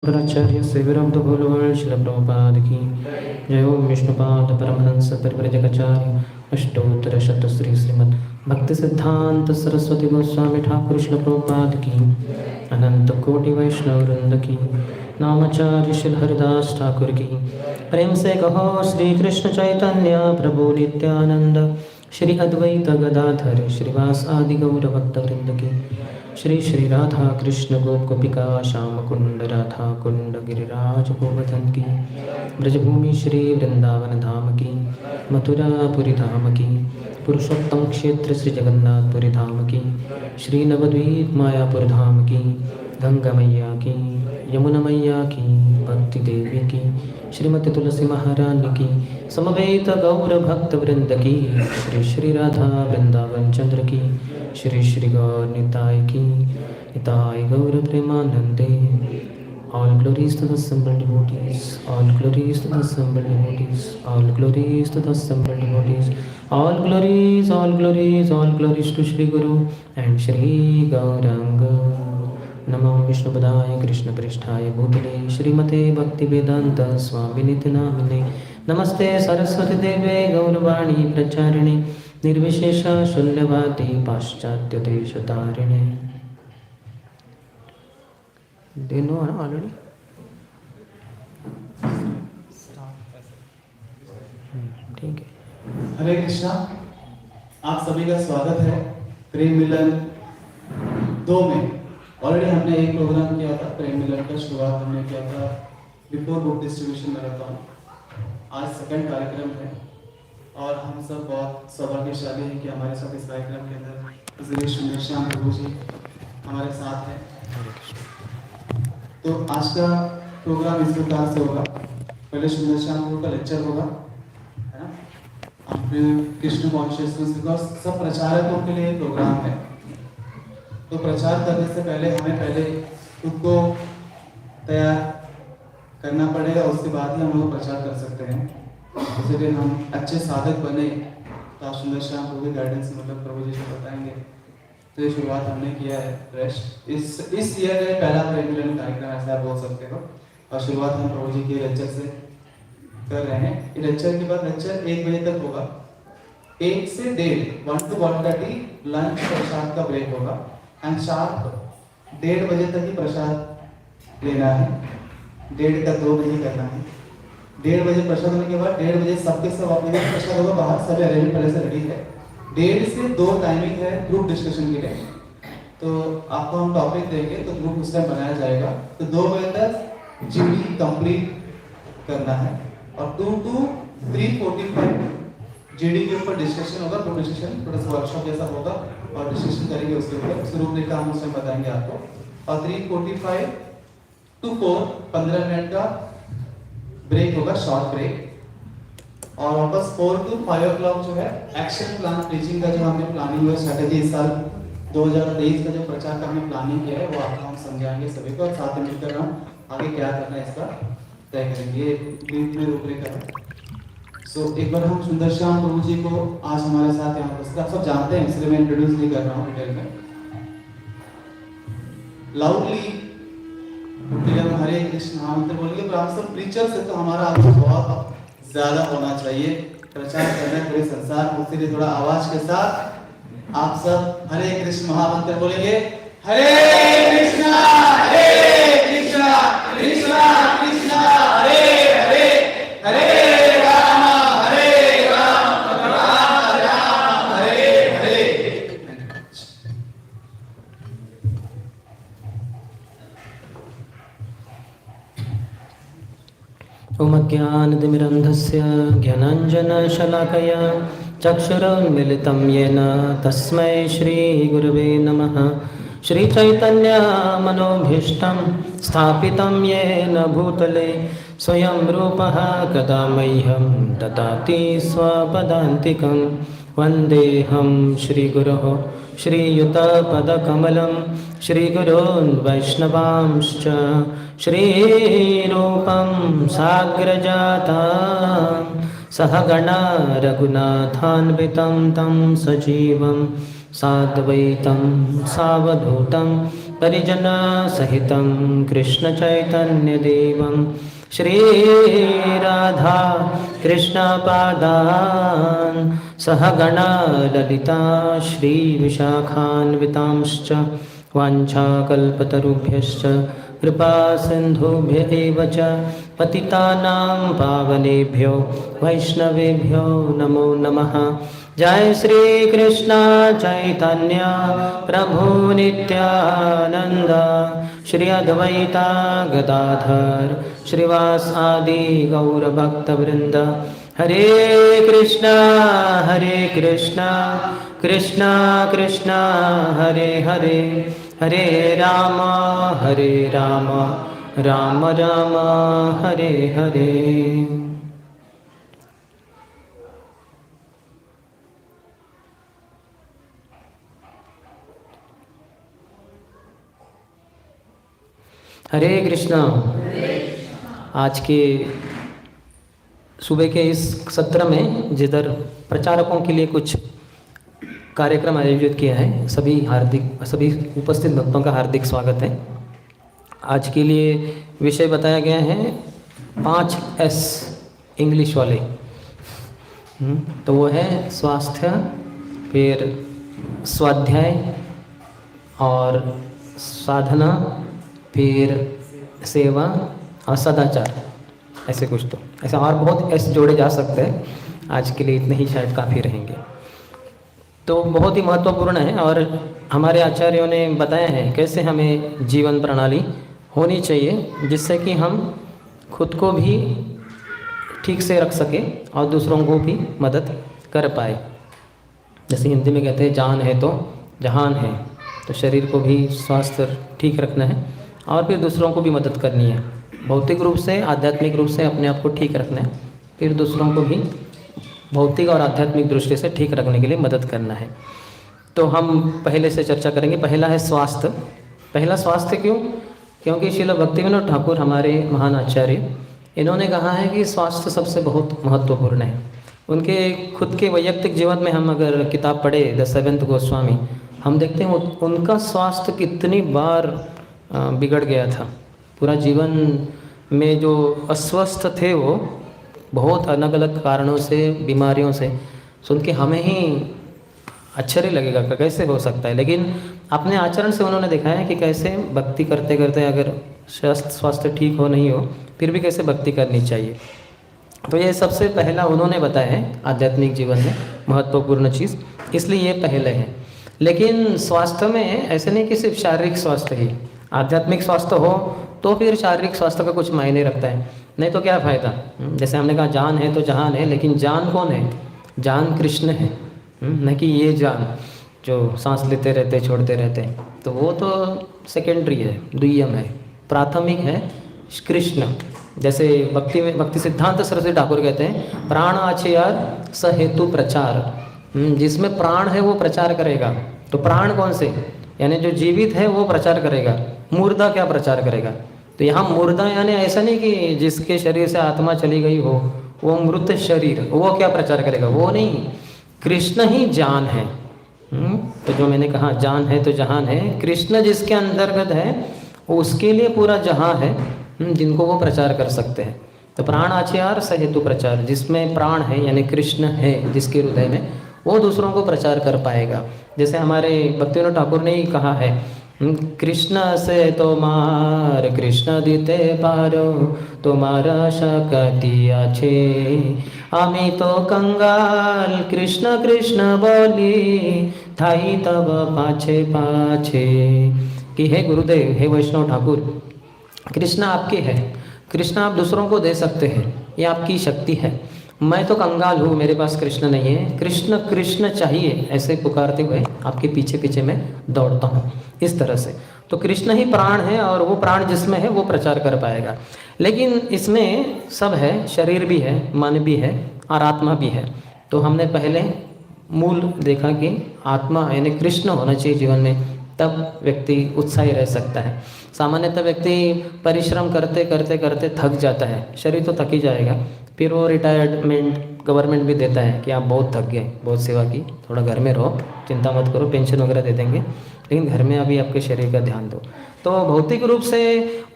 शंकराचार्य से विरब्ध भूलवर्ण शिल प्रभुपाद की जय। ओम विष्णुपाद परमहंस परिव्रजकाचार्य अष्टोत्तर शत श्री श्रीमद भक्ति सिद्धांत सरस्वती गोस्वामी ठाकुर शिल प्रभुपाद की अनंत कोटि वैष्णव वृंद की नामाचार्य शिल हरिदास ठाकुर की प्रेम से कहो श्री कृष्ण चैतन्य प्रभु नित्यानंद श्री अद्वैत गदाधर श्रीवास आदि गौर भक्त वृंद की श्री श्री राधा कृष्ण गोप गोपिका श्याम कुंड राधा कुंड गिरिराज गोवर्धन की ब्रजभूमि श्री वृंदावन धाम की मथुरापुरी धाम की पुरुषोत्तम क्षेत्र श्री जगन्नाथपुरी धाम की श्री नवद्वीप मायापुर धाम की गंगा मैया की यमुना मैया की भक्ति देवी की श्रीमती तुलसी महारानी की समवेत गौर भक्त वृंद की श्री श्री राधा वृंदावन चंद्र की श्री श्री गौर निताय की निताय गौर प्रेमानंदे। All glories to the assembled devotees, all glories to the assembled devotees, all glories to the assembled devotees, all glories, all glories, all glories to Shri Guru and Shri Gauranga. नमो विष्णुपदाय कृष्णपृष्ठाय भूतले श्रीमते भक्तिवेदांत स्वामिनिति नामिने नमस्ते सरस्वती देवे गौरवाणी प्रचारिणे निर्विशेष शून्यवादी पाश्चात्य देशतारिणे। देनो ऑलरेडी ठीक है। हरे कृष्णा, आप सभी का स्वागत है प्रेम मिलन 2 में। ऑलरेडी हमने एक प्रोग्राम किया था, प्रेम मिलन का शुरुआत हमने किया था बिफोर बुक डिस्ट्रीब्यूशन मैराथन। आज सेकंड कार्यक्रम है और हम सब बहुत सौभाग्यशाली हैं कि हमारे साथ इस कार्यक्रम के अंदर श्री सुंदर श्याम प्रभु जी हमारे साथ हैं। तो आज का प्रोग्राम इस प्रकार से होगा। पहले सुंदर श्याम प्रभु का लेक्चर होगा, है ना, कृष्ण कॉन्शियसनेस, बिकॉज सब प्रचारकों के लिए प्रोग्राम है। तो प्रचार करने से पहले हमें पहले खुद को तैयार करना पड़ेगा, उसके बाद ही हम लोग प्रचार कर सकते हैं। इसलिए हम अच्छे साधक बने तो आप सुंदर श्याम प्रभु की गाइडेंस मतलब प्रभु जी को बताएंगे। तो ये शुरुआत हमने किया है रेस्ट इस ईयर का पहला प्रेम मिलन कार्यक्रम, ऐसा आप बोल सकते हो। और शुरुआत हम प्रभु जी के लेक्चर से कर रहे हैं। ये लेक्चर के बाद लेक्चर 1 बजे तक होगा। 1 से 1:30 1 to 1:30 लंच प्रसाद का ब्रेक होगा एंड शार्प 1:30 बजे तक ही प्रसाद लेना है। 1:30 का 2 बजे करना है। 1:30 बजे प्रसाद होने के बाद 1:30 बजे सबके सब अपने प्रसाद होगा, बाहर सब अरेंजमेंट पहले से रेडी है। 1:30 से 2 टाइमिंग है ग्रुप डिस्कशन के लिए। तो आपको हम टॉपिक देंगे तो ग्रुप उस टाइम बनाया जाएगा। तो 2 बजे तक जीडी कंप्लीट करना है और 2 to 3:45 जीडी के ऊपर डिस्कशन होगा। ग्रुप डिस्कशन थोड़ा सा वर्कशॉप जैसा होगा और डिस्कशन करेंगे उसके ऊपर। उस रूपरेखा हम उसमें बताएंगे आपको। और 3:45 to 4 15 मिनट का ब्रेक होगा, शॉर्ट ब्रेक। और वापस 4 to 5 o'clock जो है एक्शन प्लान प्रीचिंग का जो हमने प्लानिंग हुआ स्ट्रेटेजी इस साल 2023 का जो प्रचार का हमने प्लानिंग किया है वो आपको हम समझाएंगे सभी को, और साथ में मिलकर हम आगे क्या करना है इसका तय करेंगे। ब्रीफ में रूपरेखा है। सो एक बार हम सुंदर श्याम प्रभु जी को आज हमारे साथ यहाँ पर आप सब जानते हैं, इसलिए मैं इंट्रोड्यूस नहीं कर रहा हूँ डिटेल में। लाउडली हम हरे कृष्ण महामंत्र बोलेंगे, पर आप सब प्रीचर्स है तो हमारा आपको बहुत ज्यादा होना चाहिए। प्रचार करना है पूरे संसार में, इसलिए थोड़ा आवाज के साथ आप सब हरे कृष्ण महामंत्र बोलेंगे। हरे कृष्णा कृष्णा कृष्णा हरे हरे, हरे ओम ज्ञानतिमिरन्धस्य ज्ञानाञ्जनशलाकया चक्षुरुन्मिलितं येन तस्मै श्रीगुरवे नमः। श्रीचैतन्य मनोभीष्टं स्थापितं येन भूतले स्वयं रूपः कदा मह्यं ददाति स्वपदान्तिकं। वन्देऽहं श्रीगुरोः श्रीयुतपदकमलं श्रीगुरोन् वैष्णवांश्च श्रीरूपं साग्रजातं सहगणा रघुनाथान्वितं तं सजीवं साद्वैतं सावधूतं परिजन सहितं कृष्ण चैतन्य देवं श्री राधा कृष्ण पादान् सहगणा ललिता श्री विशाखान्वितांश्च वाञ्छाकल्पतरुभ्यश्च कृपा सिन्धुभ्य एव च पतितानां पावनेभ्यो वैष्णवेभ्यो नमो नमः। जय श्री कृष्ण चैतन्य प्रभु नित्यानंद श्री अद्वैता गदाधर श्रीवास आदि गौर भक्त वृंद। हरे कृष्णा कृष्णा कृष्णा हरे हरे, हरे राम राम राम हरे हरे। हरे कृष्णा। आज के सुबह के इस सत्र में जिधर प्रचारकों के लिए कुछ कार्यक्रम आयोजित किया है, सभी उपस्थित भक्तों का हार्दिक स्वागत है। आज के लिए विषय बताया गया है 5S इंग्लिश वाले। तो वो है स्वास्थ्य, फिर स्वाध्याय और साधना, फिर सेवा और सदाचार, ऐसे कुछ। तो ऐसे और बहुत एस जोड़े जा सकते हैं, आज के लिए इतने ही शायद काफ़ी रहेंगे। तो बहुत ही महत्वपूर्ण है और हमारे आचार्यों ने बताया है कैसे हमें जीवन प्रणाली होनी चाहिए जिससे कि हम खुद को भी ठीक से रख सके और दूसरों को भी मदद कर पाए। जैसे हिंदी में कहते हैं जान है तो जहान है, तो शरीर को भी स्वास्थ्य ठीक रखना है और फिर दूसरों को भी मदद करनी है। भौतिक रूप से, आध्यात्मिक रूप से अपने आप को ठीक रखना है, फिर दूसरों को भी भौतिक और आध्यात्मिक दृष्टि से ठीक रखने के लिए मदद करना है। तो हम पहले से चर्चा करेंगे। पहला है स्वास्थ्य। पहला स्वास्थ्य क्यों? क्योंकि श्रील भक्तिविनोद ठाकुर हमारे महान आचार्य, इन्होंने कहा है कि स्वास्थ्य सबसे बहुत महत्वपूर्ण है। उनके खुद के वैयक्तिक जीवन में हम अगर किताब पढ़े द सेवेंथ गोस्वामी, हम देखते हैं उनका स्वास्थ्य कितनी बार बिगड़ गया था। पूरा जीवन में जो अस्वस्थ थे वो बहुत अलग अलग कारणों से, बीमारियों से। सुन के हमें ही आश्चर्य लगेगा कि कैसे हो सकता है, लेकिन अपने आचरण से उन्होंने दिखाया है कि कैसे भक्ति करते करते अगर स्वास्थ्य ठीक हो नहीं हो फिर भी कैसे भक्ति करनी चाहिए। तो ये सबसे पहला उन्होंने बताया है आध्यात्मिक जीवन में महत्वपूर्ण चीज़, इसलिए ये पहले है। लेकिन स्वास्थ्य में ऐसे नहीं कि सिर्फ शारीरिक स्वास्थ्य ही, आध्यात्मिक स्वास्थ्य हो तो फिर शारीरिक स्वास्थ्य का कुछ मायने रखता है, नहीं तो क्या फ़ायदा। जैसे हमने कहा जान है तो जहान है, लेकिन जान कौन है? जान कृष्ण है, न कि ये जान जो सांस लेते रहते छोड़ते रहते हैं। तो वो तो सेकेंडरी है, द्वितीयम है, प्राथमिक है कृष्ण। जैसे भक्ति सिद्धांत सरस्वती ठाकुर कहते हैं प्राण आछे यार स हेतु प्रचार। जिसमें प्राण है वो प्रचार करेगा। तो प्राण कौन से? यानी जो जीवित है वो प्रचार करेगा, मुर्दा क्या प्रचार करेगा? तो यहाँ मुर्दा यानी ऐसा नहीं कि जिसके शरीर से आत्मा चली गई हो, वो मृत शरीर, वो क्या प्रचार करेगा? वो नहीं, कृष्ण ही जान है। तो जो मैंने कहा जान है तो जहान है, कृष्ण जिसके अंतर्गत है उसके लिए पूरा जहां है, जिनको वो प्रचार कर सकते हैं। तो प्राण आचार सहेतु प्रचार, जिसमें प्राण है यानी कृष्ण है जिसके हृदय में, वो दूसरों को प्रचार कर पाएगा। जैसे हमारे भक्तिविनोद ठाकुर ने ही कहा है कृष्ण से तोमार कृष्ण दीते पारो तुम्हारा शक्ति आछे आमी तो कंगाल कृष्ण कृष्ण बोली थाई तब पाछे पाछे। कि हे गुरुदेव, हे वैष्णव ठाकुर, कृष्ण आपके है, कृष्ण आप दूसरों को दे सकते हैं, ये आपकी शक्ति है। मैं तो कंगाल हूँ, मेरे पास कृष्ण नहीं है, कृष्ण कृष्ण चाहिए, ऐसे पुकारते हुए आपके पीछे पीछे मैं दौड़ता हूँ, इस तरह से। तो कृष्ण ही प्राण है और वो प्राण जिसमें है वो प्रचार कर पाएगा। लेकिन इसमें सब है, शरीर भी है, मन भी है और आत्मा भी है। तो हमने पहले मूल देखा कि आत्मा यानी कृष्ण होना चाहिए जीवन में, तब व्यक्ति उत्साही रह सकता है। सामान्यतः व्यक्ति परिश्रम करते करते करते थक जाता है, शरीर तो थक ही जाएगा, फिर वो रिटायरमेंट गवर्नमेंट भी देता है कि आप बहुत थक गए, बहुत सेवा की, थोड़ा घर में रहो, चिंता मत करो, पेंशन वगैरह दे देंगे, लेकिन घर में अभी आपके शरीर का ध्यान दो। तो भौतिक रूप से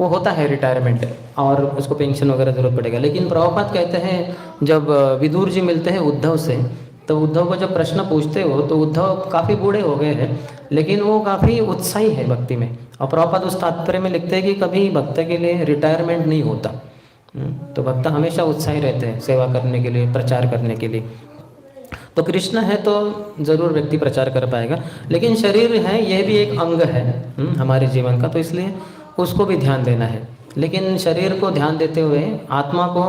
वो होता है रिटायरमेंट और उसको पेंशन वगैरह ज़रूरत पड़ेगा। लेकिन प्रभुपाद कहते हैं, जब विदुर जी मिलते हैं उद्धव से, तो उद्धव को जब प्रश्न पूछते हो तो उद्धव काफ़ी बूढ़े हो गए हैं, लेकिन वो काफ़ी उत्साही है भक्ति में। और प्रभुपाद उस तात्पर्य में लिखते हैं कि कभी भक्त के लिए रिटायरमेंट नहीं होता। तो भक्त हमेशा उत्साही रहते हैं सेवा करने के लिए, प्रचार करने के लिए। तो कृष्ण है तो ज़रूर व्यक्ति प्रचार कर पाएगा, लेकिन शरीर है यह भी एक अंग है हमारे जीवन का, तो इसलिए उसको भी ध्यान देना है। लेकिन शरीर को ध्यान देते हुए आत्मा को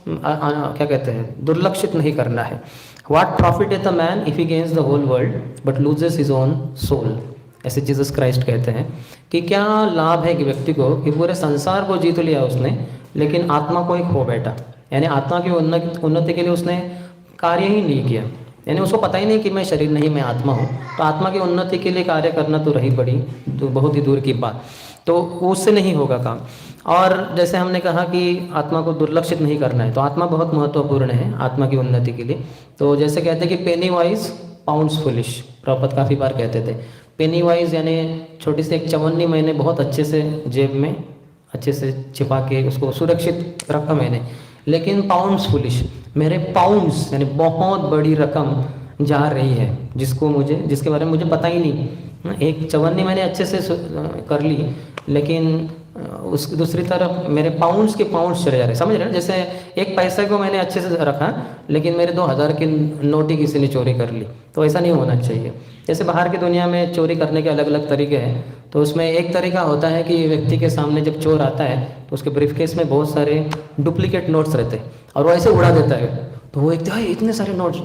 क्या कहते हैं, दुर्लक्षित नहीं करना है। What profit is the man if he gains the whole world but loses his own soul, ऐसे जीसस क्राइस्ट कहते हैं कि क्या लाभ है कि व्यक्ति को कि पूरे संसार को जीत लिया उसने, लेकिन आत्मा को एक खो बैठा, यानी आत्मा की उन्नति के लिए उसने कार्य ही नहीं किया, यानी उसको पता ही नहीं कि मैं शरीर नहीं मैं आत्मा हूँ। तो आत्मा की उन्नति के लिए कार्य करना तो रही बड़ी, तो बहुत ही दूर की बात, तो उससे नहीं होगा काम। और जैसे हमने कहा कि आत्मा को दुर्लक्षित नहीं करना है, तो आत्मा बहुत महत्वपूर्ण है आत्मा की उन्नति के लिए। तो जैसे कहते हैं कि पेनी वाइज पाउंड्स फुलिश, प्रभुपाद काफ़ी बार कहते थे। पेनी वाइज यानी छोटी सी एक चवन्नी मैंने बहुत अच्छे से जेब में अच्छे से छिपा के उसको सुरक्षित रखा मैंने, लेकिन पाउंड्स फुलिश, मेरे पाउंड्स यानी बहुत बड़ी रकम जा रही है जिसके बारे में मुझे पता ही नहीं। एक चवन्नी मैंने अच्छे से कर ली, लेकिन उस दूसरी तरफ मेरे पाउंड्स के पाउंड्स चले जा रहे, समझ रहे हैं? जैसे एक पैसे को मैंने अच्छे से रखा, लेकिन मेरे 2000 की नोट ही किसी ने चोरी कर ली। तो ऐसा नहीं होना चाहिए। जैसे बाहर की दुनिया में चोरी करने के अलग अलग तरीके हैं, तो उसमें एक तरीका होता है कि व्यक्ति के सामने जब चोर आता है तो उसके ब्रीफकेस में बहुत सारे डुप्लीकेट नोट्स रहते हैं और वो ऐसे उड़ा देता है। तो वो एक इतने सारे नोट्स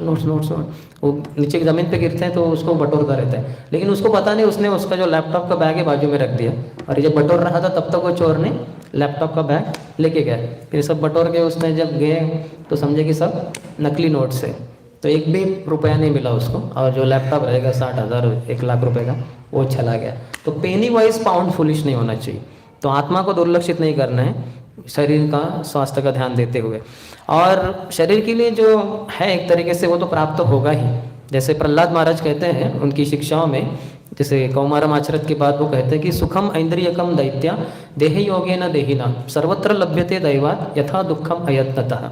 वो नीचे ज़मीन पे गिरते हैं तो उसको बटोरता रहता है, लेकिन उसको पता नहीं, उसने उसका जो लैपटॉप का बैग है बाजू में रख दिया, और जब बटोर रहा था तब तक वो चोर ने लैपटॉप का बैग लेके गया। फिर सब बटोर के उसने जब गए तो समझे कि सब नकली नोट्स है, तो एक भी रुपया नहीं मिला उसको, और जो लैपटॉप रहेगा 60,000 1 लाख रुपए का वो चला गया। तो पेनी वाइज पाउंड फुलिश नहीं होना चाहिए। तो आत्मा को दुर्लक्षित नहीं करना है, शरीर का स्वास्थ्य का ध्यान देते हुए। और शरीर के लिए जो है एक तरीके से वो तो प्राप्त होगा ही। जैसे प्रहलाद महाराज कहते हैं उनकी शिक्षाओं में, जैसे कौमारम आचरत के बाद वो कहते हैं कि सुखम ऐन्द्रियकम दैत्या देह योगेन देहिना सर्वत्र लभ्यते दैवात यथा दुखम अयत्नतः।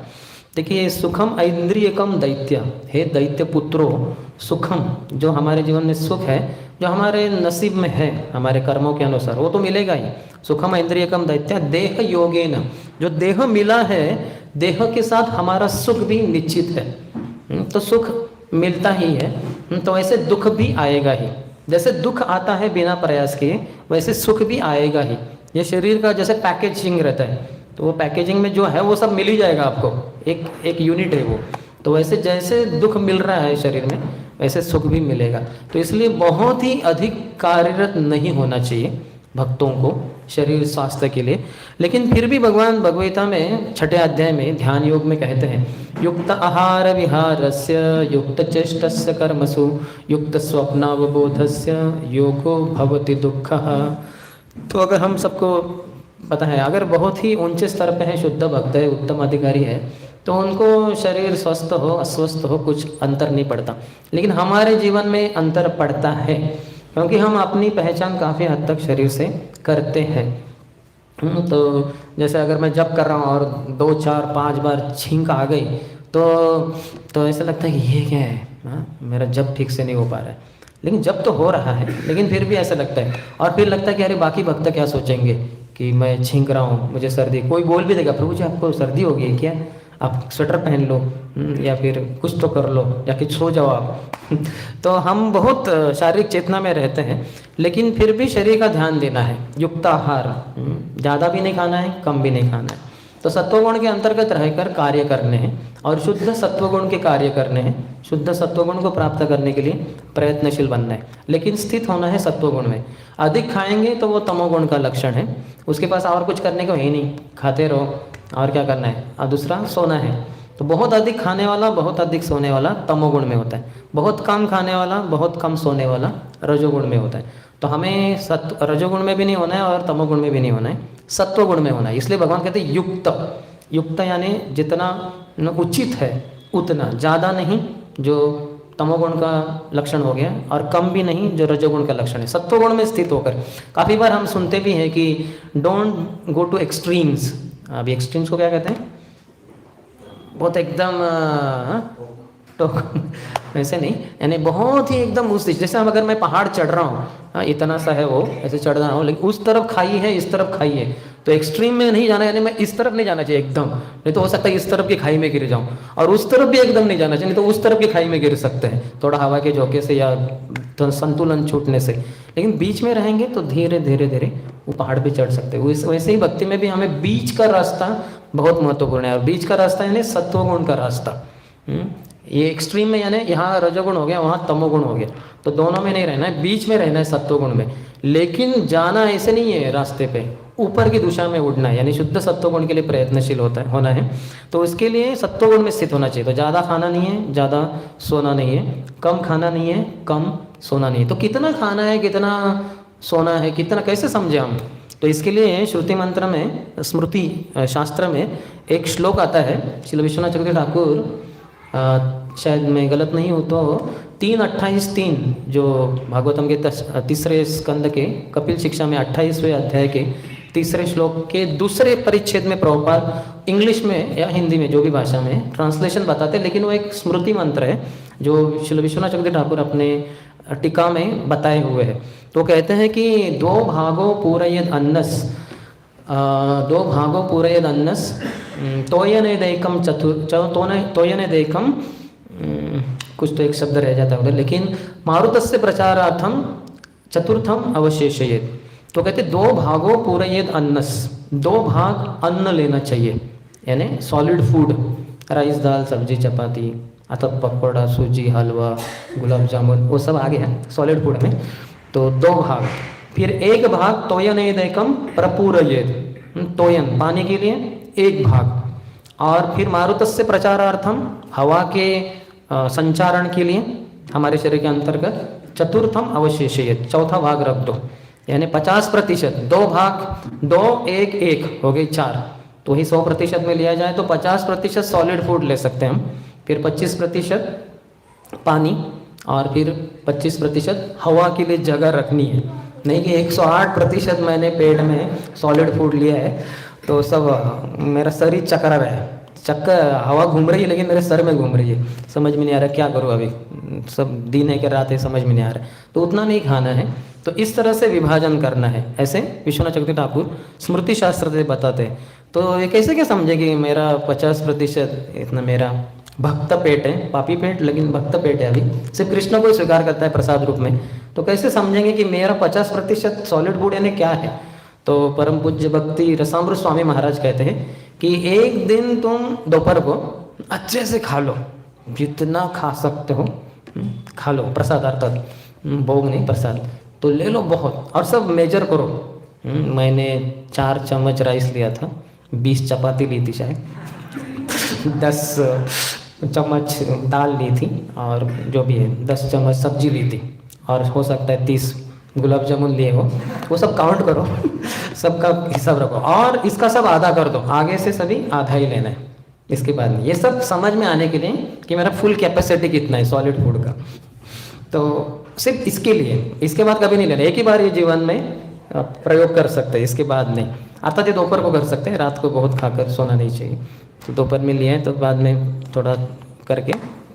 देखिए, सुखम ऐन्द्रियकम दैत्य, हे दैत्य पुत्रो, सुखम जो हमारे जीवन में सुख है, जो हमारे नसीब में है हमारे कर्मों के अनुसार, वो तो मिलेगा ही। सुखम ऐन्द्रियकम दैत्य देह योगेन, जो देह मिला है, देह के साथ हमारा सुख भी निश्चित है। तो सुख मिलता ही है, तो ऐसे दुख भी आएगा ही। जैसे दुख आता है बिना प्रयास किए, वैसे सुख भी आएगा ही। ये शरीर का जैसे पैकेजिंग रहता है, तो वो पैकेजिंग में जो है वो सब मिल ही जाएगा आपको, एक यूनिट है वो। तो वैसे जैसे दुख मिल रहा है शरीर में, वैसे सुख भी मिलेगा। तो इसलिए बहुत ही अधिक कार्यरत नहीं होना चाहिए भक्तों को शरीर स्वास्थ्य के लिए। लेकिन फिर भी भगवान भगवद्गीता में 6 अध्याय में ध्यान योग में कहते हैं, युक्त आहार विहारस्य युक्त चेष्टस्य कर्मसु युक्त स्वप्नावबोधस्य योगो भवति दुःखः। तो अगर हम सबको पता है, अगर बहुत ही ऊंचे स्तर पे है, शुद्ध भक्त है, उत्तम अधिकारी है, तो उनको शरीर स्वस्थ हो अस्वस्थ हो कुछ अंतर नहीं पड़ता। लेकिन हमारे जीवन में अंतर पड़ता है, क्योंकि हम अपनी पहचान काफ़ी हद तक शरीर से करते हैं। तो जैसे अगर मैं जप कर रहा हूँ और 2 4 5 बार छींक आ गई तो ऐसा लगता है कि ये क्या है, मेरा जप ठीक से नहीं हो पा रहा है। लेकिन जप तो हो रहा है, लेकिन फिर भी ऐसा लगता है। और फिर लगता है कि अरे बाकी भक्त क्या सोचेंगे कि मैं छींक रहा हूँ, मुझे सर्दी, कोई बोल भी देगा, प्रभु जी आपको सर्दी हो गई है क्या, आप स्वेटर पहन लो या फिर कुछ तो कर लो या कि सो जाओ आप। तो हम बहुत शारीरिक चेतना में रहते हैं, लेकिन फिर भी शरीर का ध्यान देना है। युक्त आहार, ज़्यादा भी नहीं खाना है, कम भी नहीं खाना है। तो सत्वगुण के अंतर्गत रहकर कार्य करने हैं और शुद्ध सत्वगुण के कार्य करने हैं। शुद्ध सत्वगुण को प्राप्त करने के लिए प्रयत्नशील बनना है, लेकिन स्थित होना है सत्वगुण में। अधिक खाएंगे तो वो तमोगुण का लक्षण है, उसके पास और कुछ करने को है नहीं, खाते रहो और क्या करना है, और दूसरा सोना है। तो बहुत अधिक खाने वाला, बहुत अधिक सोने वाला तमोगुण में होता है। बहुत कम खाने वाला, बहुत कम सोने वाला रजोगुण में होता है। तो हमें रजोगुण में भी नहीं होना है और तमोगुण में भी नहीं होना है, सत्वगुण में होना है। इसलिए भगवान कहते हैं युक्त, युक्त यानी जितना उचित है उतना, ज़्यादा नहीं जो तमोगुण का लक्षण हो गया और कम भी नहीं जो रजोगुण का लक्षण है, सत्वगुण में स्थित होकर। काफ़ी बार हम सुनते भी हैं कि डोंट गो टू एक्सट्रीम्स। अभी एक्सट्रीम्स को क्या कहते हैं? बहुत एकदम तो वैसे नहीं, यानी बहुत ही एकदम उस जैसे हम अगर मैं पहाड़ चढ़ रहा हूँ, इतना सा है वो, ऐसे चढ़ रहा हूँ, लेकिन उस तरफ खाई है इस तरफ खाई है, तो एक्सट्रीम में नहीं जाना, यानी मैं इस तरफ नहीं जाना चाहिए एकदम, नहीं तो हो सकता है इस तरफ की खाई में गिर जाऊँ, और उस तरफ भी एकदम नहीं जाना चाहिए, नहीं तो उस तरफ की खाई में गिर सकते हैं थोड़ा हवा के झोंके से या तो संतुलन छूटने से। लेकिन बीच में रहेंगे तो धीरे धीरे धीरे वो पहाड़ पे चढ़ सकते हैं। वैसे ही भक्ति में भी हमें बीच का रास्ता बहुत महत्वपूर्ण है, और बीच का रास्ता यानी सत्वगुण का रास्ता। ये एक्सट्रीम में यानी यहाँ रजोगुण हो गया, वहाँ तमोगुण हो गया, तो दोनों में नहीं रहना है, बीच में रहना है सत्वगुण में। लेकिन जाना ऐसे नहीं है रास्ते पे, ऊपर की दिशा में उड़ना है, यानी शुद्ध सत्वगुण के लिए प्रयत्नशील होना है। तो इसके लिए सत्वगुण में स्थित होना चाहिए। तो ज़्यादा खाना नहीं है, ज़्यादा सोना नहीं है, कम खाना नहीं है, कम सोना नहीं है। तो कितना खाना है, कितना सोना है, कितना कैसे समझे हम? तो इसके लिए श्रुति मंत्र में, स्मृति शास्त्र में एक श्लोक आता है, श्री विश्वनाथ चक्रवर्ती ठाकुर, शायद मैं गलत नहीं हूँ तो 3:28 जो भागवतम के तीसरे स्कंद के कपिल शिक्षा में 28वें अध्याय के तीसरे श्लोक के दूसरे परिच्छेद में प्रभुपाद इंग्लिश में या हिंदी में जो भी भाषा में ट्रांसलेशन बताते हैं, लेकिन वो एक स्मृति मंत्र है जो श्री विश्वनाथ चक्रवर्ती ठाकुर अपने टीका में बताए हुए हैं। तो कहते हैं कि 2 भागों पूरयेद अन्नस, 2 भागों पूरयेद अन्नस तोयनेदैकम तोयनेदैकम, कुछ तो एक शब्द रह जाता है उधर, लेकिन मारुतस्य प्रचारार्थम चतुर्थम अवशेषयेत। तो कहते 2 भागों पूरयेद अन्नस, 2 भाग अन्न लेना चाहिए, यानी सॉलिड फूड, राइस दाल सब्जी चपाती अथवा पकौड़ा सूजी हलवा गुलाब जामुन वो सब आ गया सॉलिड फूड में। तो 2 भाग, फिर 1 भाग तोयनेदैकम प्रपूरयेद, तोयन पानी के लिए 1 भाग, और फिर मारुतस्य प्रचारार्थम हवा के संचारण के लिए हमारे शरीर के अंतर्गत चतुर्थम अवशेषयेत, चौथा भाग रख दो, यानी 50%, 2 भाग 2 1 1 हो गई 4, तो ही 100% में लिया जाए तो 50% सॉलिड फूड ले सकते हैं हम, फिर 25% पानी, और फिर 25% हवा के लिए जगह रखनी है। नहीं कि 108% मैंने पेट में सॉलिड फूड लिया है तो सब मेरा शरीर चक्कर रहा है, हवा घूम रही है लेकिन मेरे सर में घूम रही है, समझ में नहीं आ रहा क्या करूँ अभी, सब दिन है कि रात है समझ में नहीं आ रहा, तो उतना नहीं खाना है। तो इस तरह से विभाजन करना है, ऐसे विश्वनाथ चक्रवर्ती ठाकुर स्मृति शास्त्र से बताते हैं। तो ये कैसे क्या समझे कि मेरा 50% इतना मेरा भक्त पेट है, पापी पेट लेकिन भक्त पेट है, अभी सिर्फ कृष्ण को ही स्वीकार करता है प्रसाद रूप में, तो कैसे समझेंगे कि मेरा 50% सॉलिड फूड यानी क्या है? तो परम पूज्य भक्ति रसामृत स्वामी महाराज कहते हैं कि एक दिन तुम दोपहर को अच्छे से खा लो, जितना खा सकते हो खा लो, प्रसाद अर्थात भोग नहीं प्रसाद, तो ले लो बहुत, और सब मेजर करो। मैंने 4 चम्मच राइस लिया था, 20 चपाती ली थी शायद, 10 चम्मच दाल ली थी, और जो भी है 10 चम्मच सब्जी ली थी, और हो सकता है 30 गुलाब जामुन लिए हो, वो सब काउंट करो सबका हिसाब रखो, और इसका सब आधा कर दो, आगे से सभी आधा ही लेना है, इसके बाद नहीं। ये सब समझ में आने के लिए कि मेरा फुल कैपेसिटी कितना है सॉलिड फूड का, तो सिर्फ इसके लिए, इसके बाद कभी नहीं लेना, एक ही बार ये जीवन में प्रयोग कर सकते हैं, इसके बाद नहीं। अर्थात ये दोपहर को कर सकते हैं, रात को बहुत खाकर सोना नहीं चाहिए, तो दोपहर में लिए हैं तो बाद में थोड़ा करके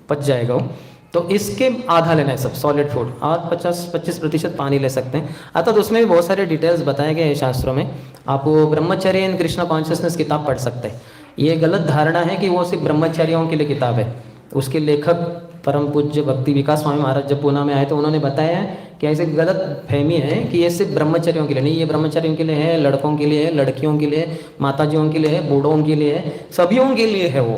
पच जाएगा वो, तो इसके आधा लेना है सब सॉलिड फूड, और 25% पानी ले सकते हैं। अर्थात उसमें भी बहुत सारे डिटेल्स बताए गए हैं शास्त्रों में, आप वो ब्रह्मचर्य इन कृष्ण कॉन्शियसनेस किताब पढ़ सकते हैं। ये गलत धारणा है कि वो सिर्फ ब्रह्मचारियों के लिए किताब है, उसके लेखक परम पूज्य भक्ति विकास स्वामी महाराज जब पूना में आए तो उन्होंने बताया है कि ऐसे गलत फहमी है कि ये सिर्फ ब्रह्मचर्यों के लिए नहीं, ये ब्रह्मचर्यों के लिए है, लड़कों के लिए है, लड़कियों के लिए, माताजियों के लिए है, बूढ़ों के लिए है, सभियों के लिए है वो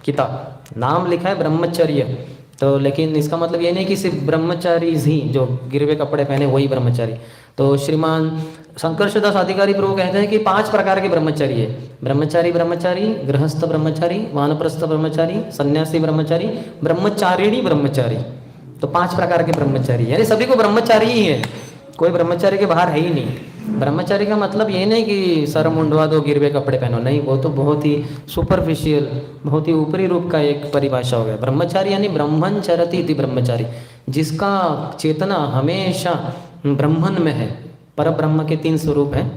किताब, नाम लिखा है ब्रह्मचर्य। तो लेकिन इसका मतलब ये नहीं कि सिर्फ ब्रह्मचारी ही जो गिरवे कपड़े पहने वही ब्रह्मचारी। तो श्रीमान शंकरशदास अधिकारी प्रभु कहते हैं कि 5 प्रकार के ब्रह्मचारी है, ब्रह्मचारी ब्रह्मचारी, गृहस्थ ब्रह्मचारी, वानप्रस्थ ब्रह्मचारी, सन्यासी ब्रह्मचारी, ब्रह्मचारिणी ब्रह्मचारी। तो 5 प्रकार के ब्रह्मचारी, यानी सभी को ब्रह्मचारी ही है, कोई ब्रह्मचारी के बाहर है ही नहीं। ब्रह्मचारी का मतलब ये नहीं कि सर मुंडवा दो, गिरवे कपड़े पहनो, नहीं, वो तो बहुत ही सुपरफिशियल, बहुत ही ऊपरी रूप का एक परिभाषा हो गया। ब्रह्मचारी यानी ब्रह्मन चरति इति ब्रह्मचारी, जिसका चेतना हमेशा ब्रह्मन में है। पर ब्रह्म के 3 स्वरूप हैं,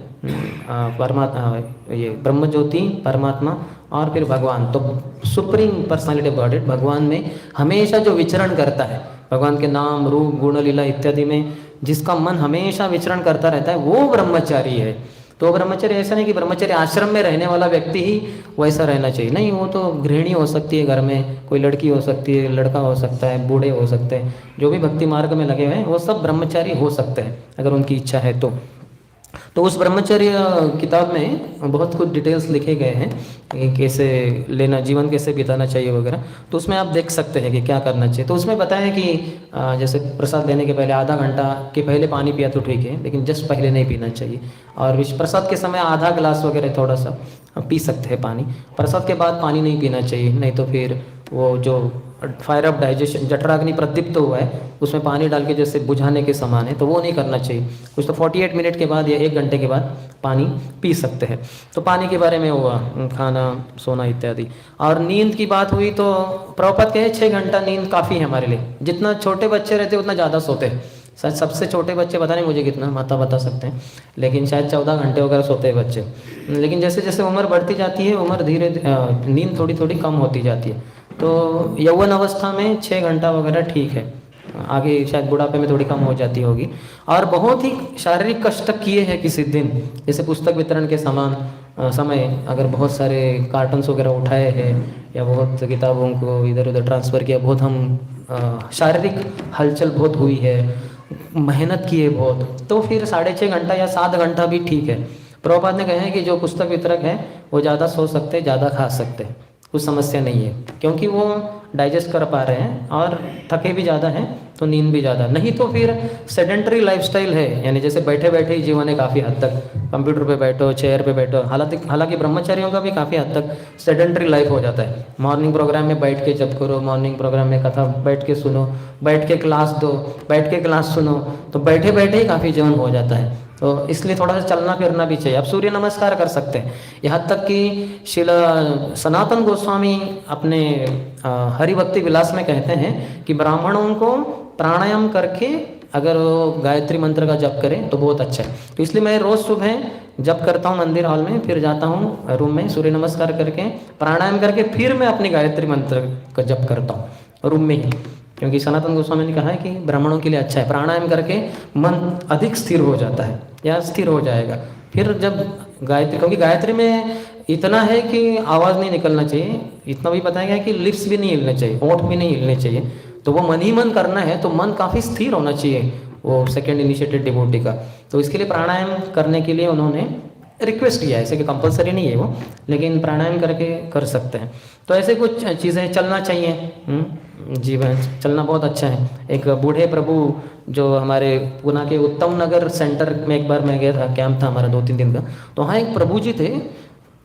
परमात्मा, ये ब्रह्म ज्योति, परमात्मा और फिर भगवान। तो सुप्रीम पर्सनालिटी ऑफ गॉड भगवान में हमेशा जो विचरण करता है, भगवान के नाम रूप गुण लीला इत्यादि में जिसका मन हमेशा विचरण करता रहता है, वो ब्रह्मचारी है। तो ब्रह्मचर्य ऐसा नहीं कि ब्रह्मचर्य आश्रम में रहने वाला व्यक्ति ही वैसा रहना चाहिए, नहीं, वो तो गृहिणी हो सकती है, घर में कोई लड़की हो सकती है, लड़का हो सकता है, बूढ़े हो सकते हैं, जो भी भक्ति मार्ग में लगे हुए हैं वो सब ब्रह्मचारी हो सकते हैं अगर उनकी इच्छा है तो उस ब्रह्मचर्य किताब में बहुत कुछ डिटेल्स लिखे गए हैं कि कैसे लेना, जीवन कैसे बिताना चाहिए वगैरह। तो उसमें आप देख सकते हैं कि क्या करना चाहिए। तो उसमें बताया कि जैसे प्रसाद लेने के पहले आधा घंटा के पहले पानी पिया तो ठीक है, लेकिन जस्ट पहले नहीं पीना चाहिए। और विष प्रसाद के समय आधा गिलास वगैरह थोड़ा सा पी सकते हैं पानी। प्रसाद के बाद पानी नहीं पीना चाहिए, नहीं तो फिर वो जो फायर ऑफ डाइजेशन, जठराग्नि प्रदीप्त हुआ है, उसमें पानी डाल के जैसे बुझाने के समान है, तो वो नहीं करना चाहिए। कुछ तो 48 मिनट के बाद या 1 घंटे के बाद पानी पी सकते हैं। तो पानी के बारे में हुआ, खाना, सोना इत्यादि। और नींद की बात हुई तो प्रभुपाद कहे 6 घंटा नींद काफ़ी है हमारे लिए। जितना छोटे बच्चे रहते उतना ज़्यादा सोते हैं। शायद सबसे छोटे बच्चे पता नहीं मुझे कितना, माता बता सकते हैं, लेकिन शायद 14 घंटे वगैरह सोते हैं बच्चे। लेकिन जैसे जैसे उम्र बढ़ती जाती है, उम्र धीरे नींद थोड़ी थोड़ी कम होती जाती है। तो यौवन अवस्था में 6 घंटा वगैरह ठीक है, आगे शायद बुढ़ापे में थोड़ी कम हो जाती होगी। और बहुत ही शारीरिक कष्ट किए हैं किसी दिन, जैसे पुस्तक वितरण के समान समय अगर बहुत सारे कार्टन्स वगैरह उठाए हैं या बहुत किताबों को इधर उधर ट्रांसफ़र किया, बहुत हम शारीरिक हलचल बहुत हुई है, मेहनत की है बहुत, तो फिर 6.5 घंटा या 7 घंटा भी ठीक है। प्रभुपाद ने कहा है कि जो पुस्तक वितरक है वो ज़्यादा सो सकते हैं, ज़्यादा खा सकते हैं, कुछ समस्या नहीं है, क्योंकि वो डाइजेस्ट कर पा रहे हैं और थके भी ज़्यादा हैं तो नींद भी ज़्यादा। नहीं तो फिर सेडेंटरी लाइफस्टाइल है, यानी जैसे बैठे बैठे ही जीवन है, काफ़ी हद तक कंप्यूटर पे बैठो, चेयर पे बैठो। हालांकि ब्रह्मचारियों का भी काफ़ी हद तक सेडेंटरी लाइफ हो जाता है। मॉर्निंग प्रोग्राम में बैठ के जप करो, मॉर्निंग प्रोग्राम में कथा बैठ के सुनो, बैठ के क्लास दो, बैठ के क्लास सुनो, तो बैठे बैठे ही काफ़ी जीवन हो जाता है। तो इसलिए थोड़ा सा चलना फिरना भी चाहिए। आप सूर्य नमस्कार कर सकते हैं, यहाँ तक कि श्रील सनातन गोस्वामी अपने हरिभक्ति विलास में कहते हैं कि ब्राह्मणों को प्राणायाम करके अगर वो गायत्री मंत्र का जप करें तो बहुत अच्छा है। तो इसलिए मैं रोज़ सुबह जप करता हूँ मंदिर हॉल में, फिर जाता हूँ रूम में, सूर्य नमस्कार करके प्राणायाम करके फिर मैं अपनी गायत्री मंत्र का जप करता हूँ रूम में ही, क्योंकि सनातन गोस्वामी ने कहा है कि ब्राह्मणों के लिए अच्छा है। प्राणायाम करके मन अधिक स्थिर हो जाता है या स्थिर हो जाएगा। फिर जब गायत्री, क्योंकि गायत्री में इतना है कि आवाज़ नहीं निकलना चाहिए, इतना भी बताया गया है कि लिप्स भी नहीं हिलने चाहिए, होंठ भी नहीं हिलने चाहिए, तो वो मन ही मन करना है, तो मन काफ़ी स्थिर होना चाहिए वो सेकेंड इनिशिएटेड डिवोटी का। तो इसके लिए प्राणायाम करने के लिए उन्होंने रिक्वेस्ट किया है, ऐसे कि कंपलसरी नहीं है वो, लेकिन प्राणायाम करके कर सकते हैं। तो ऐसे कुछ चीज़ें चलना चाहिए, जीवन चलना बहुत अच्छा है। एक बूढ़े प्रभु जो हमारे पुणे के उत्तम नगर सेंटर में एक बार मैं गया था, कैंप था हमारा 2-3 दिन का, तो वहाँ एक प्रभु जी थे,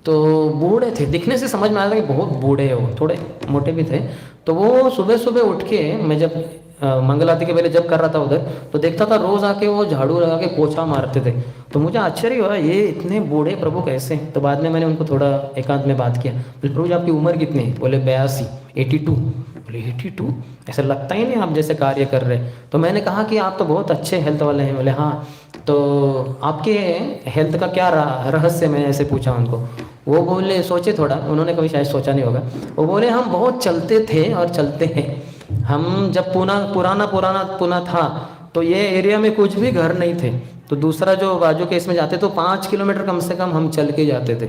तो बूढ़े थे, दिखने से समझ में आया था कि बहुत बूढ़े हो, थोड़े मोटे भी थे। तो वो सुबह सुबह उठ के, मैं जब मंगल आरती के पहले जब कर रहा था उधर, तो देखता था रोज़ आके वो झाड़ू लगा के पोछा मारते थे। तो मुझे आश्चर्य हुआ, ये इतने बूढ़े प्रभु कैसे? तो बाद में मैंने उनको थोड़ा एकांत में बात किया, बोले प्रभु जी आपकी उम्र कितनी है? बोले 82, 82। बोले 82, ऐसा लगता ही नहीं आप जैसे कार्य कर रहे। तो मैंने कहा कि आप तो बहुत अच्छे हेल्थ वाले हैं। बोले हाँ, तो आपके हेल्थ का क्या रहस्य? मैंने ऐसे पूछा उनको। वो बोले, सोचे थोड़ा, उन्होंने कभी शायद सोचा नहीं होगा। वो बोले हम बहुत चलते थे और चलते हैं। हम जब पुराना था तो ये एरिया में कुछ भी घर नहीं थे, तो दूसरा जो बाजू के इसमें जाते तो 5 किलोमीटर कम से कम हम चल के जाते थे।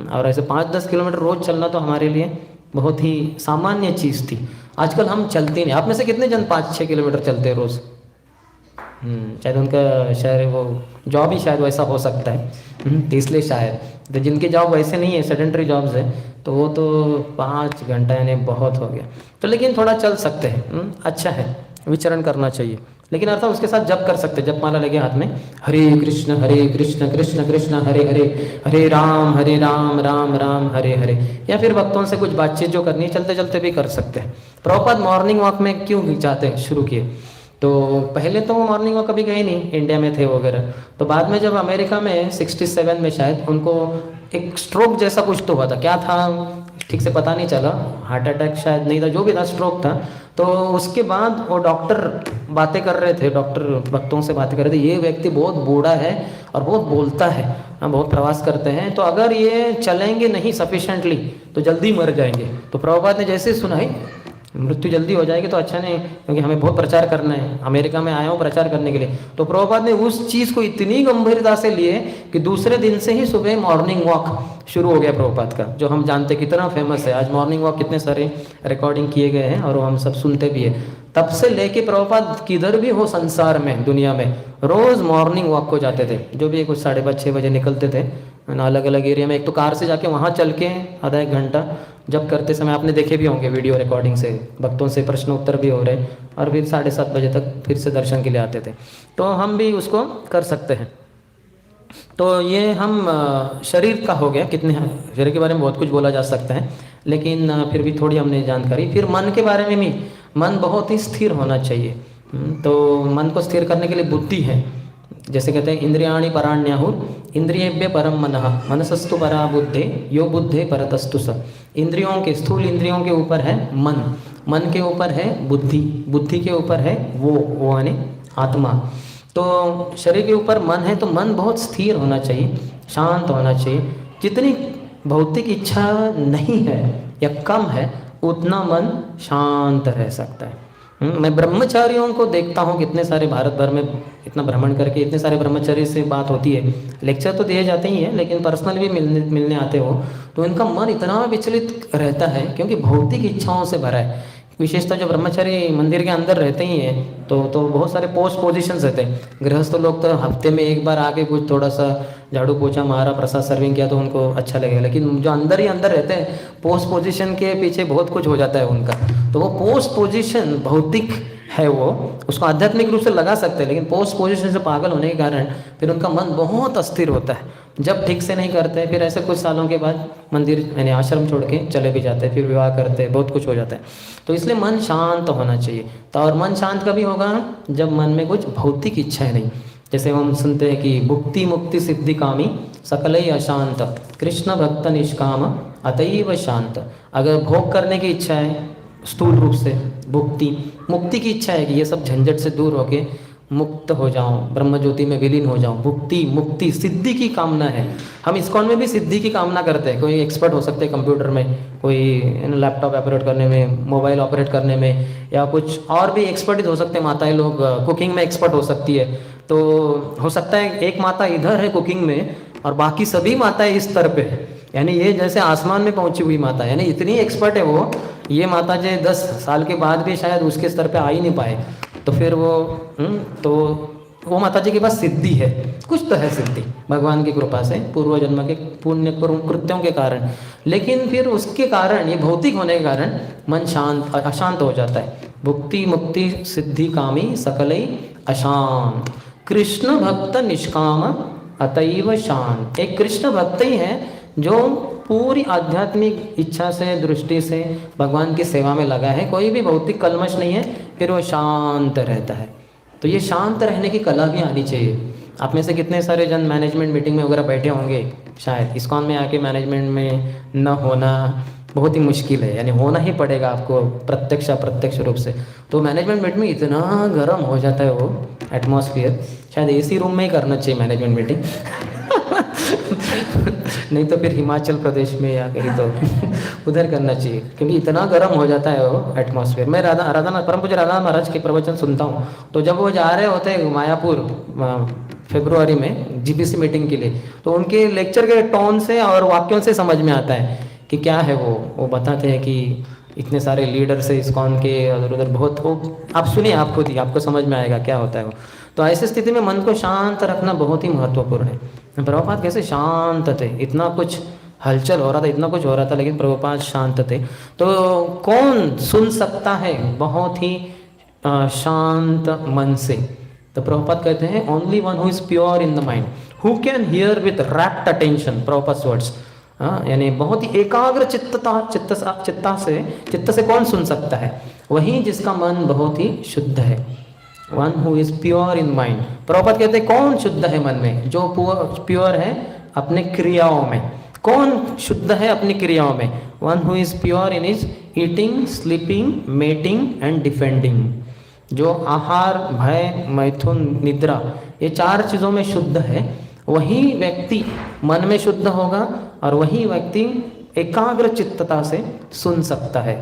और ऐसे 5-10 किलोमीटर रोज़ चलना तो हमारे लिए बहुत ही सामान्य चीज़ थी। आजकल हम चलते नहीं। आप में से कितने जन 5-6 किलोमीटर चलते हैं रोज़? शायद उनका शहर वो जॉब ही शायद वैसा हो सकता है, तो इसलिए शायद। तो जिनके जॉब वैसे नहीं है, सेडेंटरी जॉब्स है, तो वो तो 5 घंटा यानी बहुत हो गया। तो लेकिन थोड़ा चल सकते हैं, अच्छा है, विचरण करना चाहिए। लेकिन अर्थात उसके साथ जप कर सकते हैं, जप माला लगे हाथ में, हरे कृष्ण कृष्ण कृष्ण हरे हरे, हरे राम राम राम हरे हरे। या फिर भक्तों से कुछ बातचीत जो करनी है चलते चलते भी कर सकते हैं। प्रभुपाद मॉर्निंग वॉक में क्यों जाते हैं शुरू किए? तो पहले तो वो मॉर्निंग वॉक कभी गए नहीं, इंडिया में थे वगैरह। तो बाद में जब अमेरिका में 67 में शायद उनको एक स्ट्रोक जैसा कुछ तो हुआ था, क्या था ठीक से पता नहीं चला, हार्ट अटैक शायद नहीं था, जो भी था स्ट्रोक था। तो उसके बाद वो डॉक्टर बातें कर रहे थे, डॉक्टर भक्तों से बातें कर रहे थे, ये व्यक्ति बहुत बूढ़ा है और बहुत बोलता है, बहुत प्रवास करते हैं, तो अगर ये चलेंगे नहीं सफिशेंटली तो जल्दी मर जाएंगे। तो प्रभुपाद ने जैसे सुना ही मृत्यु जल्दी हो जाएगी तो अच्छा नहीं, क्योंकि हमें बहुत प्रचार करना है, अमेरिका में आया हूँ प्रचार करने के लिए। तो प्रभुपाद ने उस चीज़ को इतनी गंभीरता से लिए कि दूसरे दिन से ही सुबह मॉर्निंग वॉक शुरू हो गया प्रभुपाद का, जो हम जानते कितना फेमस है। आज मॉर्निंग वॉक कितने सारे रिकॉर्डिंग किए गए हैं और वो हम सब सुनते भी है। तब से लेके प्रभुपाद किधर भी हो संसार में, दुनिया में, रोज़ मॉर्निंग वॉक को जाते थे। जो भी कुछ 5:30-6 बजे निकलते थे, अलग अलग एरिया में, एक तो कार से जाके वहाँ चल के आधा एक घंटा जब करते समय आपने देखे भी होंगे वीडियो रिकॉर्डिंग से, भक्तों से प्रश्न उत्तर भी हो रहे, और फिर 7:30 बजे तक फिर से दर्शन के लिए आते थे। तो हम भी उसको कर सकते हैं। तो ये हम शरीर का हो गया, कितने शरीर के बारे में बहुत कुछ बोला जा सकता है, लेकिन फिर भी थोड़ी हमने जानकारी। फिर मन के बारे में भी, मन बहुत ही स्थिर होना चाहिए। तो मन को स्थिर करने के लिए बुद्धि है, जैसे कहते हैं इंद्रियाणि पराण्याहुर इंद्रियेभ्य परम मनः मनसस्तु परा बुद्धे यो बुद्धे परतस्तु स। इंद्रियों के, स्थूल इंद्रियों के ऊपर है मन, मन के ऊपर है बुद्धि, बुद्धि के ऊपर है वो यानी आत्मा। तो शरीर के ऊपर मन है, तो मन बहुत स्थिर होना चाहिए, शांत होना चाहिए। जितनी भौतिक इच्छा नहीं है या कम है उतना मन शांत रह सकता है। मैं ब्रह्मचारियों को देखता हूँ, कितने सारे भारत भर में इतना भ्रमण करके इतने सारे ब्रह्मचारी से बात होती है, लेक्चर तो दिए जाते ही हैं, लेकिन पर्सनल भी मिलने आते हो, तो इनका मन इतना विचलित रहता है क्योंकि भौतिक इच्छाओं से भरा है। विशेषतः जो ब्रह्मचारी मंदिर के अंदर रहते ही हैं तो बहुत सारे पोस्ट पोजीशंस रहते हैं। गृहस्थ लोग तो हफ्ते में एक बार आके कुछ थोड़ा सा झाड़ू पोछा मारा, प्रसाद सर्विंग किया तो उनको अच्छा लगेगा, लेकिन जो अंदर ही अंदर रहते हैं पोस्ट पोजीशन के पीछे बहुत कुछ हो जाता है उनका। तो वो पोस्ट पोजीशन भौतिक है, वो उसको आध्यात्मिक रूप से लगा सकते हैं, लेकिन पोस्ट पोजीशन से पागल होने के कारण फिर उनका मन बहुत अस्थिर होता है। जब ठीक से नहीं करते फिर ऐसे कुछ सालों के बाद मंदिर यानी आश्रम छोड़ के चले भी जाते हैं, फिर विवाह करते हैं, बहुत कुछ हो जाता है। तो इसलिए मन शांत होना चाहिए। तो और मन शांत कभी होगा जब मन में कुछ भौतिक इच्छाएं नहीं। जैसे हम सुनते हैं कि भुक्ति मुक्ति सिद्धि कामी सकलई अशांत कृष्ण भक्त निष्काम अतैव शांत। अगर भोग करने की इच्छा है स्थूल रूप से, भुक्ति मुक्ति की इच्छा है कि ये सब झंझट से दूर होके मुक्त हो जाऊं, ब्रह्म ज्योति में विलीन हो जाऊं, भुक्ति मुक्ति सिद्धि की कामना है। हम इस्कॉन में भी सिद्धि की कामना करते हैं। कोई एक्सपर्ट हो सकते हैं कंप्यूटर में, कोई लैपटॉप ऑपरेट करने में, मोबाइल ऑपरेट करने में, या कुछ और भी एक्सपर्ट हो सकते हैं। माताएं लोग कुकिंग में एक्सपर्ट हो सकती है। तो हो सकता है एक माता इधर है कुकिंग में और बाकी सभी माताएं इस स्तर पे है, यानी ये जैसे आसमान में पहुंची हुई माता, यानी इतनी एक्सपर्ट है वो। ये माता जो 10 साल के बाद भी शायद उसके स्तर पे आ ही नहीं पाए, तो फिर वो माता जी के पास सिद्धि है, कुछ तो है सिद्धि भगवान की कृपा से, पूर्व जन्म के पुण्य कृत्यों के कारण। लेकिन फिर उसके कारण, ये भौतिक होने के कारण मन शांत अशांत हो जाता है। भुक्ति मुक्ति सिद्धि कामी सकलई अशांत कृष्ण भक्त निष्काम अतैव शांत। एक कृष्ण भक्त ही है जो पूरी आध्यात्मिक इच्छा से, दृष्टि से भगवान की सेवा में लगा है, कोई भी भौतिक कलमश नहीं है, फिर वो शांत रहता है। तो ये शांत रहने की कला भी आनी चाहिए। आप में से कितने सारे जन मैनेजमेंट मीटिंग में वगैरह बैठे होंगे, शायद इस्कॉन में आके मैनेजमेंट में न होना बहुत ही मुश्किल है, यानी होना ही पड़ेगा आपको प्रत्यक्ष अप्रत्यक्ष रूप से। तो मैनेजमेंट मीटिंग में इतना गर्म हो जाता है वो एटमॉस्फेयर, शायद एसी रूम में ही करना चाहिए मैनेजमेंट मीटिंग नहीं तो फिर हिमाचल प्रदेश में या कहीं तो उधर करना चाहिए, क्योंकि इतना गर्म हो जाता है वो एटमॉस्फेयर। मैं परम पूज्य राधा महाराज के प्रवचन सुनता हूँ, तो जब वो जा रहे होते हैं मायापुर फरवरी में जीपीसी मीटिंग के लिए, तो उनके लेक्चर के टोन से और वाक्यों से समझ में आता है कि क्या है वो बताते हैं कि इतने सारे लीडर से इस्कॉन के उधर उधर बहुत, वो आप सुनिए, आप खुद ही आपको समझ में आएगा क्या होता है वो। तो ऐसी स्थिति में मन को शांत रखना बहुत ही महत्वपूर्ण है। प्रभुपाद कैसे शांत थे, इतना कुछ हलचल हो रहा था, इतना कुछ हो रहा था, लेकिन प्रभुपाद शांत थे। तो कौन सुन सकता है बहुत ही शांत मन से? तो प्रभुपाद कहते हैं only one who is pure in the mind who can hear with wrapped attention. Prabhupada words, यानी बहुत ही एकाग्र चित्त से कौन सुन सकता है? वही जिसका मन बहुत ही शुद्ध है, one who is pure in mind. Prabhupada कहते हैं कौन शुद्ध है मन में? जो प्योर है अपने क्रियाओं में। कौन शुद्ध है अपनी क्रियाओं में? One who is pure in is eating, sleeping, mating and defending. जो आहार, भय, मैथुन, निद्रा, ये 4 चीज़ों में शुद्ध है, वही व्यक्ति मन में शुद्ध होगा और वही व्यक्ति एकाग्र चित्तता से सुन सकता है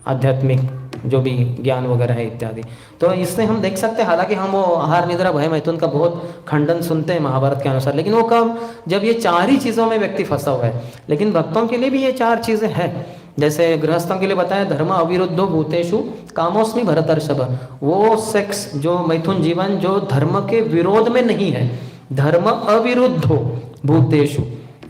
आध्यात्मिक जो भी ज्ञान वगैरह है इत्यादि। तो इससे हम देख सकते हैं, हालांकि हम वो आहार, निद्रा, भय, मैथुन का बहुत खंडन सुनते हैं महाभारत के अनुसार, लेकिन वो कब? जब ये 4 ही चीज़ों में व्यक्ति फंसा हुआ है। लेकिन भक्तों के लिए भी ये 4 चीज़ें हैं। जैसे गृहस्थों के लिए बताया, धर्म अविरुद्धो भूतेषु कामोस्मि भरतर्षभ। वो सेक्स, जो मैथुन जीवन, जो धर्म के विरोध में नहीं है, धर्म अविरुद्धो भूतेषु,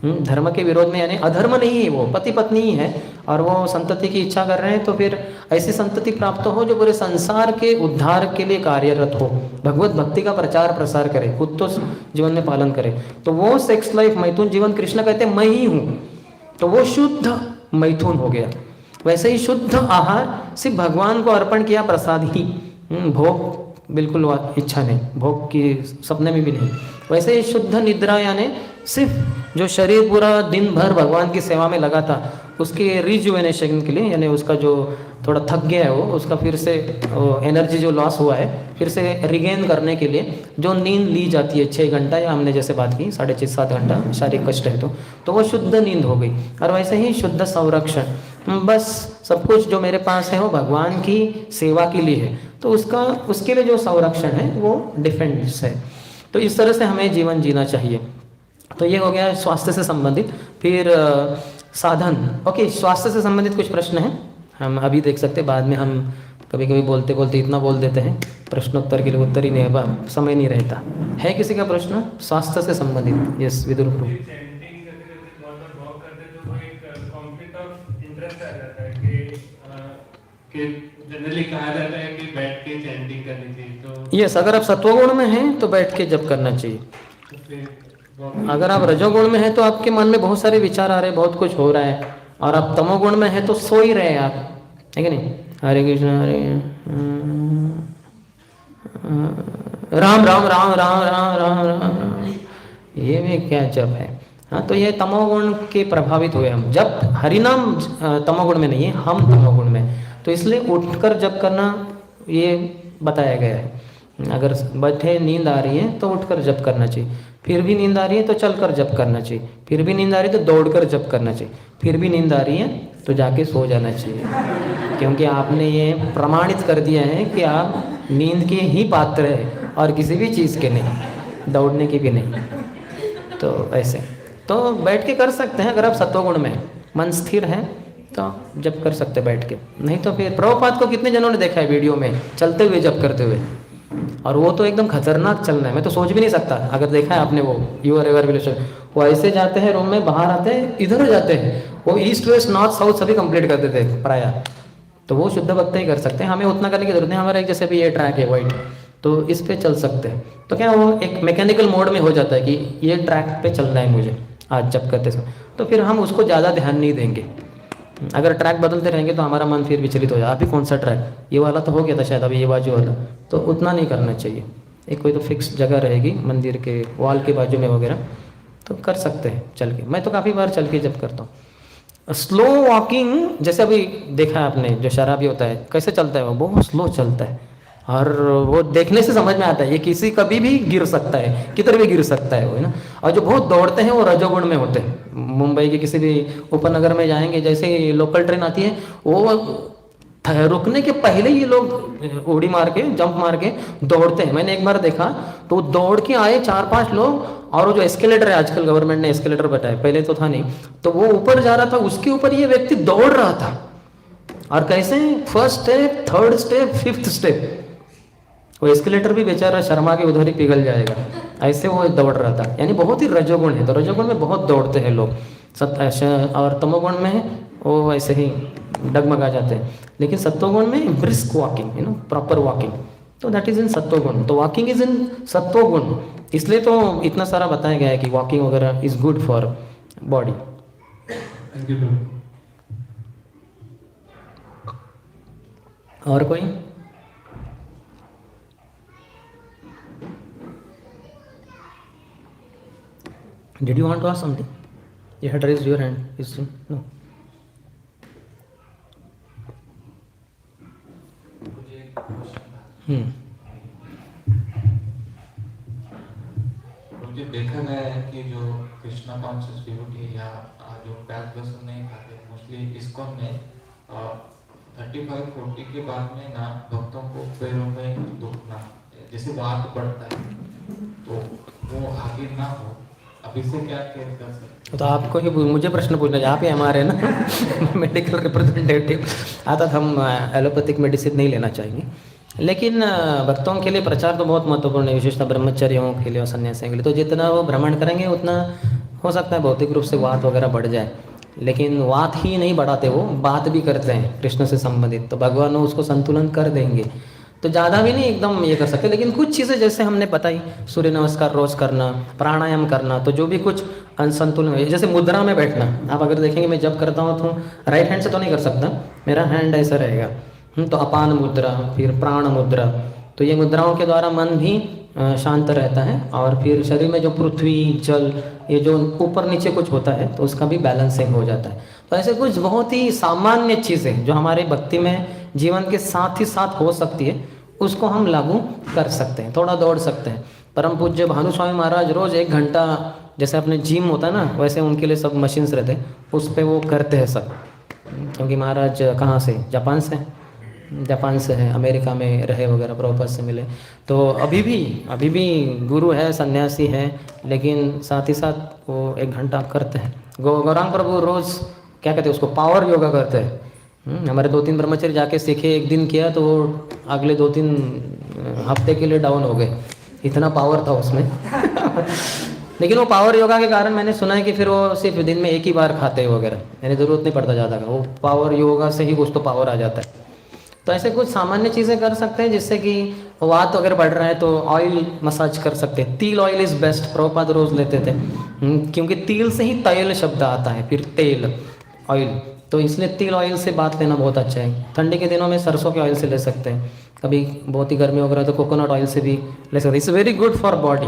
धर्म के विरोध में, यानी अधर्म नहीं है, वो पति पत्नी ही है और वो संतति की इच्छा कर रहे हैं, तो फिर ऐसी संतति प्राप्त हो जो पूरे संसार के उद्धार के लिए कार्यरत हो, भगवत भक्ति का प्रचार प्रसार करे, खुद तो जीवन में पालन करे। तो वो सेक्स लाइफ, मैथुन जीवन, कृष्ण कहते हैं मैं ही हूँ, तो वो शुद्ध मैथुन हो गया। वैसे ही शुद्ध आहार सिर्फ भगवान को अर्पण किया, प्रसाद ही, भोग बिल्कुल इच्छा नहीं, भोग की सपने में भी नहीं। वैसे ही शुद्ध निद्रा, यानी सिर्फ जो शरीर पूरा दिन भर भगवान की सेवा में लगा था, उसके रिजुवेनेशन के लिए, यानी उसका जो थोड़ा थक गया है वो, उसका फिर से एनर्जी जो लॉस हुआ है, फिर से रिगेन करने के लिए जो नींद ली जाती है 6 घंटा, या हमने जैसे बात की 6.5-7 घंटा शारीरिक कष्ट है तो वो शुद्ध नींद हो गई। और वैसे ही शुद्ध संरक्षण, बस सब कुछ जो मेरे पास है वो भगवान की सेवा के लिए है, तो उसके लिए जो संरक्षण है वो डिफेंस है। तो इस तरह से हमें जीवन जीना चाहिए। तो ये हो गया स्वास्थ्य से संबंधित। फिर साधन, ओके, स्वास्थ्य से संबंधित कुछ प्रश्न हैं, हम अभी देख सकते हैं, बाद में हम कभी कभी बोलते बोलते इतना बोल देते हैं, प्रश्नोत्तर के लिए उत्तर ही नहीं, समय नहीं रहता है। किसी का प्रश्न स्वास्थ्य से संबंधित? यस, विदुर प्रभु। जनरली कहा जाता है कि बैठ के चैंटिंग करनी चाहिए, तो यस, अगर आप सत्वगुण में हैं तो बैठ के जप करना चाहिए। अगर आप रजोगुण में हैं तो आपके मन में बहुत सारे विचार आ रहे हैं, बहुत कुछ हो रहा है, और आप तमोगुण में हैं तो सो ही रहे हैं आप, है कि नहीं? हरे कृष्ण हरे राम राम राम राम राम राम राम, ये भी क्या जप है? हाँ, तो ये तमोगुण के प्रभावित हुए हम। जब हरिनाम तमोगुण में नहीं है, हम तमोगुण में, तो इसलिए उठकर जप करना ये बताया गया है। अगर बैठे नींद आ रही है तो उठकर जप करना चाहिए, फिर भी नींद आ रही है तो चलकर जप करना चाहिए, फिर भी नींद आ रही है तो दौड़कर जप करना चाहिए, फिर भी नींद आ रही है तो जाके सो जाना चाहिए, क्योंकि आपने ये प्रमाणित कर दिया है कि आप नींद के ही पात्र हैं और किसी भी चीज़ के नहीं, दौड़ने की भी नहीं। तो ऐसे तो बैठ के कर सकते हैं। अगर आप सत्वगुण में मन स्थिर है तो जप कर सकते बैठ के, नहीं तो फिर प्रभुपाद को कितने जनों ने देखा है वीडियो में चलते हुए जप करते हुए, और वो तो एकदम खतरनाक चलना है, मैं तो सोच भी नहीं सकता। अगर देखा है आपने वो यूर एवर विलेशन, वो ऐसे जाते हैं रूम में, बाहर आते हैं, इधर जाते हैं, वो ईस्ट वेस्ट नॉर्थ साउथ सभी कंप्लीट कर देते हैं प्राय। तो वो शुद्ध भक्त ही कर सकते हैं, हमें उतना करने की जरूरत नहीं। हमारा एक जैसे भी ये ट्रैक है वाइट, तो इस पे चल सकते हैं। तो क्या वो एक मैकेनिकल मोड में हो जाता है कि ये ट्रैक पे चलना है मुझे आज जब करते समय, तो फिर हम उसको ज़्यादा ध्यान नहीं देंगे। अगर ट्रैक बदलते रहेंगे तो हमारा मन फिर विचलित हो जाए, अभी कौन सा ट्रैक, ये वाला तो हो गया था शायद, अभी ये बाजू वाला, तो उतना नहीं करना चाहिए। एक कोई तो फिक्स जगह रहेगी मंदिर के वॉल के बाजू में वगैरह, तो कर सकते हैं चल के। मैं तो काफ़ी बार चल के जब करता हूँ। स्लो वॉकिंग, जैसे अभी देखा है आपने, जो शराबी होता है कैसे चलता है, वो बहुत स्लो चलता है, और वो देखने से समझ में आता है ये किसी कभी भी गिर सकता है, किधर भी गिर सकता है वो, है ना। और जो बहुत दौड़ते हैं वो रजोगुण में होते हैं। मुंबई के किसी भी उपनगर में जाएंगे, जैसे ही लोकल ट्रेन आती है, वो रुकने के पहले ये लोग उड़ी मार के, जंप मार के दौड़ते हैं। मैंने एक बार देखा तो दौड़ के आए 4-5 लोग, और वो जो एस्केलेटर है, आजकल गवर्नमेंट ने एस्केलेटर बताया, पहले तो था नहीं, तो वो ऊपर जा रहा था, उसके ऊपर ये व्यक्ति दौड़ रहा था। और कैसे, first step, third step, 5th step, वो एस्केलेटर भी बेचारा शर्मा के उधर ही पिघल जाएगा, ऐसे वो दौड़ रहा था। यानी बहुत ही रजोगुण है, तो रजोगुण में बहुत दौड़ते हैं लोग, और तमोगुण में वो ऐसे ही डगमगा जाते हैं। लेकिन सत्वगुण में ब्रिस्क वॉकिंग, है ना, प्रॉपर वॉकिंग, तो दैट इज इन सत्वगुण। तो वॉकिंग इज इन सत्वगुण, इसलिए तो इतना सारा बताया गया है कि वॉकिंग वगैरह is good for body. Thank you. और कोई? Did you want to ask something? You had raised your hand. No. मुझे एक क्वेश्चन था। मुझे देखा गया है कि जो कृष्णा कॉन्शियस डिवोटी या जो प्याज लहसुन नहीं खाते, मोस्टली इस्कॉन में 35-40 के बाद में ना भक्तों को पैरों में दुखना जैसे वात बढ़ता है, तो वो आगे ना हो, अभी से क्या केयर कर सकते? तो आपको ही मुझे प्रश्न पूछना है, आप ही हमारे ना मेडिकल रिप्रेजेंटेटिव। आता हम एलोपैथिक मेडिसिन नहीं लेना चाहेंगे, लेकिन भक्तों के लिए प्रचार तो बहुत महत्वपूर्ण है, विशेषतः ब्रह्मचर्यों के लिए और सन्यासियों के लिए। तो जितना वो भ्रमण करेंगे उतना हो सकता है भौतिक रूप से वात वगैरह बढ़ जाए, लेकिन वात ही नहीं बढ़ाते, वो बात भी करते हैं कृष्ण से संबंधित, तो भगवान उसको संतुलन कर देंगे। तो ज़्यादा भी नहीं एकदम ये कर सकते, लेकिन कुछ चीज़ें जैसे हमने बताई, सूर्य नमस्कार रोज़ करना, प्राणायाम करना, तो जो भी कुछ असंतुलन है, जैसे मुद्रा में बैठना, आप अगर देखेंगे मैं जब करता हूँ तो राइट हैंड से तो नहीं कर सकता, मेरा हैंड ऐसा रहेगा। तो अपान मुद्रा, फिर प्राण मुद्रा, तो ये मुद्राओं के द्वारा मन भी शांत रहता है, और फिर शरीर में जो पृथ्वी जल ये जो ऊपर नीचे कुछ होता है तो उसका भी बैलेंसिंग हो जाता है। तो ऐसे कुछ बहुत ही सामान्य चीज़ें जो हमारे भक्ति में जीवन के साथ ही साथ हो सकती है, उसको हम लागू कर सकते हैं। थोड़ा दौड़ सकते हैं। परम पूज्य भानु स्वामी महाराज रोज़ 1 घंटा, जैसे अपने जिम होता है ना, वैसे उनके लिए सब मशीन्स रहते हैं, उस पर वो करते हैं सब। क्योंकि महाराज कहाँ से, जापान से है, अमेरिका में रहे वगैरह, प्रभुपाद से मिले, तो अभी भी गुरु है, सन्यासी है, लेकिन साथ ही साथ वो 1 घंटा करते हैं। गौरांग प्रभु रोज़ क्या कहते हैं उसको, पावर योगा करते हैं। हमारे 2-3 ब्रह्मचर्य जाके सीखे, 1 दिन किया तो वो अगले 2-3 हफ्ते के लिए डाउन हो गए, इतना पावर था उसमें। लेकिन वो पावर योगा के कारण मैंने सुना है कि फिर वो सिर्फ दिन में 1 ही बार खाते वगैरह, यानी ज़रूरत नहीं पड़ता ज़्यादा का, वो पावर योगा से ही कुछ तो पावर आ जाता है। तो ऐसे कुछ सामान्य चीज़ें कर सकते हैं, जिससे कि वात अगर बढ़ रहा है तो ऑयल मसाज कर सकते हैं। तिल ऑयल इज़ बेस्ट, प्रभुपाद रोज़ लेते थे, क्योंकि तिल से ही तैल शब्द आता है, फिर तेल ऑयल, तो इसलिए तिल ऑयल से बात लेना बहुत अच्छा है। ठंडी के दिनों में सरसों के ऑयल से ले सकते हैं, कभी बहुत ही गर्मी वगैरह तो कोकोनट ऑयल से भी ले सकते हैं। It's very good for body.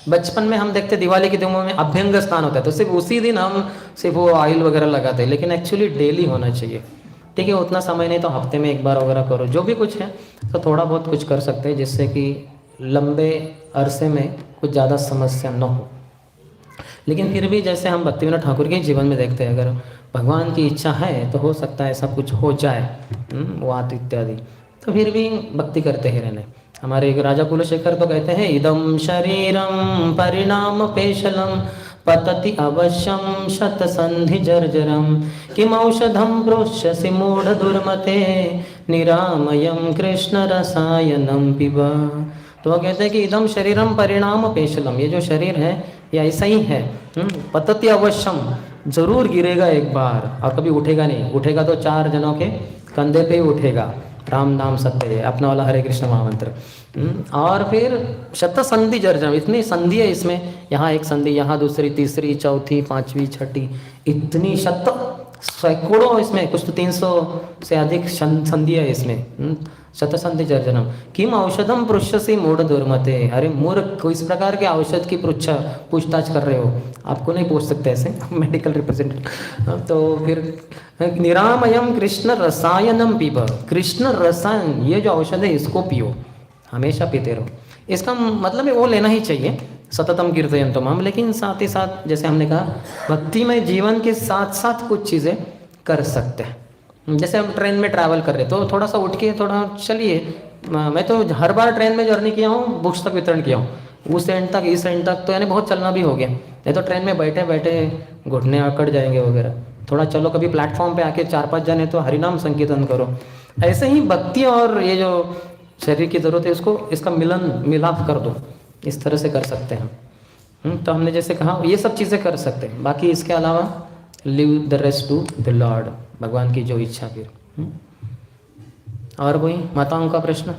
बचपन में हम देखते दिवाली के दिनों में अभ्यंग स्नान होता है, तो सिर्फ उसी दिन हम सिर्फ वो ऑयल वगैरह लगाते हैं, लेकिन एक्चुअली डेली होना चाहिए। ठीक है, उतना समय नहीं तो हफ्ते में 1 बार वगैरह करो, जो भी कुछ है तो थोड़ा बहुत कुछ कर सकते हैं, जिससे कि लंबे अरसे में कुछ ज़्यादा समस्या न हो। लेकिन फिर भी जैसे हम भक्तिविनोद ठाकुर के जीवन में देखते हैं, अगर भगवान की इच्छा है तो हो सकता है सब कुछ हो जाए, वात इत्यादि, तो फिर भी भक्ति करते ही रहने। हमारे एक राजा कुलशेखर तो कहते हैं, इदम शरीरम परिणाम पेशलम पतति अवश्यम शतसंधि जर्जरम किम औषधम प्रोष्यसि मूढ़ दुर्मते निरामयम कृष्ण रसायनम पिबा। तो वो कहते हैं कि इदम शरीरम परिणाम पेशलम, ये जो शरीर है ये ऐसा ही है, पतति अवश्यम, जरूर गिरेगा एक बार और कभी उठेगा नहीं, उठेगा तो 4 जनों के कंधे पे ही उठेगा। राम नाम सत्य है, अपना वाला हरे कृष्ण महामंत्र। और फिर शत संधि जर्जरम, इतनी संधि है इसमें, यहाँ एक संधि, यहाँ दूसरी, तीसरी, चौथी, 5वीं, 6ठी, इतनी सैकड़ों इसमें, कुछ तो 300 से अधिक संधि है इसमें। शत संधि जर्जनम किम औषधम पृष्ठसी मूढ़ दुर्मते। अरे मूर्ख, को इस प्रकार के औषध की पूछताछ कर रहे हो, आपको नहीं पूछ सकते ऐसे मेडिकल रिप्रेजेंटेटिव। तो फिर निरामयम कृष्ण रसायनम पीब, कृष्ण रसायन ये जो औषध है इसको पियो, हमेशा पीते रहो। इसका मतलब है वो लेना ही चाहिए, सततम कीर्तयन्तम हम, लेकिन साथ ही साथ जैसे हमने कहा भक्ति में जीवन के साथ साथ कुछ चीज़ें कर सकते हैं। जैसे हम ट्रेन में ट्रैवल कर रहे तो थोड़ा सा उठ के थोड़ा चलिए। मैं तो हर बार ट्रेन में जर्नी किया हूँ, बुक्स तक वितरण किया हूँ, उस एंड तक इस एंड तक, तो यानी बहुत चलना भी हो गया। नहीं तो ट्रेन में बैठे बैठे घुटने अकड़ जाएंगे वगैरह, थोड़ा चलो, कभी प्लेटफॉर्म पे आके 4-5 जने तो हरिनाम संकीर्तन करो। ऐसे ही भक्ति और ये जो शरीर की ज़रूरत है इसको, इसका मिलाप कर दो, इस तरह से कर सकते हैं। तो हमने जैसे कहा ये सब चीज़ें कर सकते हैं, बाकी इसके अलावा live the rest to the lord, भगवान की जो इच्छा फिर। और कोई माताओं का प्रश्न?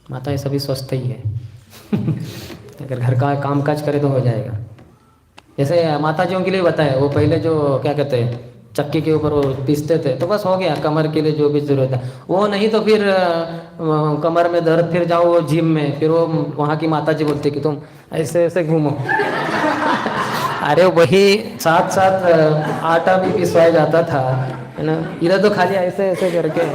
माताएं सभी स्वस्थ ही है अगर घर का काम काज करे तो हो जाएगा। जैसे माताजियों के लिए बताया, वो पहले जो क्या कहते हैं चक्की के ऊपर वो पीसते थे, तो बस हो गया, कमर के लिए जो भी जरूरत है वो, नहीं तो फिर कमर में दर्द, फिर जाओ वो जिम में, फिर वो वहाँ की माता जी बोलती कि तुम ऐसे ऐसे घूमो अरे वही साथ साथ आटा भी पिसवाया जाता था, है ना। इधर तो खाली ऐसे ऐसे करके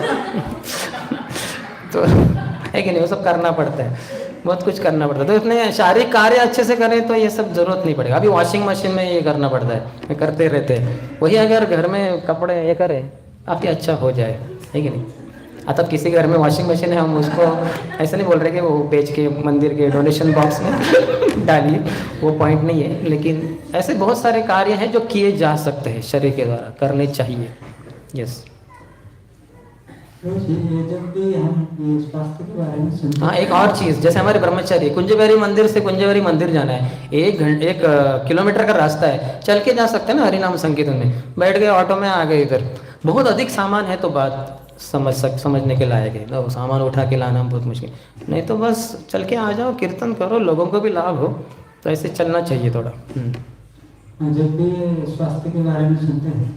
तो है कि नहीं, वो सब करना पड़ता है, बहुत कुछ करना पड़ता है। तो इसलिए शारीरिक कार्य अच्छे से करें तो ये सब जरूरत नहीं पड़ेगा। अभी वॉशिंग मशीन में ये करना पड़ता है, करते रहते हैं। वही अगर घर में कपड़े ये करें काफ़ी अच्छा हो जाए, है कि नहीं। तब किसी घर में वॉशिंग मशीन है, हम उसको ऐसे नहीं बोल रहे कि वो बेच के मंदिर के डोनेशन बॉक्स में डालिए, वो पॉइंट नहीं है। लेकिन ऐसे बहुत सारे कार्य हैं जो किए जा सकते हैं, शरीर के द्वारा करने चाहिए। यस। तो ये जब भी हम ये स्वास्थ्य के बारे में सुनते हाँ, एक और चीज़, जैसे हमारे ब्रह्मचारी कुंजबिहारी मंदिर से कुंजबिहारी मंदिर जाना है, 1 किलोमीटर का रास्ता है, चल के जा सकते हैं ना। हरिनाम संकीर्तन में बैठ गए, ऑटो में आ गए। इधर बहुत अधिक सामान है तो बात समझने के लायक है, तो सामान उठा के लाना बहुत मुश्किल, नहीं तो बस चल के आ जाओ, कीर्तन करो, लोगों को भी लाभ हो। तो ऐसे चलना चाहिए थोड़ा। जब भी ये स्वास्थ्य के बारे में सुनते हैं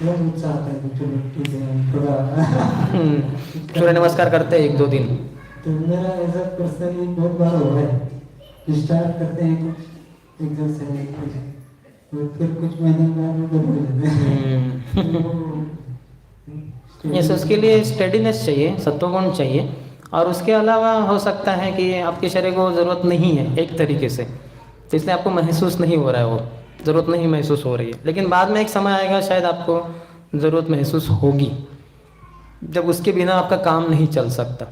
थोड़ा उत्साह आता है कि चलो ठीक है थोड़ा सूर्य नमस्कार करते हैं 1-2 दिन। तो मेरा ऐसा पर्सनली बहुत बार हो रहा है, स्टार्ट करते हैं कुछ एक्सरसाइज कुछ, तो फिर कुछ महीने बाद वो बंद हो जाते हैं। यस, उसके लिए स्टेडीनेस चाहिए, सत्वगुण चाहिए। और उसके अलावा हो सकता है कि आपके शरीर को ज़रूरत नहीं है एक तरीके से, तो इसलिए आपको महसूस नहीं हो रहा है, वो ज़रूरत नहीं महसूस हो रही है। लेकिन बाद में एक समय आएगा शायद आपको ज़रूरत महसूस होगी, जब उसके बिना आपका काम नहीं चल सकता।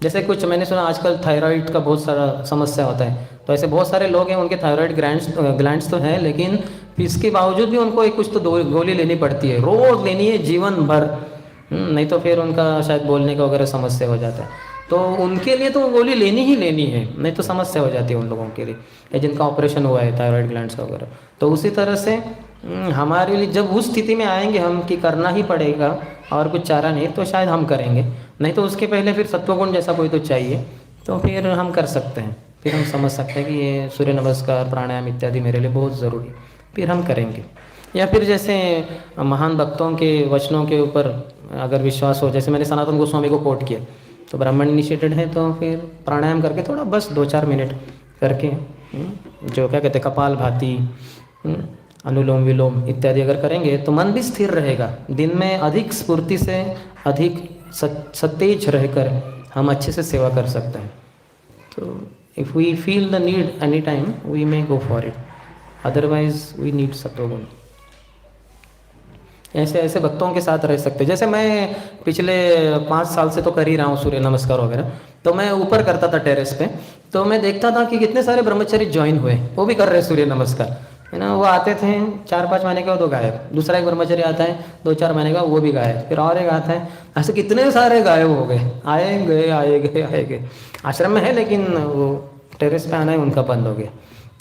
जैसे कुछ मैंने सुना आजकल थायराइड का बहुत सारा समस्या होता है, तो ऐसे बहुत सारे लोग हैं उनके थायराइड ग्लैंड्स तो हैं, लेकिन इसके बावजूद भी उनको एक कुछ तो गोली लेनी पड़ती है, रोज़ लेनी है जीवन भर, नहीं तो फिर उनका शायद बोलने का वगैरह समस्या हो जाता है। तो उनके लिए तो गोली लेनी ही लेनी है, नहीं तो समस्या हो जाती है उन लोगों के लिए, या जिनका ऑपरेशन हुआ है थायराइड ग्लैंड्स का वगैरह। तो उसी तरह से हमारे लिए जब उस स्थिति में आएंगे हम कि करना ही पड़ेगा और कुछ चारा नहीं, तो शायद हम करेंगे, नहीं तो उसके पहले फिर सत्वगुण जैसा कोई तो चाहिए, तो फिर हम कर सकते हैं। फिर हम समझ सकते हैं कि ये सूर्य नमस्कार, प्राणायाम इत्यादि मेरे लिए बहुत ज़रूरी है, फिर हम करेंगे। या फिर जैसे महान भक्तों के वचनों के ऊपर अगर विश्वास हो, जैसे मैंने सनातन गोस्वामी को कोट किया, तो ब्राह्मण इनिशिएटेड है, तो फिर प्राणायाम करके थोड़ा बस 2-4 मिनट करके जो क्या कहते हैं कपाल भाती, अनुलोम विलोम इत्यादि अगर करेंगे तो मन भी स्थिर रहेगा। दिन में अधिक स्फूर्ति से, अधिक सतेज रहकर हम अच्छे से सेवा कर सकते हैं। तो if we feel the need any time we may go for it, otherwise we need सत्वगुण। ऐसे ऐसे भक्तों के साथ रह सकते। जैसे मैं पिछले 5 साल से तो कर ही रहा हूँ सूर्य नमस्कार वगैरह, तो मैं ऊपर करता था टेरेस पे, तो मैं देखता था कि कितने सारे ब्रह्मचारी ज्वाइन हुए, वो भी कर रहे सूर्य नमस्कार, है ना। वो आते थे 4-5 महीने का, वो तो गायब, दूसरा एक ब्रह्मचारी आता है 2-4 महीने का, वो भी गायब, फिर और एक आता है, ऐसे कितने सारे गायब हो गए, आए गए। आश्रम में है लेकिन वो टेरेस पे आना है उनका बंद हो गया।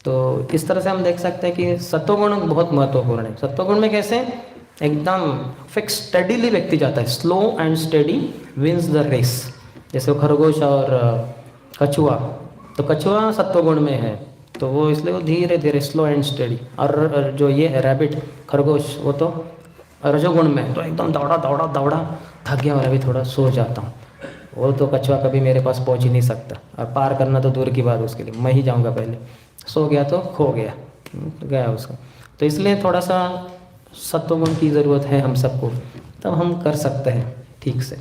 तो इस तरह से हम देख सकते हैं कि सत्वगुण बहुत महत्वपूर्ण है। सत्वगुण में कैसे एकदम फिक्स स्टडीली व्यक्ति जाता है, slow and steady wins the race. जैसे खरगोश और कछुआ, तो कछुआ सत्वगुण में है, तो वो इसलिए वो धीरे धीरे स्लो एंड स्टेडी। और जो ये है रैबिट, खरगोश, वो तो रजोगुण में, तो एकदम दौड़ा थक गया और अभी थोड़ा सो जाता हूँ। वो तो कछुआ कभी मेरे पास पहुँच ही नहीं सकता, और पार करना तो दूर की बात, उसके लिए मैं ही जाऊँगा पहले। सो गया तो खो गया, गया उसका। तो इसलिए थोड़ा सा सत्वगुण की ज़रूरत है हम सबको, तब हम कर सकते हैं ठीक से। ऐसे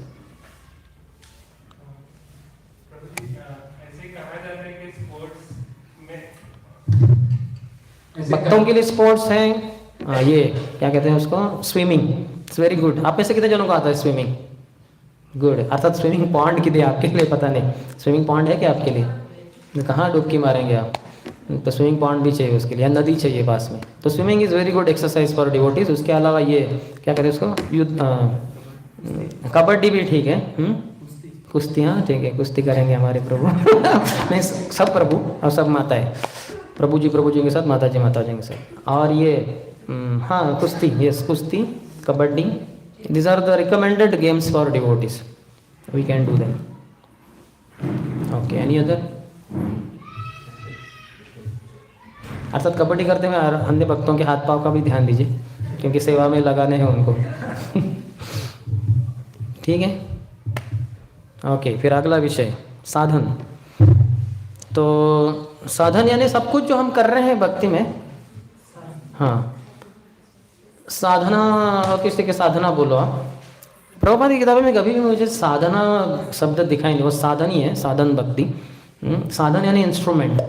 कहा जाता है कि स्पोर्ट्स में भक्तों के लिए स्पोर्ट्स हैं, ये क्या कहते हैं उसको, स्विमिंग। It's very good. आप में से कितने जनों को आता है स्विमिंग? गुड। अर्थात स्विमिंग पॉन्ड के लिए, आपके लिए पता नहीं, स्विमिंग पॉन्ड है क्या आपके लिए? कहाँ डुबकी मारेंगे आप? तो स्विमिंग पॉन्ड भी चाहिए उसके लिए, नदी चाहिए पास में। तो swimming is very good exercise for devotees. उसके अलावा ये क्या कहते हैं उसको, युद्ध, कबड्डी भी ठीक है, कुश्ती, हाँ ठीक है, कुश्ती करेंगे हमारे प्रभु नहीं, सब प्रभु और सब माताएं, प्रभु जी के साथ माता जी के साथ। और ये हाँ कुश्ती, यस कुश्ती, kabaddi, these are the recommended games for devotees. We can do them. Okay, any other? अर्थात कबड्डी करते हुए अन्य भक्तों के हाथ पाँव का भी ध्यान दीजिए, क्योंकि सेवा में लगाने हैं उनको ठीक है। ओके, फिर अगला विषय साधन। तो साधन यानी सब कुछ जो हम कर रहे हैं भक्ति में, हाँ, साधना और किसी के साधना बोलो आप। प्रभुपाद की किताबों में कभी भी मुझे साधना शब्द दिखाई नहीं, वो साधन ही है, साधन भक्ति। साधन यानी इंस्ट्रूमेंट।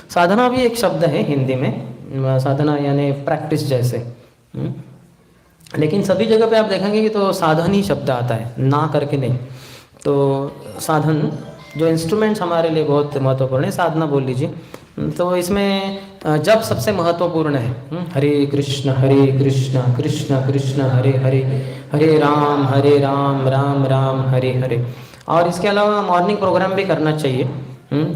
साधना भी एक शब्द है हिंदी में, साधना यानी प्रैक्टिस जैसे। लेकिन सभी जगह पे आप देखेंगे कि तो साधन ही शब्द आता है, ना करके नहीं। तो साधन जो इंस्ट्रूमेंट्स हमारे लिए बहुत महत्वपूर्ण है, साधना बोल लीजिए। तो इसमें जब सबसे महत्वपूर्ण है हरे कृष्ण कृष्ण कृष्ण हरे हरे, हरे राम राम राम हरे हरे। और इसके अलावा मॉर्निंग प्रोग्राम भी करना चाहिए।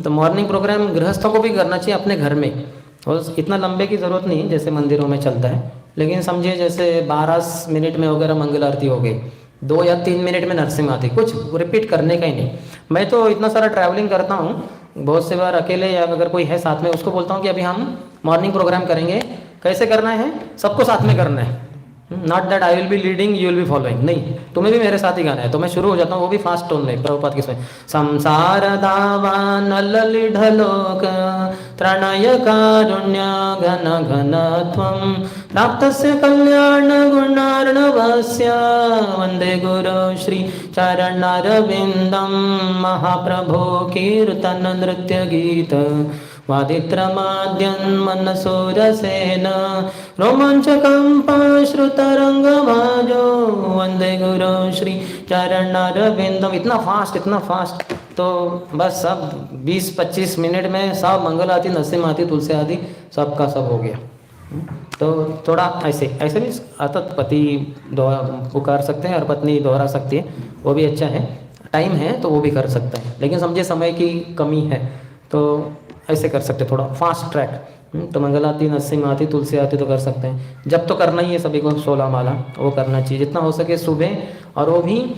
तो मॉर्निंग प्रोग्राम गृहस्थों को भी करना चाहिए अपने घर में। और इतना लंबे की ज़रूरत नहीं जैसे मंदिरों में चलता है, लेकिन समझिए जैसे 12 मिनट में वगैरह मंगल आरती हो गई, 2 या 3 मिनट में नरसिंह आरती, कुछ रिपीट करने का ही नहीं। मैं तो इतना सारा ट्रैवलिंग करता हूँ, बहुत से बार अकेले या अगर कोई है साथ में उसको बोलता हूँ कि अभी हम मॉर्निंग प्रोग्राम करेंगे, कैसे करना है, सबको साथ में करना है। Not that I will be leading you will be following, नहीं, तुम्हें भी मेरे साथ ही गाना है। तो मैं शुरू हो जाता हूँ, वो भी फास्ट टोन में, प्रभुपाद के समय संसार दावान ललिढलोक त्रणय कारुण्य घन घन त्वं प्राप्तस्य कल्याण गुणार्णवस्य वंदे गुरु श्री चरणारविंदं महाप्रभो कीर्तन नृत्य गीत वादित्रमाद्यन् मनसोरसेन रोमांचकंपाश्रुतरंगभाजो वंदे गुरु श्री चरणारविंदम। इतना फास्ट तो बस सब 20-25 मिनट में सब मंगल आती, नरसिंह आती, तुलसी आती, सबका सब हो गया। तो थोड़ा ऐसे भी अतत पति पुकार सकते हैं और पत्नी दोहरा सकती है, वो भी अच्छा है। टाइम है तो वो भी कर सकता है, लेकिन समझिए समय की कमी है तो ऐसे कर सकते, थोड़ा फास्ट ट्रैक। तो मंगल आती, नरसिंह आती, तुलसी आती तो कर सकते हैं। जब तो करना ही है सभी को 16 माला, वो करना चाहिए जितना हो सके सुबह, और वो भी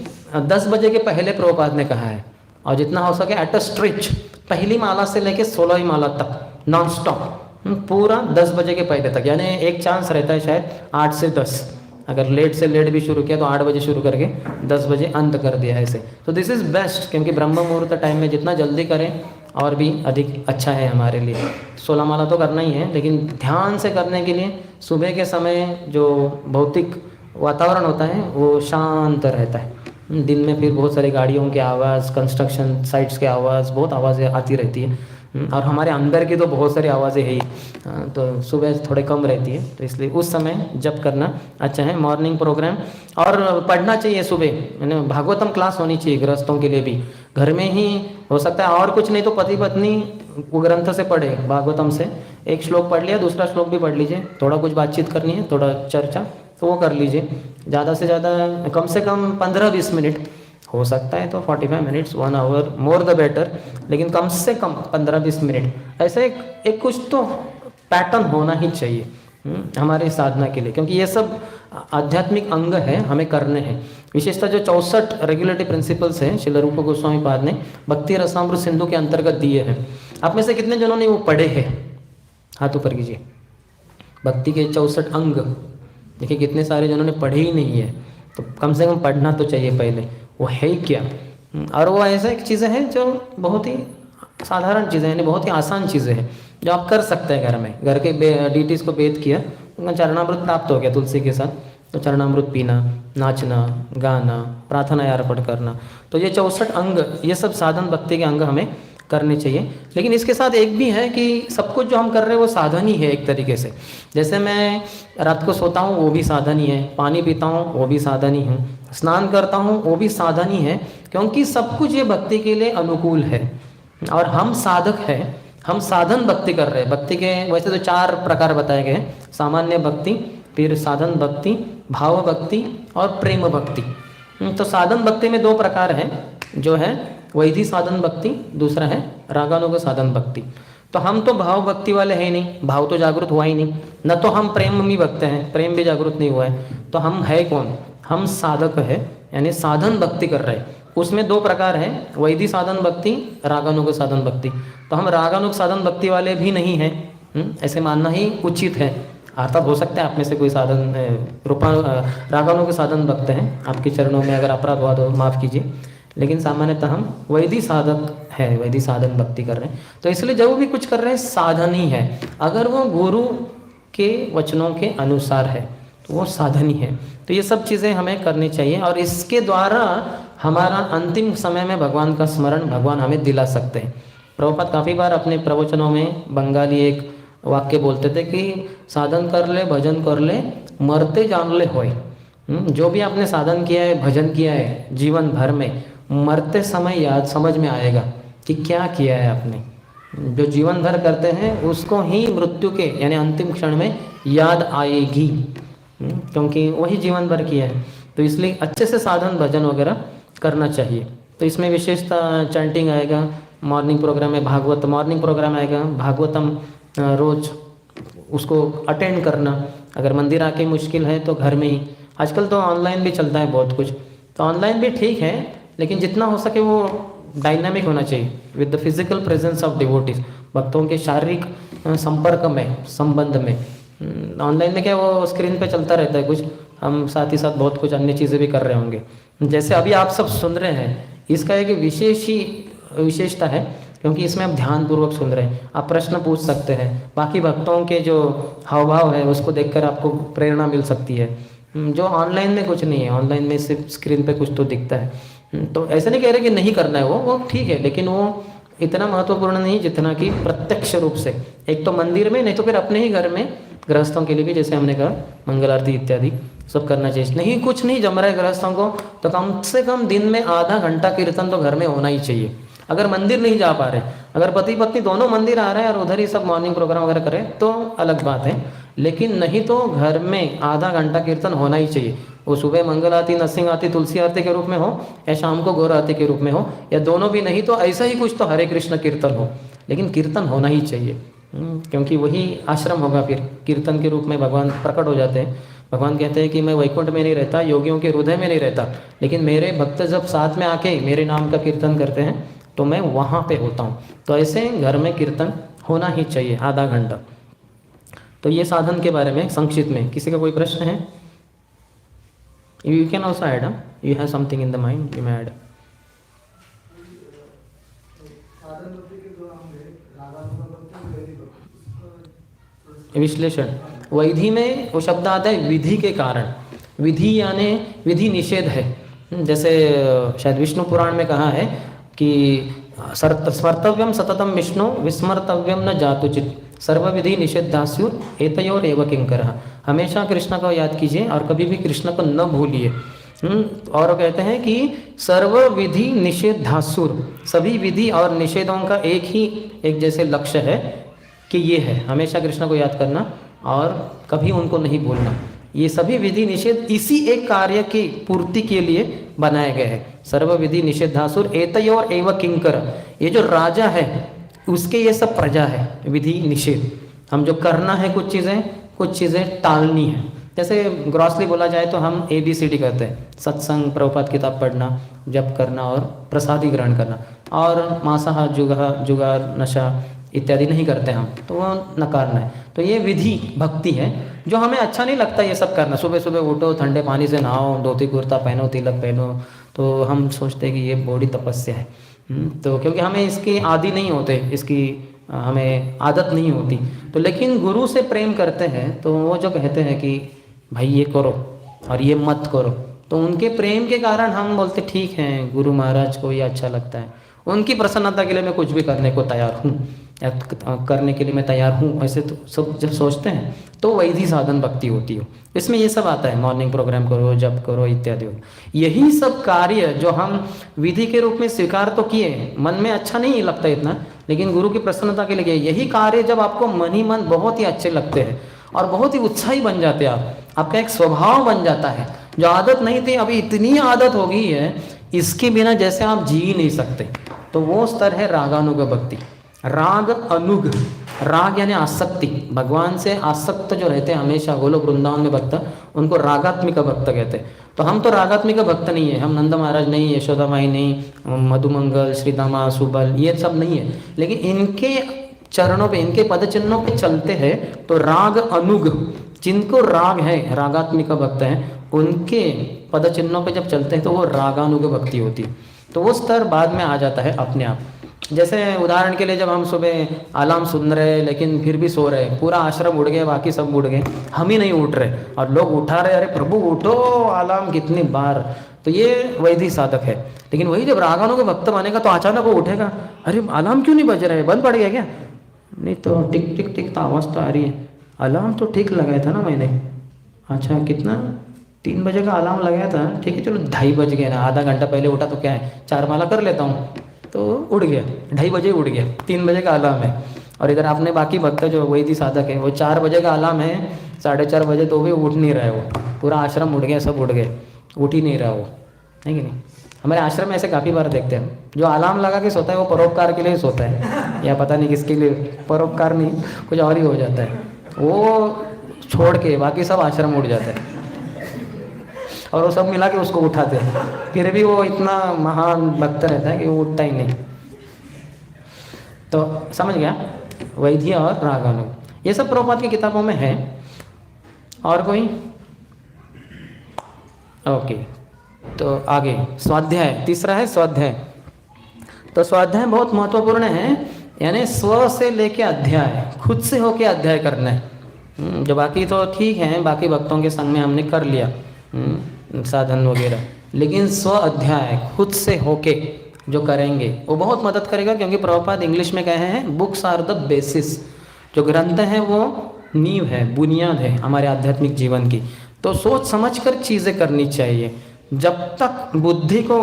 10 बजे के पहले प्रभुपाद ने कहा है। और जितना हो सके एट अ स्ट्रेच, पहली माला से लेके 16वीं माला तक नॉन स्टॉप, पूरा 10 बजे के पहले तक। यानी एक चांस रहता है शायद 8 से 10, अगर लेट से लेट भी शुरू किया तो 8 बजे शुरू करके 10 बजे अंत कर दिया ऐसे। तो दिस इज़ बेस्ट, क्योंकि ब्रह्म मुहूर्त टाइम में जितना जल्दी करें और भी अधिक अच्छा है हमारे लिए। 16 माला तो करना ही है, लेकिन ध्यान से करने के लिए सुबह के समय जो भौतिक वातावरण होता है वो शांत रहता है। दिन में फिर बहुत सारी गाड़ियों की आवाज़, कंस्ट्रक्शन साइट्स की आवाज़, बहुत आवाज़ें आती रहती है, और हमारे अंदर की तो बहुत सारी आवाज़ें है ही, तो सुबह थोड़े कम रहती है। तो इसलिए उस समय जब करना अच्छा है। मॉर्निंग प्रोग्राम और पढ़ना चाहिए सुबह, यानी भागवतम क्लास होनी चाहिए गृहस्थों के लिए भी, घर में ही हो सकता है, और कुछ नहीं तो पति पत्नी वो ग्रंथ से पढ़े, भागवतम से एक श्लोक पढ़ लिया, दूसरा श्लोक भी पढ़ लीजिए, थोड़ा कुछ बातचीत करनी है, थोड़ा चर्चा, तो वो कर लीजिए। ज़्यादा से ज़्यादा कम से कम 15-20 मिनट, हो सकता है तो 45 minutes, 1 hour, more the better, लेकिन कम से कम 15-20 मिनट ऐसे एक कुछ तो पैटर्न होना ही चाहिए हमारे साधना के लिए, क्योंकि ये सब आध्यात्मिक अंग है, हमें करने हैं। विशेषतः जो 64 रेगुलेटरी प्रिंसिपल्स हैं श्रील रूप गोस्वामी पाद ने भक्ति रसामृत सिंधु के अंतर्गत दिए हैं। आप में से कितने जनों ने वो पढ़े हैं? हाथ ऊपर कीजिए। भक्ति के 64 अंग, देखिए कितने सारे जनों ने पढ़े ही नहीं है, तो कम से कम पढ़ना तो चाहिए पहले, वो है क्या। और वो ऐसा एक चीज़ें हैं जो बहुत ही साधारण चीज़ें हैं, बहुत ही आसान चीज़ें हैं जो आप कर सकते हैं घर में। घर के डीटीज़ को बेद किया, उनका चरणामृत प्राप्त हो गया तुलसी के साथ, तो चरणामृत पीना, नाचना, गाना, प्रार्थना अर्पण करना, तो ये 64 अंग, ये सब साधन भक्ति के अंग हमें करने चाहिए। लेकिन इसके साथ एक भी है कि सब कुछ जो हम कर रहे हैं वो साधन ही है एक तरीके से। जैसे मैं रात को सोता हूँ वो भी साधन ही है, पानी पीता हूँ वो भी साधन ही हूँ, स्नान करता हूँ वो भी साधन ही है, क्योंकि सब कुछ ये भक्ति के लिए अनुकूल है। और हम साधक हैं, हम साधन भक्ति कर रहे हैं। भक्ति के वैसे तो 4 प्रकार बताए गए, सामान्य भक्ति, फिर साधन भक्ति, भाव भक्ति और प्रेम भक्ति। तो साधन भक्ति में 2 प्रकार हैं, जो है वैधि साधन भक्ति, दूसरा है रागानुग साधन भक्ति। तो हम तो भाव भक्ति वाले हैं नहीं, भाव तो जागृत हुआ ही नहीं, न तो हम प्रेम में भक्त हैं, प्रेम भी जागृत नहीं हुआ है, तो हम है कौन? हम साधक है, यानी साधन भक्ति कर रहे हैं। उसमें 2 प्रकार हैं, वैधि साधन भक्ति, रागानुग साधन भक्ति। तो हम रागानुग साधन भक्ति वाले भी नहीं हैं, ऐसे मानना ही उचित है। अर्थात हो सकता है आप में से कोई साधन रागानुग साधन भक्त हैं, आपके चरणों में अगर अपराध हुआ तो माफ़ कीजिए, लेकिन सामान्यतः हम वैधि साधक है, वैधि साधन भक्ति कर रहे हैं। तो इसलिए जब भी कुछ कर रहे हैं साधन ही है। अगर वो गुरु के वचनों के अनुसार है, तो वो साधन ही है। तो ये सब चीज़ें हमें करनी चाहिए और इसके द्वारा हमारा अंतिम समय में भगवान का स्मरण भगवान हमें दिला सकते हैं। प्रभुपाद काफ़ी बार अपने प्रवचनों में बंगाली एक वाक्य बोलते थे कि साधन कर ले, भजन कर ले, मरते जान ले होय। जो भी आपने साधन किया है, भजन किया है जीवन भर में, मरते समय याद समझ में आएगा कि क्या किया है आपने। जो जीवन भर करते हैं उसको ही मृत्यु के यानी अंतिम क्षण में याद आएगी, क्योंकि वही जीवन भर किया है। तो इसलिए अच्छे से साधन भजन वगैरह करना चाहिए। तो इसमें विशेषता चैंटिंग आएगा, मॉर्निंग प्रोग्राम में भागवत मॉर्निंग प्रोग्राम आएगा, भागवतम रोज उसको अटेंड करना। अगर मंदिर आके मुश्किल है तो घर में ही, आजकल तो ऑनलाइन भी चलता है बहुत कुछ, तो ऑनलाइन भी ठीक है, लेकिन जितना हो सके वो डायनामिक होना चाहिए with the physical presence of devotees, भक्तों के शारीरिक संपर्क में, संबंध में। ऑनलाइन में क्या वो स्क्रीन पे चलता रहता है कुछ, हम साथ ही साथ बहुत कुछ अन्य चीज़ें भी कर रहे होंगे। जैसे अभी आप सब सुन रहे हैं, इसका एक विशेषता है क्योंकि इसमें आप ध्यानपूर्वक सुन रहे हैं, आप प्रश्न पूछ सकते हैं, बाकी भक्तों के जो हाव भाव है उसको देखकर आपको प्रेरणा मिल सकती है, जो ऑनलाइन में कुछ नहीं है। ऑनलाइन में सिर्फ स्क्रीन पे कुछ तो दिखता है। तो ऐसा नहीं कह रहे कि नहीं करना है, वो ठीक है, लेकिन वो इतना महत्वपूर्ण नहीं जितना कि प्रत्यक्ष रूप से, एक तो मंदिर में, नहीं तो फिर अपने ही घर में गृहस्थों के लिए भी, जैसे हमने कहा मंगल आरती इत्यादि सब करना चाहिए। नहीं कुछ नहीं जम रहा है गृहस्थों को, तो कम से कम दिन में आधा घंटा कीर्तन तो घर में होना ही चाहिए। अगर मंदिर नहीं जा पा रहे, अगर पति पत्नी दोनों मंदिर आ रहे हैं और उधर ही सब मॉर्निंग प्रोग्राम वगैरह करें तो अलग बात है, लेकिन नहीं तो घर में आधा घंटा कीर्तन होना ही चाहिए। वो सुबह मंगल आरती, नरसिंह आरती, तुलसी आरती के रूप में हो, या शाम को गौर आरती के रूप में हो, या दोनों भी नहीं तो ऐसा ही कुछ तो हरे कृष्ण कीर्तन हो, लेकिन कीर्तन होना ही चाहिए। क्योंकि वही आश्रम होगा, फिर कीर्तन के रूप में भगवान प्रकट हो जाते हैं। भगवान कहते हैं कि मैं वैकुंठ में नहीं रहता, योगियों के हृदय में नहीं रहता, लेकिन मेरे भक्त जब साथ में आके मेरे नाम का कीर्तन करते हैं तो मैं वहाँ पे होता हूँ। तो ऐसे घर में कीर्तन होना ही चाहिए आधा घंटा। तो ये साधन के बारे में संक्षिप्त में, किसी का कोई प्रश्न है? You can also add, you have something in the mind, you may add. विश्लेषण, वैधि में वो शब्द आता है विधि के कारण। विधि यानी विधि निषेध है। जैसे शायद विष्णु पुराण में कहा है कि स्मर्तव्यम सततम विष्णु विस्मर्तव्यम न जातुचित सर्व विधि निषेधास्युर एतयोर एव किंकरः। हमेशा कृष्ण को याद कीजिए और कभी भी कृष्ण को न भूलिए। और कहते हैं कि सर्व विधि निषेधासुर, सभी विधि और निषेधों का एक जैसे लक्ष्य है कि ये है हमेशा कृष्ण को याद करना और कभी उनको नहीं भूलना। ये सभी विधि निषेध इसी एक कार्य की पूर्ति के लिए बनाए गए हैं। सर्व विधि निषेधासुर एतयोर एव किंकर, ये जो राजा है उसके ये सब प्रजा है। विधि निषेध, हम जो करना है कुछ चीज़ें टालनी है। जैसे ग्रॉसली बोला जाए तो हम ABCD करते हैं, सत्संग, प्रभुपाद किताब पढ़ना, जप करना और प्रसादी ग्रहण करना, और मांसाहार, जुगार, नशा इत्यादि नहीं करते हम, तो वो नकारना है। तो ये विधि भक्ति है जो हमें अच्छा नहीं लगता ये सब करना। सुबह सुबह उठो, ठंडे पानी से नहाओ, धोती कुर्ता पहनो, तिलक पहनो, तो हम सोचते हैं कि ये बड़ी तपस्या है। तो क्योंकि हमें इसकी आदि नहीं होते, इसकी हमें आदत नहीं होती। तो लेकिन गुरु से प्रेम करते हैं तो वो जो कहते हैं कि भाई ये करो और ये मत करो, तो उनके प्रेम के कारण हम बोलते ठीक है, गुरु महाराज को ये अच्छा लगता है, उनकी प्रसन्नता के लिए मैं कुछ भी करने को तैयार हूँ, या करने के लिए मैं तैयार हूँ, ऐसे तो सब जब सोचते हैं तो वैधि साधन भक्ति होती हो। इसमें ये सब आता है, मॉर्निंग प्रोग्राम करो, जप करो इत्यादि। यही सब कार्य जो हम विधि के रूप में स्वीकार तो किए, मन में अच्छा नहीं लगता इतना, लेकिन गुरु की प्रसन्नता के लिए किए। यही कार्य जब आपको मन ही मन बहुत ही अच्छे लगते हैं और बहुत ही उत्साही बन जाते हैं, आपका एक स्वभाव बन जाता है। जो आदत नहीं थी अभी इतनी आदत हो गई है, इसके बिना जैसे आप जी ही नहीं सकते। तो वो स्तर है रागानुग भक्ति। राग अनुग, राग यानी आसक्ति, भगवान से आसक्त जो रहते हैं हमेशा, गोलोक वृंदावन में भक्त, उनको रागात्मिक भक्त कहते हैं। तो हम तो रागात्मिक भक्त नहीं है, हम नंद महाराज नहीं, यशोदा माई नहीं, मधुमंगल, श्रीदामा, सुबल, ये सब नहीं है, लेकिन इनके चरणों पे, इनके पद चिन्हों पे चलते हैं। तो राग अनुग, जिनको राग है, रागात्मिक भक्त हैं, उनके पद चिन्हों पे जब चलते हैं तो वो रागानुग भक्ति होती है। तो वो स्तर बाद में आ जाता है अपने आप। जैसे उदाहरण के लिए जब हम सुबह अलार्म सुन रहे हैं लेकिन फिर भी सो रहे हैं, पूरा आश्रम उड़ गया, बाकी सब उड़ गए, हम ही नहीं उठ रहे और लोग उठा रहे, अरे प्रभु उठो, अलार्म कितनी बार। तो ये वैधि साधक है। लेकिन वही जब रागानु के भक्त बनेगा तो अचानक वो उठेगा, अरे अलार्म क्यों नहीं बज रहा है, बंद पड़ गया क्या? नहीं तो टिक टिक टिक तो आवाज़ तो आ रही है, अलार्म तो ठीक लगाया था ना मैंने। अच्छा कितना? 3 बजे का अलार्म लगाया था, ठीक है चलो 2:30 बज गया ना, आधा घंटा पहले उठा तो क्या है, 4 माला कर लेता हूँ, तो उड़ गया, 2:30 बजे उड़ गया, 3 बजे का अलार्म है। और इधर आपने बाकी भक्त जो वैधि साधक है वो 4 बजे का अलार्म है, 4:30 बजे तो भी उठ नहीं रहा है, वो पूरा आश्रम उड़ गया, सब उड़ गए, उठ ही नहीं रहा वो, है कि नहीं? हमारे आश्रम में ऐसे काफ़ी बार देखते हैं, जो अलार्म लगा के सोता है वो परोपकार के लिए सोता है, या पता नहीं किसके लिए, परोपकार नहीं कुछ और ही हो जाता है, वो छोड़ के बाकी सब आश्रम उड़ जाता है और वो सब मिला के उसको उठाते हैं, फिर भी वो इतना महान भक्त रहता है कि वो उठता ही नहीं। तो समझ गया, वैद्य और रागानु ये सब प्रभुपाद की किताबों में है। और कोई? ओके, तो आगे स्वाध्याय, तीसरा है स्वाध्याय। तो स्वाध्याय बहुत महत्वपूर्ण है, यानी स्व से लेके अध्याय, खुद से होके अध्याय करना है। जो बाकी तो ठीक है, बाकी भक्तों के संग में हमने कर लिया साधन वगैरह, लेकिन स्व अध्याय खुद से होके जो करेंगे वो बहुत मदद करेगा, क्योंकि प्रभुपाद इंग्लिश में कहे हैं बुक्स आर द बेसिस, जो ग्रंथ हैं वो नींव है, बुनियाद है हमारे आध्यात्मिक जीवन की। तो सोच समझ कर चीज़ें करनी चाहिए, जब तक बुद्धि को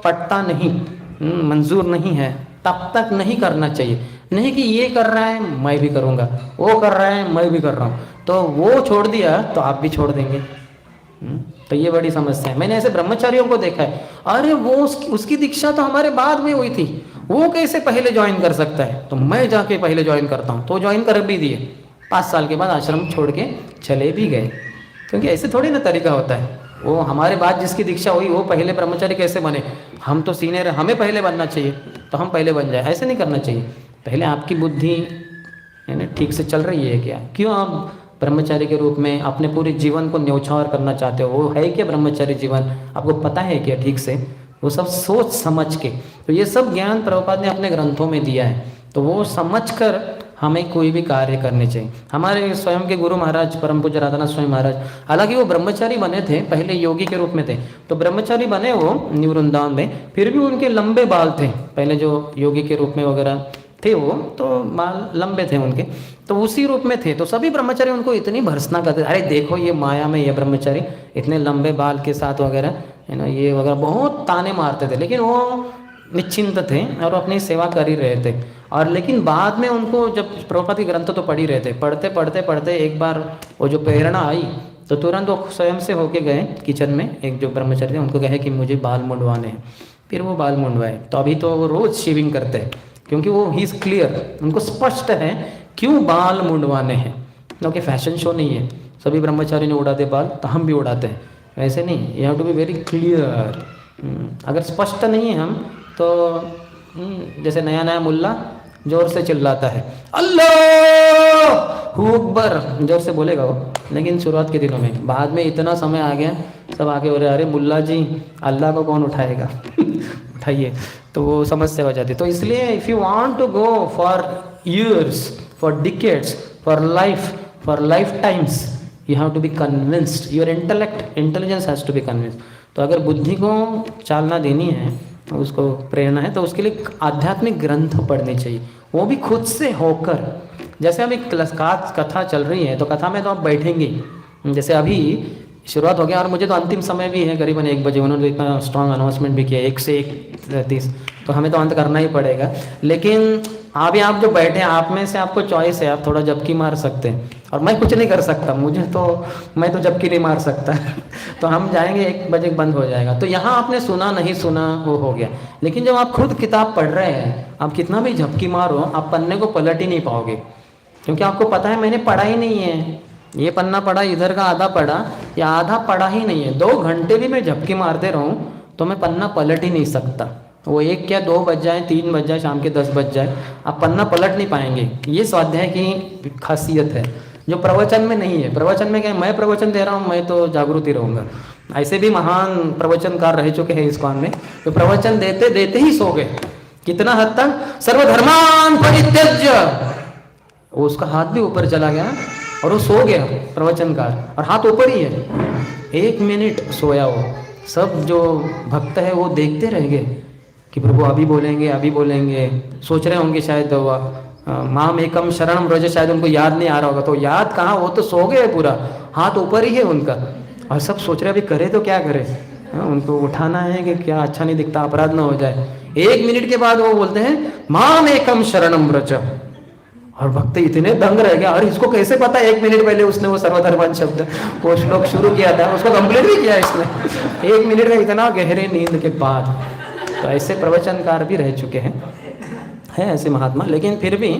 पटता नहीं, मंजूर नहीं है, तब तक नहीं करना चाहिए। नहीं कि ये कर रहा है मैं भी करूँगा, वो कर रहा है मैं भी कर रहा हूँ, तो वो छोड़ दिया तो आप भी छोड़ देंगे। तो ये बड़ी समस्या है। मैंने ऐसे ब्रह्मचारियों को देखा है, अरे वो उसकी दीक्षा तो हमारे बाद में हुई थी, वो कैसे पहले ज्वाइन कर सकता है, तो मैं जाके पहले ज्वाइन करता हूँ, तो ज्वाइन कर भी दिए, 5 साल के बाद आश्रम छोड़ के चले भी गए। क्योंकि ऐसे थोड़ी ना तरीका होता है, वो हमारे बाद जिसकी दीक्षा हुई वो पहले ब्रह्मचारी कैसे बने, हम तो सीनियर, हमें पहले बनना चाहिए तो हम पहले बन जाए, ऐसे नहीं करना चाहिए। पहले आपकी बुद्धि यानी ठीक से चल रही है क्या, क्यों आप ब्रह्मचारी के रूप में अपने पूरे जीवन को न्यौछावर करना चाहते हो, वो है क्या ब्रह्मचारी जीवन, आपको पता है क्या ठीक से, वो सब सोच समझ के। तो ये सब ज्ञान प्रभुपाद ने अपने ग्रंथों में दिया है, तो वो समझ कर हमें कोई भी कार्य करने चाहिए। हमारे स्वयं के गुरु महाराज परम पूज्य राधानाथ स्वामी महाराज, हालांकि वो ब्रह्मचारी बने थे, पहले योगी के रूप में थे, तो ब्रह्मचारी बने वो न्यू वृंदावन में, फिर भी उनके लंबे बाल थे, पहले जो योगी के रूप में वगैरह थे वो, तो बाल लंबे थे उनके, तो उसी रूप में थे। तो सभी ब्रह्मचारी उनको इतनी भर्त्सना करते, अरे देखो ये माया में ये ब्रह्मचारी इतने लंबे बाल के साथ वगैरह है ना, ये वगैरह बहुत ताने मारते थे, लेकिन वो निश्चिंत थे और अपनी सेवा कर ही रहे थे। और लेकिन बाद में उनको जब प्रभुपाद के ग्रंथ तो पढ़ ही रहे थे, पढ़ते पढ़ते पढ़ते एक बार वो जो प्रेरणा आई तो तुरंत वो स्वयं से होके गए किचन में, एक जो ब्रह्मचारी थे उनको कहे कि मुझे बाल मुंडवाने हैं, फिर वो बाल मुंडवाए। तो अभी तो वो रोज़ शेविंग करते हैं, क्योंकि वो ही इज़ क्लियर, उनको स्पष्ट है क्यों बाल मुंडवाने हैं, क्योंकि फैशन शो नहीं है सभी ब्रह्मचारी ने उड़ाते बाल तो हम भी उड़ाते हैं, वैसे नहीं, you have to be very clear. अगर स्पष्ट नहीं है हम तो जैसे नया नया मुल्ला जोर से चिल्लाता है अल्लाह अकबर, जोर से बोलेगा वो, लेकिन शुरुआत के दिनों में, बाद में इतना समय आ गया सब आके बोले अरे मुल्ला जी अल्लाह को कौन उठाएगा उठाइए, तो वो समस्या हो जाती है। तो इसलिए if you want to go for years, for decades, for life times, you have to be convinced, your intelligence has to be convinced. तो अगर बुद्धि को चालना देनी है, उसको प्रेरणा है, तो उसके लिए आध्यात्मिक ग्रंथ पढ़ने चाहिए, वो भी खुद से होकर। जैसे अभी कथा चल रही है तो कथा में तो आप बैठेंगे, जैसे अभी शुरुआत हो गया और मुझे तो अंतिम समय भी है करीबन 1 बजे, उन्होंने इतना स्ट्रॉन्ग अनाउंसमेंट भी किया 1 से 1:30, तो हमें तो अंत करना ही पड़ेगा। लेकिन अभी आप जो बैठे हैं, आप में से आपको चॉइस है, आप थोड़ा झपकी मार सकते हैं, और मैं कुछ नहीं कर सकता, मैं तो झपकी नहीं मार सकता तो हम जाएंगे 1 बजे बंद हो जाएगा। तो यहाँ आपने सुना नहीं सुना वो हो गया, लेकिन जब आप खुद किताब पढ़ रहे हैं, आप कितना भी झपकी मारो आप पन्ने को पलट ही नहीं पाओगे, क्योंकि आपको पता है मैंने पढ़ा ही नहीं है, ये पन्ना पढ़ा, इधर का आधा पढ़ा, या आधा पढ़ा ही नहीं है। 2 घंटे भी मैं झपकी मारते रहूं तो मैं पन्ना पलट ही नहीं सकता, वो 1 क्या 2 बज जाए, 3 बज जाए, शाम के 10 बज जाए, आप पन्ना पलट नहीं पाएंगे। ये स्वाध्याय की खासियत है जो प्रवचन में नहीं है। प्रवचन में क्या, मैं प्रवचन दे रहा हूँ, मैं तो जागृति रहूँगा। ऐसे भी महान प्रवचनकार रह चुके हैं इस्कॉन में, तो प्रवचन देते देते ही सो गए, कितना हद तक? सर्वधर्मान परित्यज्य, वो उसका हाथ भी ऊपर चला गया और वो सो गया प्रवचनकार, और हाथ ऊपर ही है। 1 मिनट सोया वो। सब जो भक्त है वो देखते रह गए कि प्रभु अभी बोलेंगे, अभी बोलेंगे। सोच रहे होंगे शायद माम एकम शरणम व्रज, शायद उनको याद नहीं आ रहा होगा। तो याद कहाँ, वो तो सो गए, पूरा हाथ ऊपर ही है उनका। और सब सोच रहे अभी करे तो क्या करे, उनको उठाना है कि क्या अच्छा नहीं दिखता, अपराध ना हो जाए। 1 मिनट के बाद वो बोलते हैं माम एकम शरणम व्रज, और भक्त इतने दंग रह गया। और इसको कैसे पता 1 मिनट पहले उसने वो सर्वधर्मान शब्द वो श्लोक शुरू किया था, उसको कंप्लीट भी किया इसने 1 मिनट में, इतना गहरे नींद के बाद। तो ऐसे प्रवचनकार भी रह चुके हैं, है ऐसे महात्मा। लेकिन फिर भी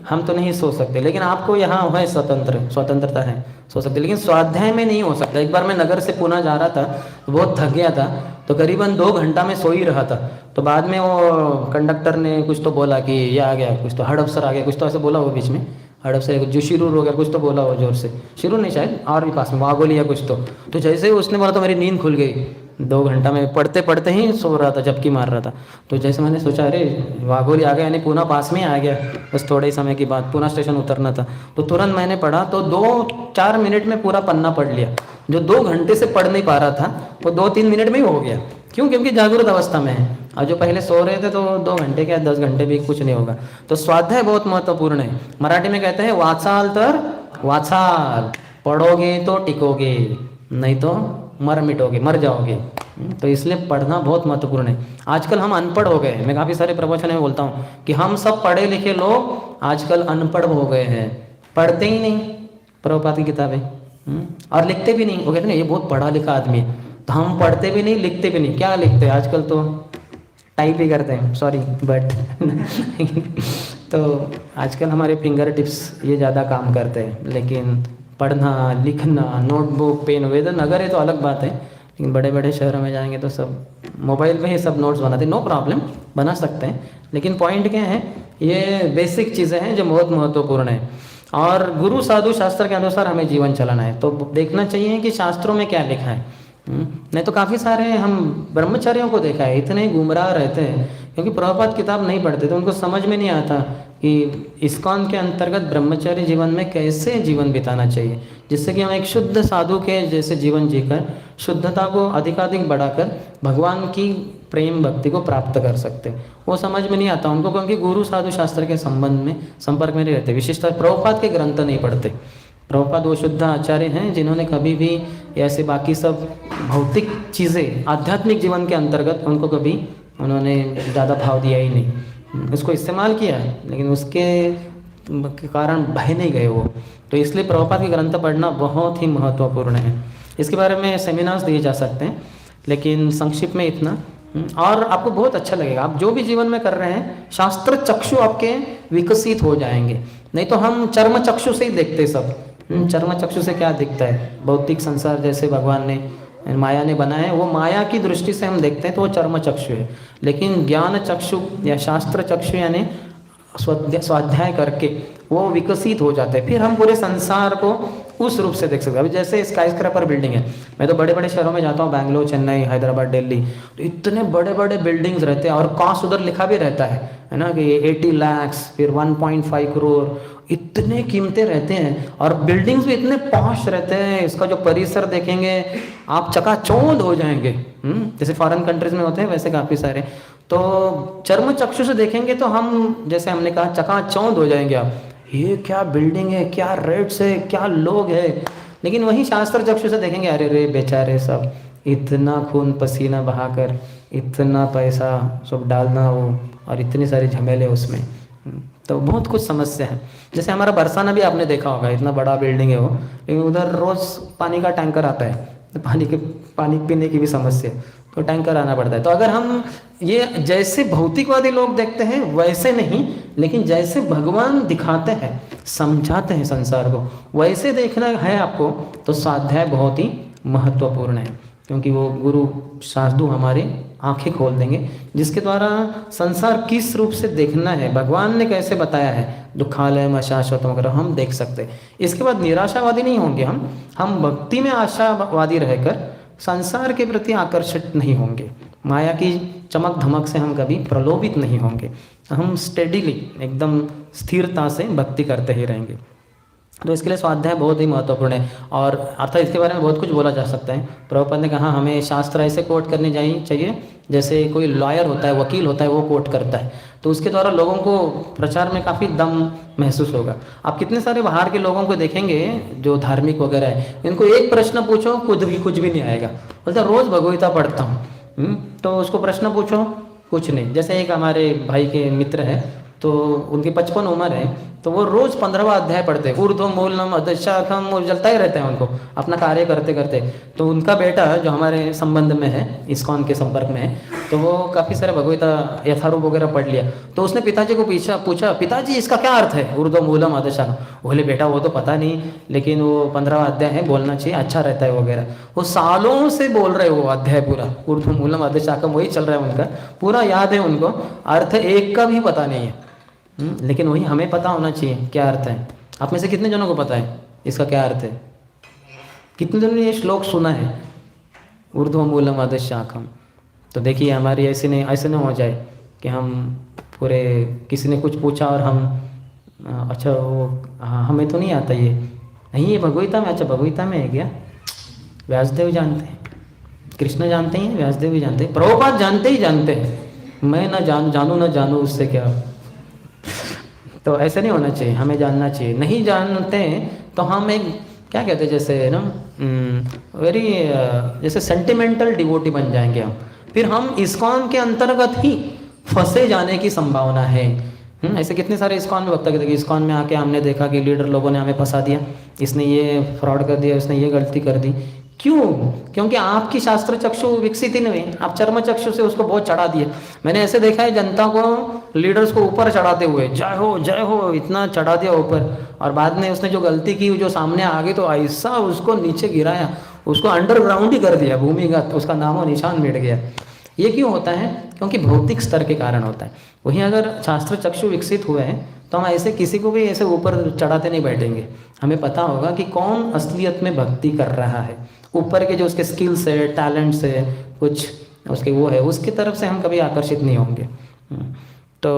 हम तो नहीं सो सकते, लेकिन आपको यहाँ है स्वतंत्रता है, सो सकते, लेकिन स्वाध्याय में नहीं हो सकता। एक बार मैं नगर से पुणे जा रहा था, तो बहुत थक गया था, तो करीबन 2 घंटा में सो ही रहा था। तो बाद में वो कंडक्टर ने कुछ तो बोला कि ये आ गया, कुछ तो हड अफसर आ गया, कुछ तो ऐसे बोला वो बीच में, हड अफसर जो शिरूर हो गया, कुछ तो बोला वो जोर से, शिरूर नहीं शायद और भी पास में वागोली या कुछ तो जैसे ही उसने बोला तो मेरी नींद खुल गई। 2 घंटा में पढ़ते पढ़ते ही सो रहा था, झपकी मार रहा था। तो जैसे मैंने सोचा अरे वाघोली आ गया, यानी पूना पास में आ गया, बस थोड़े ही समय के बाद पूना स्टेशन उतरना था। तो तुरंत मैंने पढ़ा, तो 2-4 मिनट में पूरा पन्ना पढ़ लिया। जो 2 घंटे से पढ़ नहीं पा रहा था वो 2-3 मिनट में ही हो गया। क्यों? क्योंकि जागरूक अवस्था में है। और जो पहले सो रहे थे तो 2 घंटे क्या 10 घंटे भी कुछ नहीं होगा। तो स्वाध्याय बहुत महत्वपूर्ण है। मराठी में कहते हैं वाचाल तर वाचाल, पढ़ोगे तो टिकोगे, नहीं तो मर मिटोगे, मर जाओगे। तो इसलिए पढ़ना बहुत महत्वपूर्ण है। आजकल हम अनपढ़ हो गए। मैं काफ़ी सारे प्रवचन में बोलता हूँ कि हम सब पढ़े लिखे लोग आजकल अनपढ़ हो गए हैं, पढ़ते ही नहीं प्रभुपाद की किताबें, और लिखते भी नहीं। वो कहते हैं ये बहुत पढ़ा लिखा आदमी है, तो हम पढ़ते भी नहीं, लिखते भी नहीं। क्या लिखते हैं आजकल? तो टाइप ही करते हैं, सॉरी बट तो आजकल हमारे फिंगर टिप्स ये ज़्यादा काम करते हैं। लेकिन पढ़ना, लिखना, नोटबुक, पेन, वेदन अगर है तो अलग बात है। लेकिन बड़े बड़े शहरों में जाएंगे तो सब मोबाइल में ही सब नोट्स बनाते हैं। नो प्रॉब्लम, बना सकते हैं, लेकिन पॉइंट क्या है, ये बेसिक चीज़ें हैं जो बहुत महत्वपूर्ण है। और गुरु साधु शास्त्र के अनुसार हमें जीवन चलाना है, तो देखना चाहिए कि शास्त्रों में क्या लिखा है। नहीं तो काफ़ी सारे हम ब्रह्मचारियों को देखा है, इतने गुमराह रहते हैं क्योंकि प्रभुपाद किताब नहीं पढ़ते, तो उनको समझ में नहीं आता कि इस्कॉन के अंतर्गत ब्रह्मचारी जीवन में कैसे जीवन बिताना चाहिए, जिससे कि हम एक शुद्ध साधु के जैसे जीवन जीकर शुद्धता को अधिकाधिक बढ़ाकर भगवान की प्रेम भक्ति को प्राप्त कर सकते हैं। वो समझ में नहीं आता उनको, क्योंकि गुरु साधु शास्त्र के संबंध में संपर्क में नहीं रहते। विशेषतः प्रभुपाद के ग्रंथ नहीं पढ़ते। प्रभुपाद वो शुद्ध आचार्य हैं जिन्होंने कभी भी ऐसे बाकी सब भौतिक चीज़ें आध्यात्मिक जीवन के अंतर्गत उनको कभी उन्होंने ज़्यादा भाव दिया ही नहीं। उसको इस्तेमाल किया है लेकिन उसके कारण बह नहीं गए वो। तो इसलिए प्रभुपाद के ग्रंथ पढ़ना बहुत ही महत्वपूर्ण है। इसके बारे में सेमिनार्स दिए जा सकते हैं, लेकिन संक्षिप्त में इतना। और आपको बहुत अच्छा लगेगा, आप जो भी जीवन में कर रहे हैं शास्त्र चक्षु आपके विकसित हो जाएंगे। नहीं तो हम चर्म चक्षु से ही देखते सब। चर्म चक्षु से क्या दिखता है? भौतिक संसार जैसे भगवान ने माया ने बनाया है, वो माया की दृष्टि से हम देखते हैं तो वो चर्म चक्षु है। लेकिन ज्ञान चक्षु या शास्त्र चक्षु यानी स्वाध्याय करके वो विकसित हो जाते हैं, फिर हम पूरे संसार को उस रूप से देख सकते हैं। अभी जैसे स्काई स्क्रैपर बिल्डिंग है, मैं तो बड़े बड़े शहरों में जाता हूँ, बैंगलोर, चेन्नई, हैदराबाद, दिल्ली, तो इतने बड़े बड़े बिल्डिंग्स रहते हैं और कॉस्ट उधर लिखा भी रहता है ना कि 80 लाख, फिर 1.5 करोड़, इतने कीमतें रहते हैं और बिल्डिंग्स भी इतने पॉश रहते हैं। इसका जो परिसर देखेंगे आप चकाचौंध हो जाएंगे। जैसे फॉरेन कंट्रीज में होते हैं वैसे काफ़ी सारे। तो चर्म चक्षु से देखेंगे तो हम, जैसे हमने कहा, चकाचौंध हो जाएंगे आप, ये क्या बिल्डिंग है, क्या रेट्स है, क्या लोग है। लेकिन वही शास्त्र चक्षु से देखेंगे, अरे रे बेचारे सब इतना खून पसीना बहाकर इतना पैसा सब डालना हो और इतनी सारी झमेले उसमें, तो बहुत कुछ समस्या है। जैसे हमारा बरसाना भी आपने देखा होगा, इतना बड़ा बिल्डिंग है वो, लेकिन उधर रोज़ पानी का टैंकर आता है, तो पानी पीने की भी समस्या, तो टैंकर आना पड़ता है। तो अगर हम ये जैसे भौतिकवादी लोग देखते हैं वैसे नहीं, लेकिन जैसे भगवान दिखाते हैं, समझाते हैं संसार को, वैसे देखना है आपको, तो स्वाध्याय बहुत ही महत्वपूर्ण है। क्योंकि वो गुरु साधु हमारे आंखें खोल देंगे, जिसके द्वारा संसार किस रूप से देखना है, भगवान ने कैसे बताया है, दुखालयम अशाश्वतम वगैरह हम देख सकते हैं। इसके बाद निराशावादी नहीं होंगे हम भक्ति में आशावादी रहकर संसार के प्रति आकर्षित नहीं होंगे। माया की चमक धमक से हम कभी प्रलोभित नहीं होंगे, हम स्टेडीली एकदम स्थिरता से भक्ति करते ही रहेंगे। तो इसके लिए स्वाध्याय बहुत ही महत्वपूर्ण है। और अर्थात इसके बारे में बहुत कुछ बोला जा सकता है। प्रभुपाद ने कहा हमें शास्त्र ऐसे कोट करने चाहिए जैसे कोई लॉयर होता है, वकील होता है, वो कोट करता है, तो उसके द्वारा लोगों को प्रचार में काफ़ी दम महसूस होगा। आप कितने सारे बाहर के लोगों को देखेंगे जो धार्मिक वगैरह है, इनको एक प्रश्न पूछो कुछ भी नहीं आएगा, बोलता रोज़ भगवगीता पढ़ता हूँ। तो उसको प्रश्न पूछो कुछ नहीं। जैसे एक हमारे भाई के मित्र है, तो उनकी 55 उम्र है, तो वो रोज़ 15वां अध्याय पढ़ते हैं, ऊर्ध्व मूलम अधशाखम, वो चलता ही रहता है उनको अपना कार्य करते करते। तो उनका बेटा जो हमारे संबंध में है, इस्कॉन के संपर्क में है, तो वो काफ़ी सारे भगवगीता यथारूप वगैरह पढ़ लिया। तो उसने पिताजी को पूछा पिताजी इसका क्या अर्थ है ऊर्ध्व मूलम अधशाखम? बोले बेटा वो तो पता नहीं, लेकिन वो 15वां अध्याय है, बोलना चाहिए, अच्छा रहता है वगैरह। वो सालों से बोल रहे वो अध्याय पूरा, ऊर्ध्व मूलम अधशाखम वही चल रहा है उनका, पूरा याद है उनको, अर्थ एक का भी पता नहीं है। लेकिन वही हमें पता होना चाहिए क्या अर्थ है। आप में से कितने जनों को पता है इसका क्या अर्थ है? कितने जनों ने ये श्लोक सुना है ऊर्ध्व मूलम अधशाखम? तो देखिए हमारी ऐसे नहीं हो जाए कि हम पूरे, किसी ने कुछ पूछा और हम अच्छा वो हाँ हमें तो नहीं आता ये, नहीं ये भगवगीता में, अच्छा भगवगीता में है क्या? व्यासदेव जानते हैं, कृष्ण जानते हैं, व्यासदेव भी जानते हैं, प्रभुपाद जानते ही जानते हैं, मैं ना जानूँ उससे क्या। तो ऐसे नहीं होना चाहिए, हमें जानना चाहिए। नहीं जानते हैं तो हम एक क्या कहते हैं जैसे ना वेरी जैसे सेंटिमेंटल डिवोटी बन जाएंगे हम, फिर हम इस्कॉन के अंतर्गत ही फंसे जाने की संभावना है। ऐसे कितने सारे इस्कॉन में वक्ता कहते हैं कि इस्कॉन में आके हमने देखा कि लीडर लोगों ने हमें फंसा दिया, इसने ये फ्रॉड कर दिया, इसने ये गलती कर दी। क्यों? क्योंकि आपकी शास्त्र चक्षु विकसित ही नहीं, आप चर्म चक्षु से उसको बहुत चढ़ा दिए। मैंने ऐसे देखा है जनता को, लीडर्स को ऊपर चढ़ाते हुए, जय हो इतना चढ़ा दिया ऊपर, और बाद में उसने जो गलती की जो सामने आ गई तो ऐसा उसको नीचे गिराया, उसको अंडरग्राउंड ही कर दिया, भूमिगत, उसका नामो निशान मिट गया। ये क्यों होता है? क्योंकि भौतिक स्तर के कारण होता है। वहीं अगर शास्त्र चक्षु विकसित हुए हैं तो हम ऐसे किसी को भी ऐसे ऊपर चढ़ाते नहीं बैठेंगे। हमें पता होगा कि कौन असलियत में भक्ति कर रहा है, ऊपर के जो उसके स्किल्स है, टैलेंट्स है, कुछ उसके वो है, उसकी तरफ से हम कभी आकर्षित नहीं होंगे। तो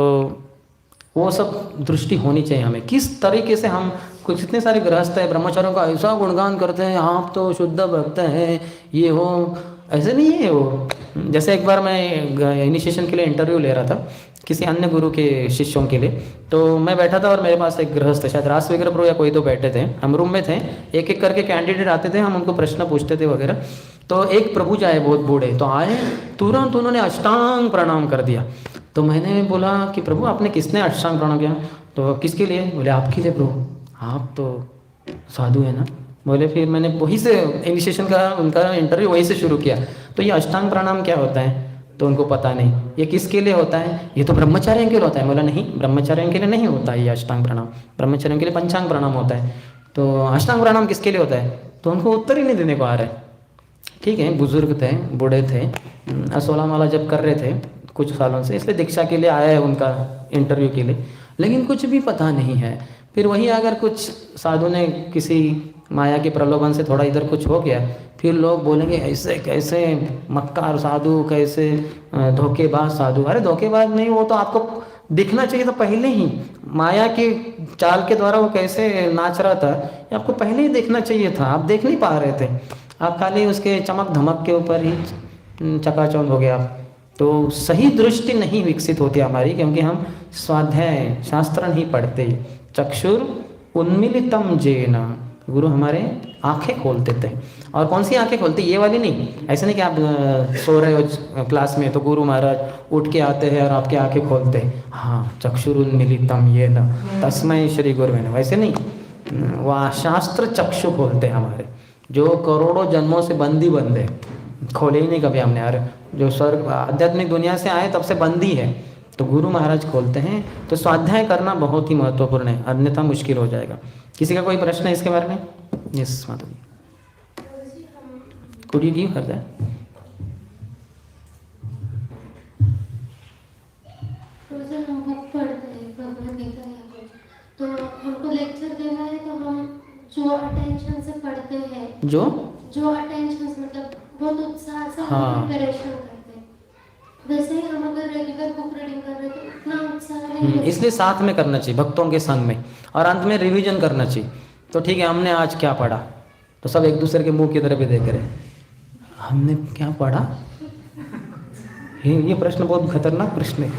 वो सब दृष्टि होनी चाहिए हमें, किस तरीके से हम, कुछ इतने सारे गृहस्थ है ब्रह्मचारियों का ऐसा गुणगान करते हैं, आप तो शुद्ध भक्त हैं, ये हो, ऐसे नहीं है वो। जैसे एक बार मैं इनिशिएशन के लिए इंटरव्यू ले रहा था किसी अन्य गुरु के शिष्यों के लिए, तो मैं बैठा था और मेरे पास एक गृहस्थ, शायद रासविग्रह प्रभु या कोई तो बैठे थे, हम रूम में थे, एक एक करके कैंडिडेट आते थे, हम उनको प्रश्न पूछते थे वगैरह। तो एक प्रभु जाए बहुत बूढ़े, तो आए, तुरंत उन्होंने अष्टांग प्रणाम कर दिया। तो मैंने बोला कि प्रभु आपने किसने अष्टांग प्रणाम किया? तो किसके लिए? बोले आपके लिए प्रभु, आप तो साधु है ना। बोले फिर मैंने वहीं से इनिशिएशन का उनका इंटरव्यू वहीं से शुरू किया। तो ये अष्टांग प्रणाम क्या होता है? तो उनको पता नहीं। ये किसके लिए होता है? ये तो ब्रह्मचारियों के लिए होता है। बोला नहीं, ब्रह्मचारियों के लिए नहीं होता है ये अष्टांग प्रणाम, ब्रह्मचारियों के लिए पंचांग प्रणाम होता है। तो अष्टांग प्रणाम किसके लिए होता है? तो उनको उत्तर ही नहीं देने को आ रहा है। ठीक है, बुजुर्ग थे, बूढ़े थे, 16 माला जब कर रहे थे कुछ सालों से, इसलिए दीक्षा के लिए आया है उनका इंटरव्यू के लिए, लेकिन कुछ भी पता नहीं है। फिर वहीं अगर कुछ साधु ने किसी माया के प्रलोभन से थोड़ा इधर कुछ हो गया, फिर लोग बोलेंगे ऐसे कैसे मक्कार साधु, कैसे धोखेबाज साधु। अरे धोखेबाज नहीं, वो तो आपको दिखना चाहिए था पहले ही, माया के चाल के द्वारा वो कैसे नाच रहा था ये आपको पहले ही देखना चाहिए था। आप देख नहीं पा रहे थे, आप खाली उसके चमक धमक के ऊपर ही चकाचौंध हो गया। तो सही दृष्टि नहीं विकसित होती हमारी, क्योंकि हम स्वाध्याय शास्त्र नहीं पढ़ते। चक्षुर उन्मीलितम जेन, गुरु हमारे आंखें खोलते थे। और कौन सी आंखें खोलते? ये वाली नहीं। ऐसे नहीं कि आप सो रहे हो क्लास में तो गुरु महाराज उठ के आते हैं और आपकी आंखें खोलते हैं। हाँ, चक्षुर उन्मीलितम येन तस्मै श्री गुरुवे नमः, वैसे नहीं। वह शास्त्र चक्षु खोलते हैं हमारे, जो करोड़ों जन्मों से बंदी बंदे, खोले ही नहीं कभी हमने। यार जो स्वर्ग आध्यात्मिक दुनिया से आए तब से बंदी है, तो गुरु महाराज खोलते हैं। तो स्वाध्याय करना बहुत ही महत्वपूर्ण है, अन्यथा मुश्किल हो जाएगा। किसी का कोई प्रश्न है इसके बारे में? Yes Madhavi, could you give her that? हम बुक पढ़ते हैं भगवद गीता या कुछ, तो हमको लेक्चर देना है, तो हम जो अटेंशन से पढ़ते हैं, जो अटेंशन से मतलब बहुत उत्साह से प्रिपरेशन करते हैं, सारे इसलिए साथ में करना चाहिए भक्तों के संग में, और अंत में रिवीजन करना चाहिए। तो ठीक है, हमने आज क्या पढ़ा, तो सब एक दूसरे के मुंह की तरफ ही देख रहे हैं, हमने क्या पढ़ा। ये प्रश्न बहुत खतरनाक प्रश्न है।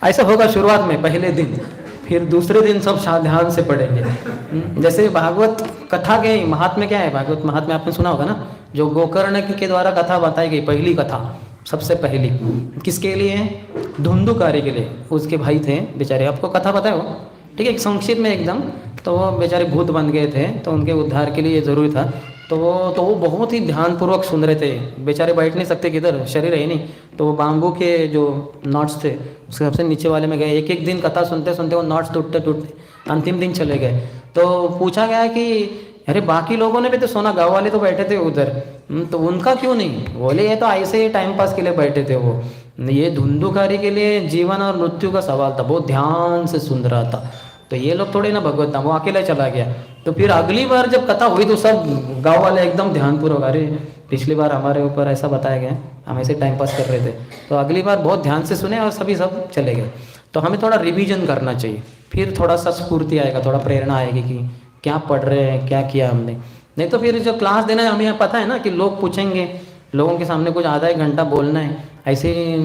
ऐसा होगा शुरुआत में पहले दिन, फिर दूसरे दिन सब ध्यान से पढ़ेंगे। जैसे भागवत कथा के महात्म्य क्या है, भागवत महात्म्य आपने सुना होगा ना, जो गोकर्ण के द्वारा कथा बताई गई, पहली कथा सबसे पहली किसके लिए है, धुंधुकारी के लिए। उसके भाई थे बेचारे, आपको कथा पता है वो, ठीक है, एक संक्षिप्त में एकदम। तो वो बेचारे भूत बन गए थे, तो उनके उद्धार के लिए ये जरूरी था। तो वो बहुत ही ध्यानपूर्वक सुन रहे थे, बेचारे बैठ नहीं सकते, किधर शरीर है नहीं, तो वो बाम्बू के जो नॉट्स थे उसके सबसे नीचे वाले में गए। एक एक दिन कथा सुनते सुनते वो नॉट्स टूटते टूटते अंतिम दिन चले गए। तो पूछा गया कि अरे बाकी लोगों ने भी तो सोना, गाँव वाले तो बैठे थे उधर, तो उनका क्यों नहीं। बोले ये तो ऐसे ही टाइम पास के लिए बैठे थे, वो ये धुंधुकारी के लिए जीवन और मृत्यु का सवाल था, बहुत ध्यान से सुन रहा था। तो ये लोग थोड़े ना भगवत था, वो अकेला चला गया। तो फिर अगली बार जब कथा हुई तो सब गांव वाले एकदम ध्यानपूर्वक, अरे पिछली बार हमारे ऊपर ऐसा बताया गया, हम ऐसे टाइम पास कर रहे थे, तो अगली बार बहुत ध्यान से सुने और सभी सब चले गए। तो हमें थोड़ा रिवीजन करना चाहिए, फिर थोड़ा सा स्फूर्ति आएगा, थोड़ा प्रेरणा आएगी कि क्या पढ़ रहे हैं, क्या किया हमने। नहीं तो फिर जो क्लास देना है, हमें यहाँ पता है ना कि लोग पूछेंगे, लोगों के सामने कुछ आधा एक घंटा बोलना है, ऐसे ही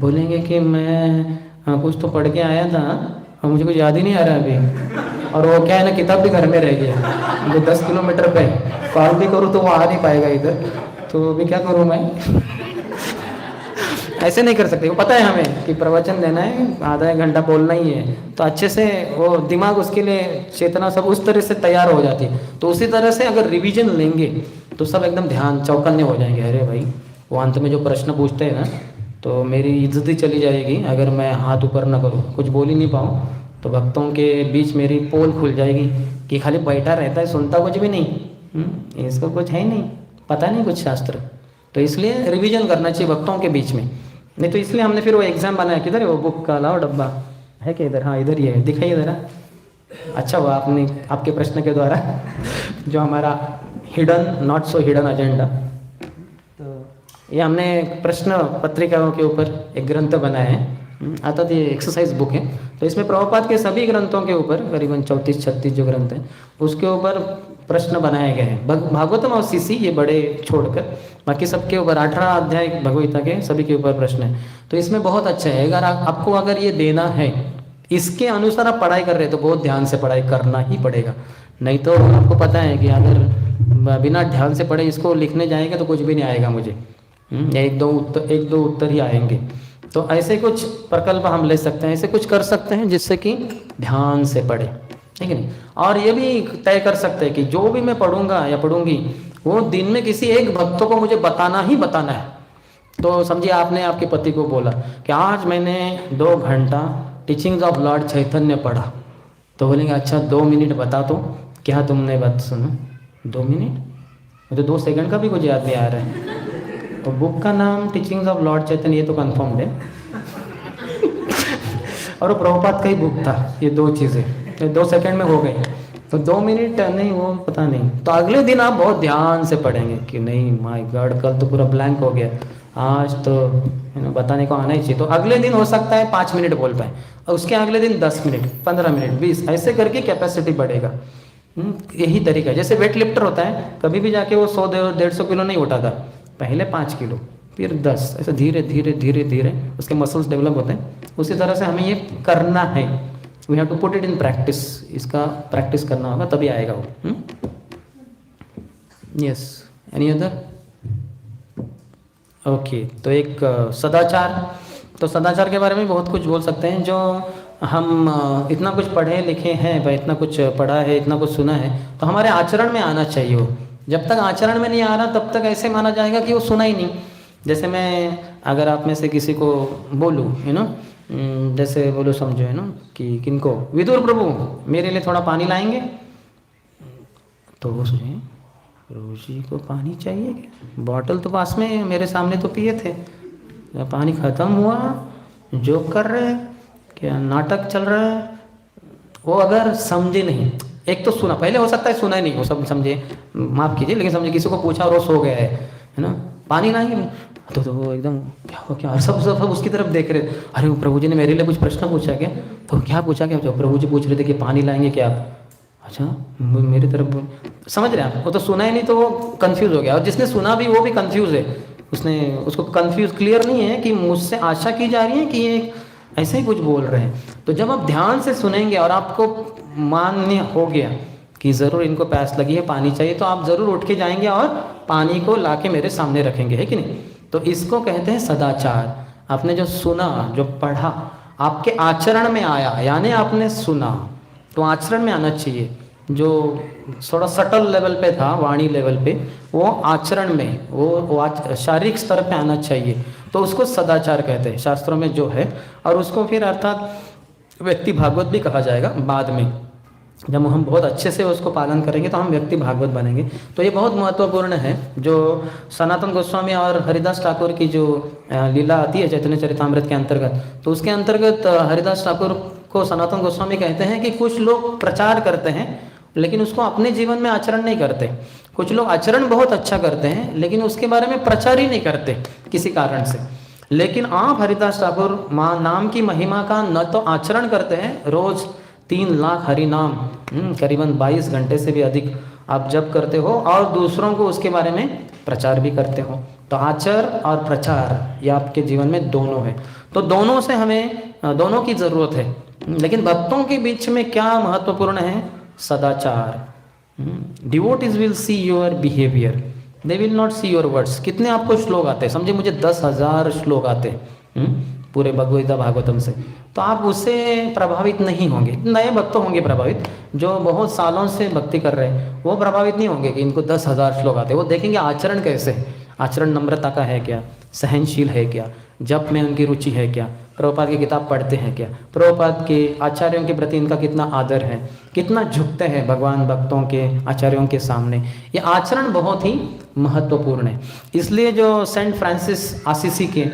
बोलेंगे कि मैं कुछ तो पढ़ के आया था और मुझे कुछ याद ही नहीं आ रहा अभी। और वो क्या है ना, किताब भी घर में रह गया, वो 10 किलोमीटर पे कॉल भी करूँ तो वो आ नहीं पाएगा इधर, तो अभी क्या करूँ मैं। ऐसे नहीं कर सकते, वो पता है हमें कि प्रवचन देना है, आधा एक घंटा बोलना ही है, तो अच्छे से वो दिमाग, उसके लिए चेतना सब उस तरह से तैयार हो जाती है। तो उसी तरह से अगर रिवीजन लेंगे तो सब एकदम ध्यान चौकन्ने हो जाएंगे। अरे भाई, वो अंत में जो प्रश्न पूछते हैं ना, तो मेरी इज्जत ही चली जाएगी अगर मैं हाथ ऊपर ना करूँ, कुछ बोल ही नहीं पाऊँ, तो भक्तों के बीच मेरी पोल खुल जाएगी कि खाली बैठा रहता है, सुनता कुछ भी नहीं, इसको कुछ है ही नहीं, पता नहीं कुछ शास्त्र। तो इसलिए रिवीजन करना चाहिए भक्तों के बीच में। नहीं तो इसलिए हमने फिर वो एग्ज़ाम बनाया। किधर है वो बुक का, लाओ डब्बा है कि इधर, हाँ इधर ही है, दिखाइए ज़रा। अच्छा हुआ आपने, आपके प्रश्न के द्वारा जो हमारा hidden not so hidden agenda, तो ये हमने प्रश्न पत्रिकाओं के ऊपर एक ग्रंथ बनाया है, अर्थात ये एक्सरसाइज बुक है। तो इसमें प्रभुपाद के सभी ग्रंथों के ऊपर करीबन 34-36 जो ग्रंथ हैं उसके ऊपर प्रश्न बनाए गए हैं। भागवतम और सीसी ये बड़े छोड़कर बाकी सबके ऊपर 18 अध्याय भगवगीता के सभी के ऊपर प्रश्न है। तो इसमें बहुत अच्छा है, अगर आपको अगर ये देना है, इसके अनुसार आप पढ़ाई कर रहे हैं तो बहुत ध्यान से पढ़ाई करना ही पड़ेगा। नहीं तो आपको पता है कि अगर बिना ध्यान से पढ़े इसको लिखने जाएंगे तो कुछ भी नहीं आएगा मुझे, एक दो उत्तर ही आएंगे। तो ऐसे कुछ प्रकल्प हम ले सकते हैं, ऐसे कुछ कर सकते हैं जिससे कि ध्यान से पढ़े, ठीक है नहीं। और ये भी तय कर सकते हैं कि जो भी मैं पढ़ूंगा या पढ़ूंगी वो दिन में किसी एक भक्तों को मुझे बताना ही बताना है। तो समझिए आपने आपके पति को बोला कि आज मैंने 2 घंटा टीचिंग्स ऑफ लॉर्ड चैतन्य पढ़ा, तो बोलेंगे अच्छा 2 मिनट बता दो क्या तुमने बात सुना। 2 मिनट, मुझे 2 सेकंड का भी कुछ याद नहीं आ रहा है। तो बुक का नाम टीचिंग्स ऑफ लॉर्ड चैतन्य, ये तो कन्फर्म्ड है और वो प्रभुपाद का ही बुक था। ये 2 चीज़ें 2 सेकंड में हो गई, तो 2 मिनट नहीं, वो पता नहीं। तो अगले दिन आप बहुत ध्यान से पढ़ेंगे कि नहीं माय गॉड, कल तो पूरा ब्लैंक हो गया, आज तो बताने को आना ही चाहिए। तो अगले दिन हो सकता है 5 मिनट बोल पाए, और उसके अगले दिन 10 मिनट, 15 मिनट, 20, ऐसे करके कैपेसिटी बढ़ेगा। यही तरीका है। जैसे वेट लिफ्टर होता है, कभी भी जाके वो 100-150 किलो नहीं उठाता, पहले 5 किलो फिर 10, ऐसे धीरे धीरे धीरे धीरे उसके मसल्स डेवलप होते हैं। उसी तरह से हमें ये करना है, we have to put it in practice. इसका प्रैक्टिस करना होगा तभी आएगा वो। Yes, any other? ओके, तो एक सदाचार, तो सदाचार के बारे में बहुत कुछ बोल सकते हैं। जो हम इतना कुछ पढ़े लिखे हैं भाई, इतना कुछ पढ़ा है, इतना कुछ सुना है, तो हमारे आचरण में आना चाहिए वो। जब तक आचरण में नहीं आ रहा तब तक ऐसे माना जाएगा कि वो सुना ही नहीं। जैसे मैं अगर आप में से किसी को बोलूँ, जैसे बोलो समझो कि किनको, विदुर प्रभु मेरे लिए थोड़ा पानी लाएंगे, तो वो सोचे प्रभु जी को पानी चाहिए क्या, बॉटल तो पास में मेरे सामने तो पिए थे, पानी ख़त्म हुआ, जोक कर रहे, क्या नाटक चल रहा है। वो अगर समझे नहीं, एक तो सुना, पहले हो सकता है सुना ही नहीं, वो सब समझे, माफ़ कीजिए, लेकिन समझे किसी को पूछा और वो सो गया है ना, पानी लाएंगे, तो वो एकदम क्या हो क्या, सब सब सब उसकी तरफ देख रहे, अरे वो प्रभु जी ने मेरे लिए कुछ प्रश्न पूछा क्या? तो क्या पूछा क्या? जो प्रभु जी पूछ रहे थे कि पानी लाएंगे क्या आप? अच्छा मेरी तरफ समझ रहे हैं आप? वो तो सुना ही नहीं तो वो कंफ्यूज हो गया, और जिसने सुना भी वो भी कंफ्यूज है, उसने उसको कंफ्यूज क्लियर नहीं है कि मुझसे आशा की जा रही है कि ये ऐसे ही कुछ बोल रहे हैं। तो जब आप ध्यान से सुनेंगे और आपको मान्य हो गया कि ज़रूर इनको प्यास लगी है, पानी चाहिए, तो आप ज़रूर उठ के जाएंगे और पानी को ला के मेरे सामने रखेंगे, है कि नहीं? तो इसको कहते हैं सदाचार। आपने जो सुना, जो पढ़ा, आपके आचरण में आया, यानी आपने सुना तो आचरण में आना चाहिए। जो थोड़ा सटल लेवल पे था, वाणी लेवल पे, वो आचरण में, वो शारीरिक स्तर पे आना चाहिए, तो उसको सदाचार कहते हैं शास्त्रों में जो है। और उसको फिर अर्थात व्यक्ति भागवत भी कहा जाएगा बाद में। जब हम बहुत अच्छे से उसको पालन करेंगे तो हम व्यक्ति भागवत बनेंगे। तो ये बहुत महत्वपूर्ण है। जो सनातन गोस्वामी और हरिदास ठाकुर की जो लीला आती है चैतन्य चरितामृत के अंतर्गत, तो उसके अंतर्गत हरिदास ठाकुर को सनातन गोस्वामी कहते हैं कि कुछ लोग प्रचार करते हैं लेकिन उसको अपने जीवन में आचरण नहीं करते। कुछ लोग आचरण बहुत अच्छा करते हैं लेकिन उसके बारे में प्रचार ही नहीं करते किसी कारण से। लेकिन आप हरिदास ठाकुर माँ नाम की महिमा का न तो आचरण करते हैं, रोज 3 लाख हरि नाम करीबन 22 घंटे से भी अधिक आप जप करते हो, और दूसरों को उसके बारे में प्रचार भी करते हो। तो आचर और प्रचार ये आपके जीवन में दोनों है। तो दोनों से हमें दोनों की ज़रूरत है। लेकिन भक्तों के बीच में क्या महत्वपूर्ण है? सदाचार। Devotees will see your behaviour, they will not see your words. कितने आपको श्लोक आते हैं? समझे मुझे 10,000 श्लोक आते हैं पूरे भगवद्गीता भागवतम से, तो आप उससे प्रभावित नहीं होंगे। नए भक्त होंगे प्रभावित, जो बहुत सालों से भक्ति कर रहे हैं वो प्रभावित नहीं होंगे कि इनको 10,000 श्लोक आते हैं। वो देखेंगे आचरण कैसे है, आचरण नम्रता का है क्या, सहनशील है क्या, जप में उनकी रुचि है क्या, प्रभुपाद की किताब पढ़ते हैं क्या, प्रभुपाद के आचार्यों के प्रति इनका कितना आदर है, कितना झुकते हैं भगवान भक्तों के आचार्यों के सामने। ये आचरण बहुत ही महत्वपूर्ण है। इसलिए जो सेंट फ्रांसिस आसिसी के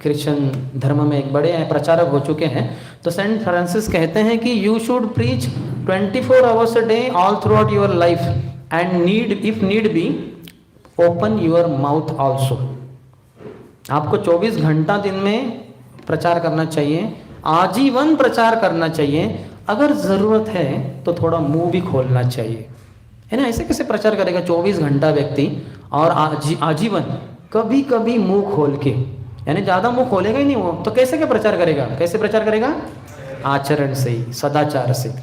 क्रिश्चियन धर्म में एक बड़े प्रचारक हो चुके हैं, तो सेंट फ्रांसिस कहते हैं कि you should preach 24 hours a day all through out your life and need if need be open your mouth also. आपको 24 घंटा दिन में प्रचार करना चाहिए, आजीवन प्रचार करना चाहिए। अगर ज़रूरत है तो थोड़ा मुंह भी खोलना चाहिए, है ना? ऐसे कैसे प्रचार करेगा 24 घंटा व्यक्ति और आजीवन? कभी कभी मुंह खोल के, यानी ज़्यादा मुंह खोलेगा ही नहीं वो, तो कैसे क्या प्रचार करेगा? कैसे प्रचार करेगा? आचरण से ही, सदाचार से।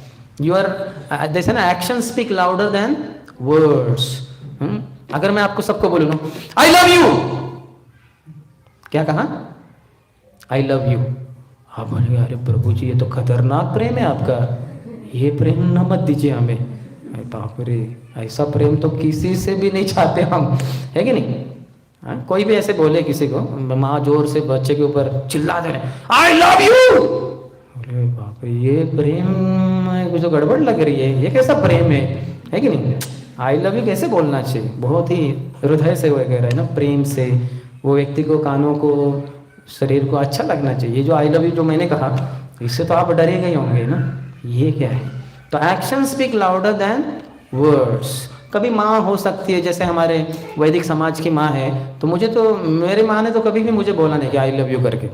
यूर जैसे ना action speak louder than words. अगर मैं आपको सबको बोलूँ आई लव यू, क्या कहा? I love you. आप बोलेंगे अरे प्रभु जी ये तो खतरनाक प्रेम है आपका, ये प्रेम न मत दीजिए हमें। अरे बाप रे, ऐसा प्रेम तो किसी से भी नहीं चाहते हम, है कि नहीं? हाँ, कोई भी ऐसे बोले किसी को, माँ जोर से बच्चे के ऊपर चिल्ला दे रहे आई लव यू, बोले बाप रे ये प्रेम कुछ तो गड़बड़ लग रही है, ये कैसा प्रेम है कि नहीं? आई लव यू कैसे बोलना चाहिए? बहुत ही हृदय से वगैरह है ना, प्रेम से। वो व्यक्ति को, कानों को, शरीर को अच्छा लगना चाहिए। ये जो आई लव यू जो मैंने कहा, इससे तो आप डरे गए होंगे ना, ये क्या है? तो action speak louder than words. कभी माँ हो सकती है, जैसे हमारे वैदिक समाज की माँ है, तो मुझे तो मेरी माँ ने तो कभी भी मुझे बोला नहीं कि आई लव यू करके,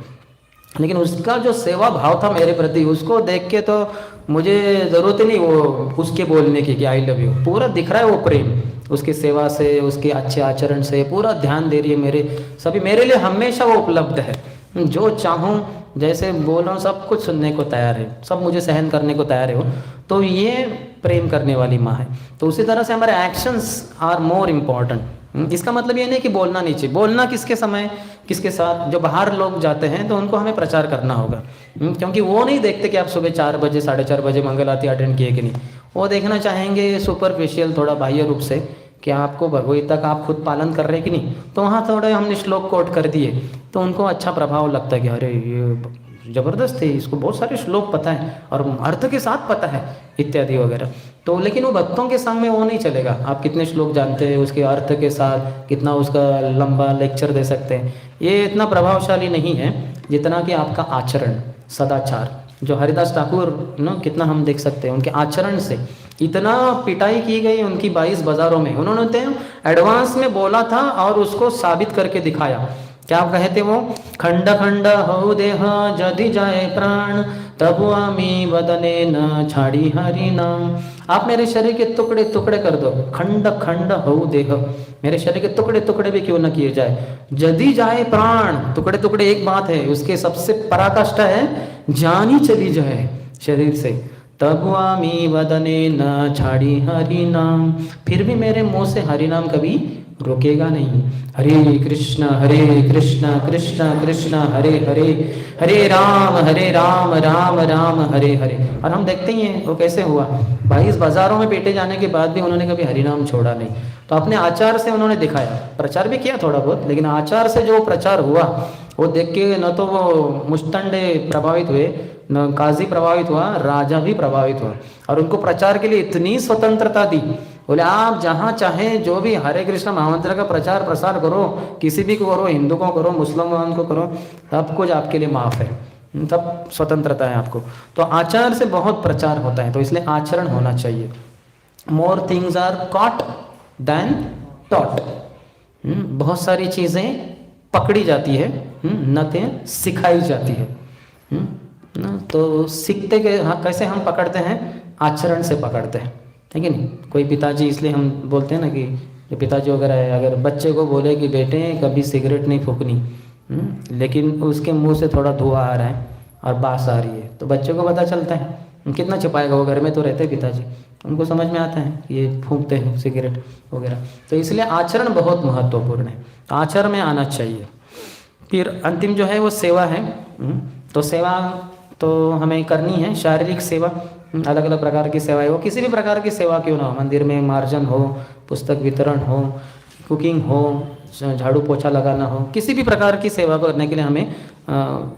लेकिन उसका जो सेवा भाव था मेरे प्रति, उसको देख के तो मुझे ज़रूरत ही नहीं वो उसके बोलने की कि आई लव यू। पूरा दिख रहा है वो प्रेम, उसकी सेवा से, उसके अच्छे आचरण से पूरा ध्यान दे रही है मेरे लिए हमेशा वो उपलब्ध है। जो चाहूँ, जैसे बोल रहा हूँ, सब कुछ सुनने को तैयार है, सब मुझे सहन करने को तैयार है वो। तो ये प्रेम करने वाली माँ है। तो उसी तरह से हमारे एक्शंस आर मोर इम्पॉर्टेंट। इसका मतलब ये नहीं कि बोलना नहीं चाहिए। बोलना किसके समय, किसके साथ? जो बाहर लोग जाते हैं तो उनको हमें प्रचार करना होगा, क्योंकि वो नहीं देखते कि आप सुबह 4 बजे 4:30 बजे मंगल आरती अटेंड किए कि नहीं। वो देखना चाहेंगे सुपरफिशियल, थोड़ा बाह्य रूप से, कि आपको भगवद्गीता का आप खुद पालन कर रहे हैं कि नहीं। तो वहाँ थोड़े हमने श्लोक कोट कर दिए तो उनको अच्छा प्रभाव लगता है कि अरे ये ज़बरदस्त है, इसको बहुत सारे श्लोक पता है और अर्थ के साथ पता है इत्यादि वगैरह। तो लेकिन वो भक्तों के सामने वो नहीं चलेगा। आप कितने श्लोक जानते हैं, उसके अर्थ के साथ कितना उसका लंबा लेक्चर दे सकते हैं, ये इतना प्रभावशाली नहीं है जितना कि आपका आचरण, सदाचार। जो हरिदास ठाकुर ना, कितना हम देख सकते हैं उनके आचरण से। इतना पिटाई की गई उनकी 22 बाज़ारों में, उन्होंने तो एडवांस में बोला था और उसको साबित करके दिखाया। क्या कहते वो? खंड खंड हो देह जदि जाए प्राण, तबु आमी वदने न छाड़ी हरि नाम। आप मेरे शरीर के टुकड़े टुकड़े कर दो, खंड खंड हो देह, मेरे शरीर के टुकड़े टुकड़े भी क्यों न किए जाए, जदि जाए प्राण, टुकड़े टुकड़े एक बात है, उसके सबसे पराकाष्ठा है जान ही चली जाए शरीर से, तब आमी वदने न छाड़ी हरि नाम, फिर भी मेरे मुंह से हरि नाम कभी रोकेगा नहीं। हरे कृष्ण कृष्ण कृष्ण हरे हरे, हरे राम राम राम हरे हरे। और हम देखते ही हैं वो कैसे हुआ, 22 बाजारों में पेटे जाने के बाद भी उन्होंने कभी हरि नाम छोड़ा नहीं। तो अपने आचार से उन्होंने दिखाया, प्रचार भी किया थोड़ा बहुत, लेकिन आचार से जो प्रचार हुआ वो देख के न तो वो मुष्टंडे प्रभावित हुए, न काजी प्रभावित हुआ, राजा भी प्रभावित हुआ। और उनको प्रचार के लिए इतनी स्वतंत्रता दी, बोले आप जहाँ चाहें जो भी हरे कृष्ण महामंत्र का प्रचार प्रसार करो, किसी भी को करो, हिंदू को करो, मुसलमान को करो, सब कुछ आपके लिए माफ़ है, सब स्वतंत्रता है आपको। तो आचार से बहुत प्रचार होता है, तो इसलिए आचरण होना चाहिए। More things are caught than taught, बहुत सारी चीज़ें पकड़ी जाती है, नतें सिखाई जाती है। तो सीखते के कैसे हम पकड़ते हैं? आचरण से पकड़ते हैं, है कि नहीं? कोई पिताजी, इसलिए हम बोलते हैं ना कि जो पिताजी वगैरह है, अगर बच्चे को बोले कि बेटे कभी सिगरेट नहीं फूकनी, लेकिन उसके मुंह से थोड़ा धुआं आ रहा है और बास आ रही है, तो बच्चे को पता चलता है, कितना छुपाएगा, वो घर में तो रहते पिताजी, उनको समझ में आता है कि ये फूंकते हैं सिगरेट वगैरह। तो इसलिए आचरण बहुत महत्वपूर्ण है, तो आचरण में आना चाहिए। फिर अंतिम जो है वो सेवा है। तो सेवा तो हमें करनी है, शारीरिक सेवा, अलग अलग प्रकार की सेवाएं हो, किसी भी प्रकार की सेवा क्यों ना हो, मंदिर में मार्जन हो, पुस्तक वितरण हो, कुकिंग हो, झाड़ू पोछा लगाना हो, किसी भी प्रकार की सेवा करने के लिए हमें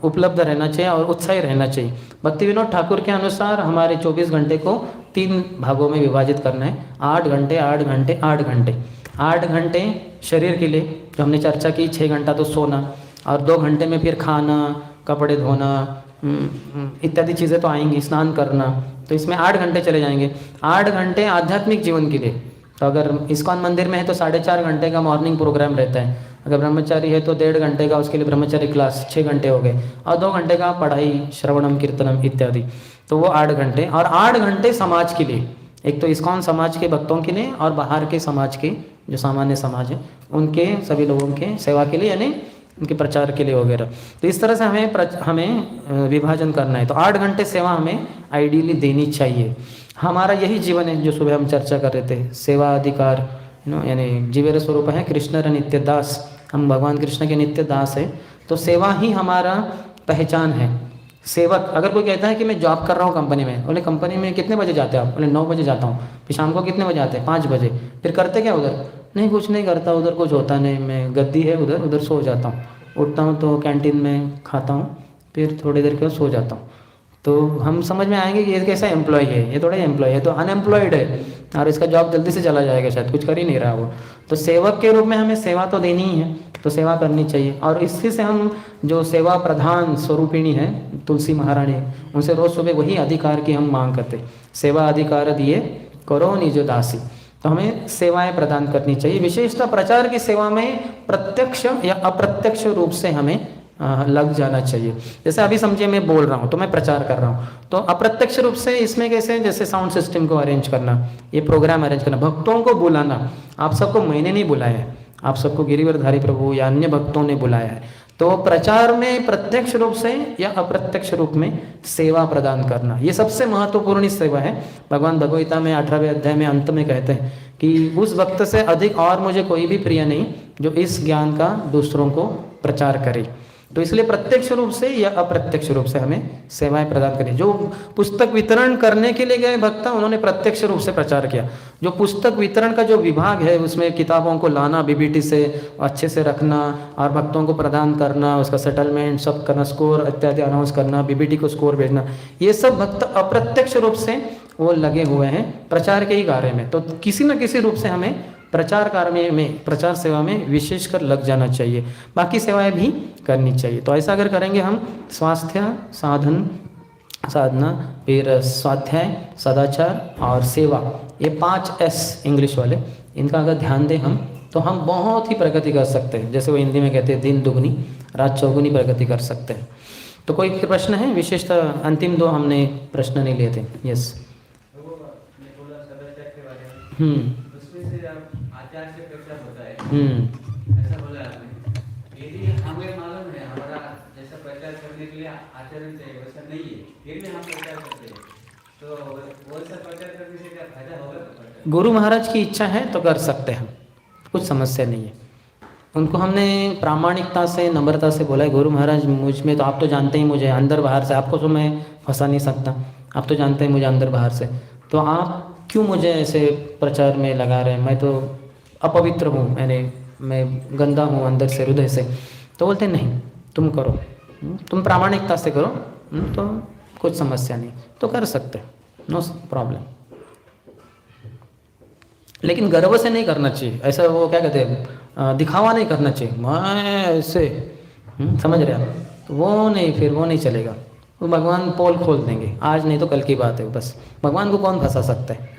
उपलब्ध रहना चाहिए और उत्साही रहना चाहिए। भक्ति विनोद ठाकुर के अनुसार हमारे 24 घंटे को 3 भागों में विभाजित करना है, 8 घंटे 8 घंटे 8 घंटे। 8 घंटे शरीर के लिए जो हमने चर्चा की, 6 घंटा तो सोना, और 2 घंटे में फिर खाना, कपड़े धोना इत्यादि चीज़ें तो आएंगी, स्नान करना, तो इसमें 8 घंटे चले जाएंगे। 8 घंटे आध्यात्मिक जीवन के लिए, तो अगर इस्कॉन मंदिर में है तो 4.5 घंटे का मॉर्निंग प्रोग्राम रहता है, अगर ब्रह्मचारी है तो 1.5 घंटे का उसके लिए ब्रह्मचारी क्लास, 6 घंटे हो गए, और 2 घंटे का पढ़ाई, श्रवणम कीर्तनम इत्यादि, तो वो 8 घंटे। और 8 घंटे समाज के लिए, एक तो इस्कॉन समाज के भक्तों के लिए और बाहर के समाज के जो सामान्य समाज है उनके सभी लोगों के सेवा के लिए, यानी उनके प्रचार के लिए वगैरह। तो इस तरह से हमें विभाजन करना है। तो 8 घंटे सेवा हमें आइडियली देनी चाहिए। हमारा यही जीवन है जो सुबह हम चर्चा कर रहे थे, सेवा अधिकार, यानी जीवेर स्वरूप है कृष्ण नित्य दास, हम भगवान कृष्ण के नित्य दास है। तो सेवा ही हमारा पहचान है। सेवक, अगर कोई कहता है कि मैं जॉब कर रहा हूँ कंपनी में, बोले कंपनी में कितने बजे जाते हो आप? बोले 9 बजे जाता हूँ। फिर शाम को कितने बजे आते हैं? 5 बजे। फिर करते क्या उधर? नहीं, कुछ नहीं करता, उधर कुछ होता नहीं, मैं गद्दी है उधर सो जाता हूँ, उठता हूँ तो कैंटीन में खाता हूँ, फिर थोड़ी देर के बाद सो जाता हूँ। तो हम समझ में आएंगे कि ये कैसा एम्प्लॉय है, ये थोड़ा एम्प्लॉय है, तो अनएम्प्लॉयड है और इसका जॉब जल्दी से चला जाएगा, शायद कुछ कर ही नहीं रहा वो। तो सेवक के रूप में हमें सेवा तो देनी ही है, तो सेवा करनी चाहिए। और इसी से हम जो सेवा प्रधान स्वरूपिणी है तुलसी महारानी, उनसे रोज सुबह वही अधिकार की हम मांग करते, सेवा अधिकार दिए करो निज दासी। तो हमें सेवाएं प्रदान करनी चाहिए। विशेषतः प्रचार की सेवा में प्रत्यक्ष या अप्रत्यक्ष रूप से हमें लग जाना चाहिए। जैसे अभी समझिए मैं बोल रहा हूँ तो मैं प्रचार कर रहा हूँ, तो अप्रत्यक्ष रूप से इसमें कैसे, जैसे साउंड सिस्टम को अरेंज करना, ये प्रोग्राम अरेंज करना, भक्तों को बुलाना। आप सबको मैंने नहीं बुलाया है, आप सबको गिरिवरधारी प्रभु या अन्य भक्तों ने बुलाया है। तो प्रचार में प्रत्यक्ष रूप से या अप्रत्यक्ष रूप में सेवा प्रदान करना, ये सबसे महत्वपूर्ण सेवा है। भगवान भगवद गीता में 18वें अध्याय में अंत में कहते हैं कि उस भक्त से अधिक और मुझे कोई भी प्रिय नहीं जो इस ज्ञान का दूसरों को प्रचार करे। तो इसलिए प्रत्यक्ष रूप से या अप्रत्यक्ष रूप से हमें सेवाएं प्रदान करें। जो पुस्तक वितरण करने के लिए गए भक्त, उन्होंने प्रत्यक्ष रूप से प्रचार किया। जो पुस्तक वितरण का जो विभाग है, उसमें किताबों को लाना, बीबीटी से अच्छे से रखना और भक्तों को प्रदान करना, उसका सेटलमेंट सब करना, स्कोर इत्यादि अनाउंस करना, बीबीटी को स्कोर भेजना, ये सब भक्त अप्रत्यक्ष रूप से वो लगे हुए हैं प्रचार के ही कार्य में। तो किसी न किसी रूप से हमें प्रचार कार्य में, प्रचार सेवा में विशेषकर लग जाना चाहिए। बाकी सेवाएं भी करनी चाहिए। तो ऐसा अगर करेंगे हम, स्वास्थ्य, साधना, फिर स्वाध्याय, सदाचार और सेवा, ये 5 S इंग्लिश वाले, इनका अगर ध्यान दें हम, तो हम बहुत ही प्रगति कर सकते हैं। जैसे वो हिंदी में कहते हैं दिन दुगनी रात चौगुनी प्रगति कर सकते हैं। तो कोई प्रश्न है? विशेषतः अंतिम 2 हमने प्रश्न नहीं लिए थे। यस। उसमें से आचार से प्रचार होता है, ऐसा बोला आपने। यदि हमें मालूम है हमारा जैसा प्रचार करने के लिए आचरण चाहिए वैसा नहीं है, फिर भी हम प्रचार करते हैं, तो वैसा प्रचार करने से क्या फायदा होगा? गुरु महाराज की इच्छा है तो कर सकते हैं, कुछ समस्या नहीं है। उनको हमने प्रामाणिकता से नम्रता से बोला है, गुरु महाराज मुझ में तो आप तो जानते ही मुझे अंदर बाहर से, आपको तो मैं फंसा नहीं सकता, आप तो जानते हैं मुझे अंदर बाहर से, तो आप क्यों मुझे ऐसे प्रचार में लगा रहे हैं? मैं तो अपवित्र हूँ, मैं गंदा हूँ अंदर से, हृदय से। तो बोलते नहीं, तुम करो, तुम प्रामाणिकता से करो, तो कुछ समस्या नहीं, तो कर सकते, नो प्रॉब्लम। लेकिन गर्व से नहीं करना चाहिए, ऐसा वो क्या कहते हैं, दिखावा नहीं करना चाहिए, मैं ऐसे, समझ रहे आप? तो वो नहीं, फिर वो नहीं चलेगा, वो भगवान पोल खोल देंगे, आज नहीं तो कल की बात है बस। भगवान को कौन फंसा सकता है?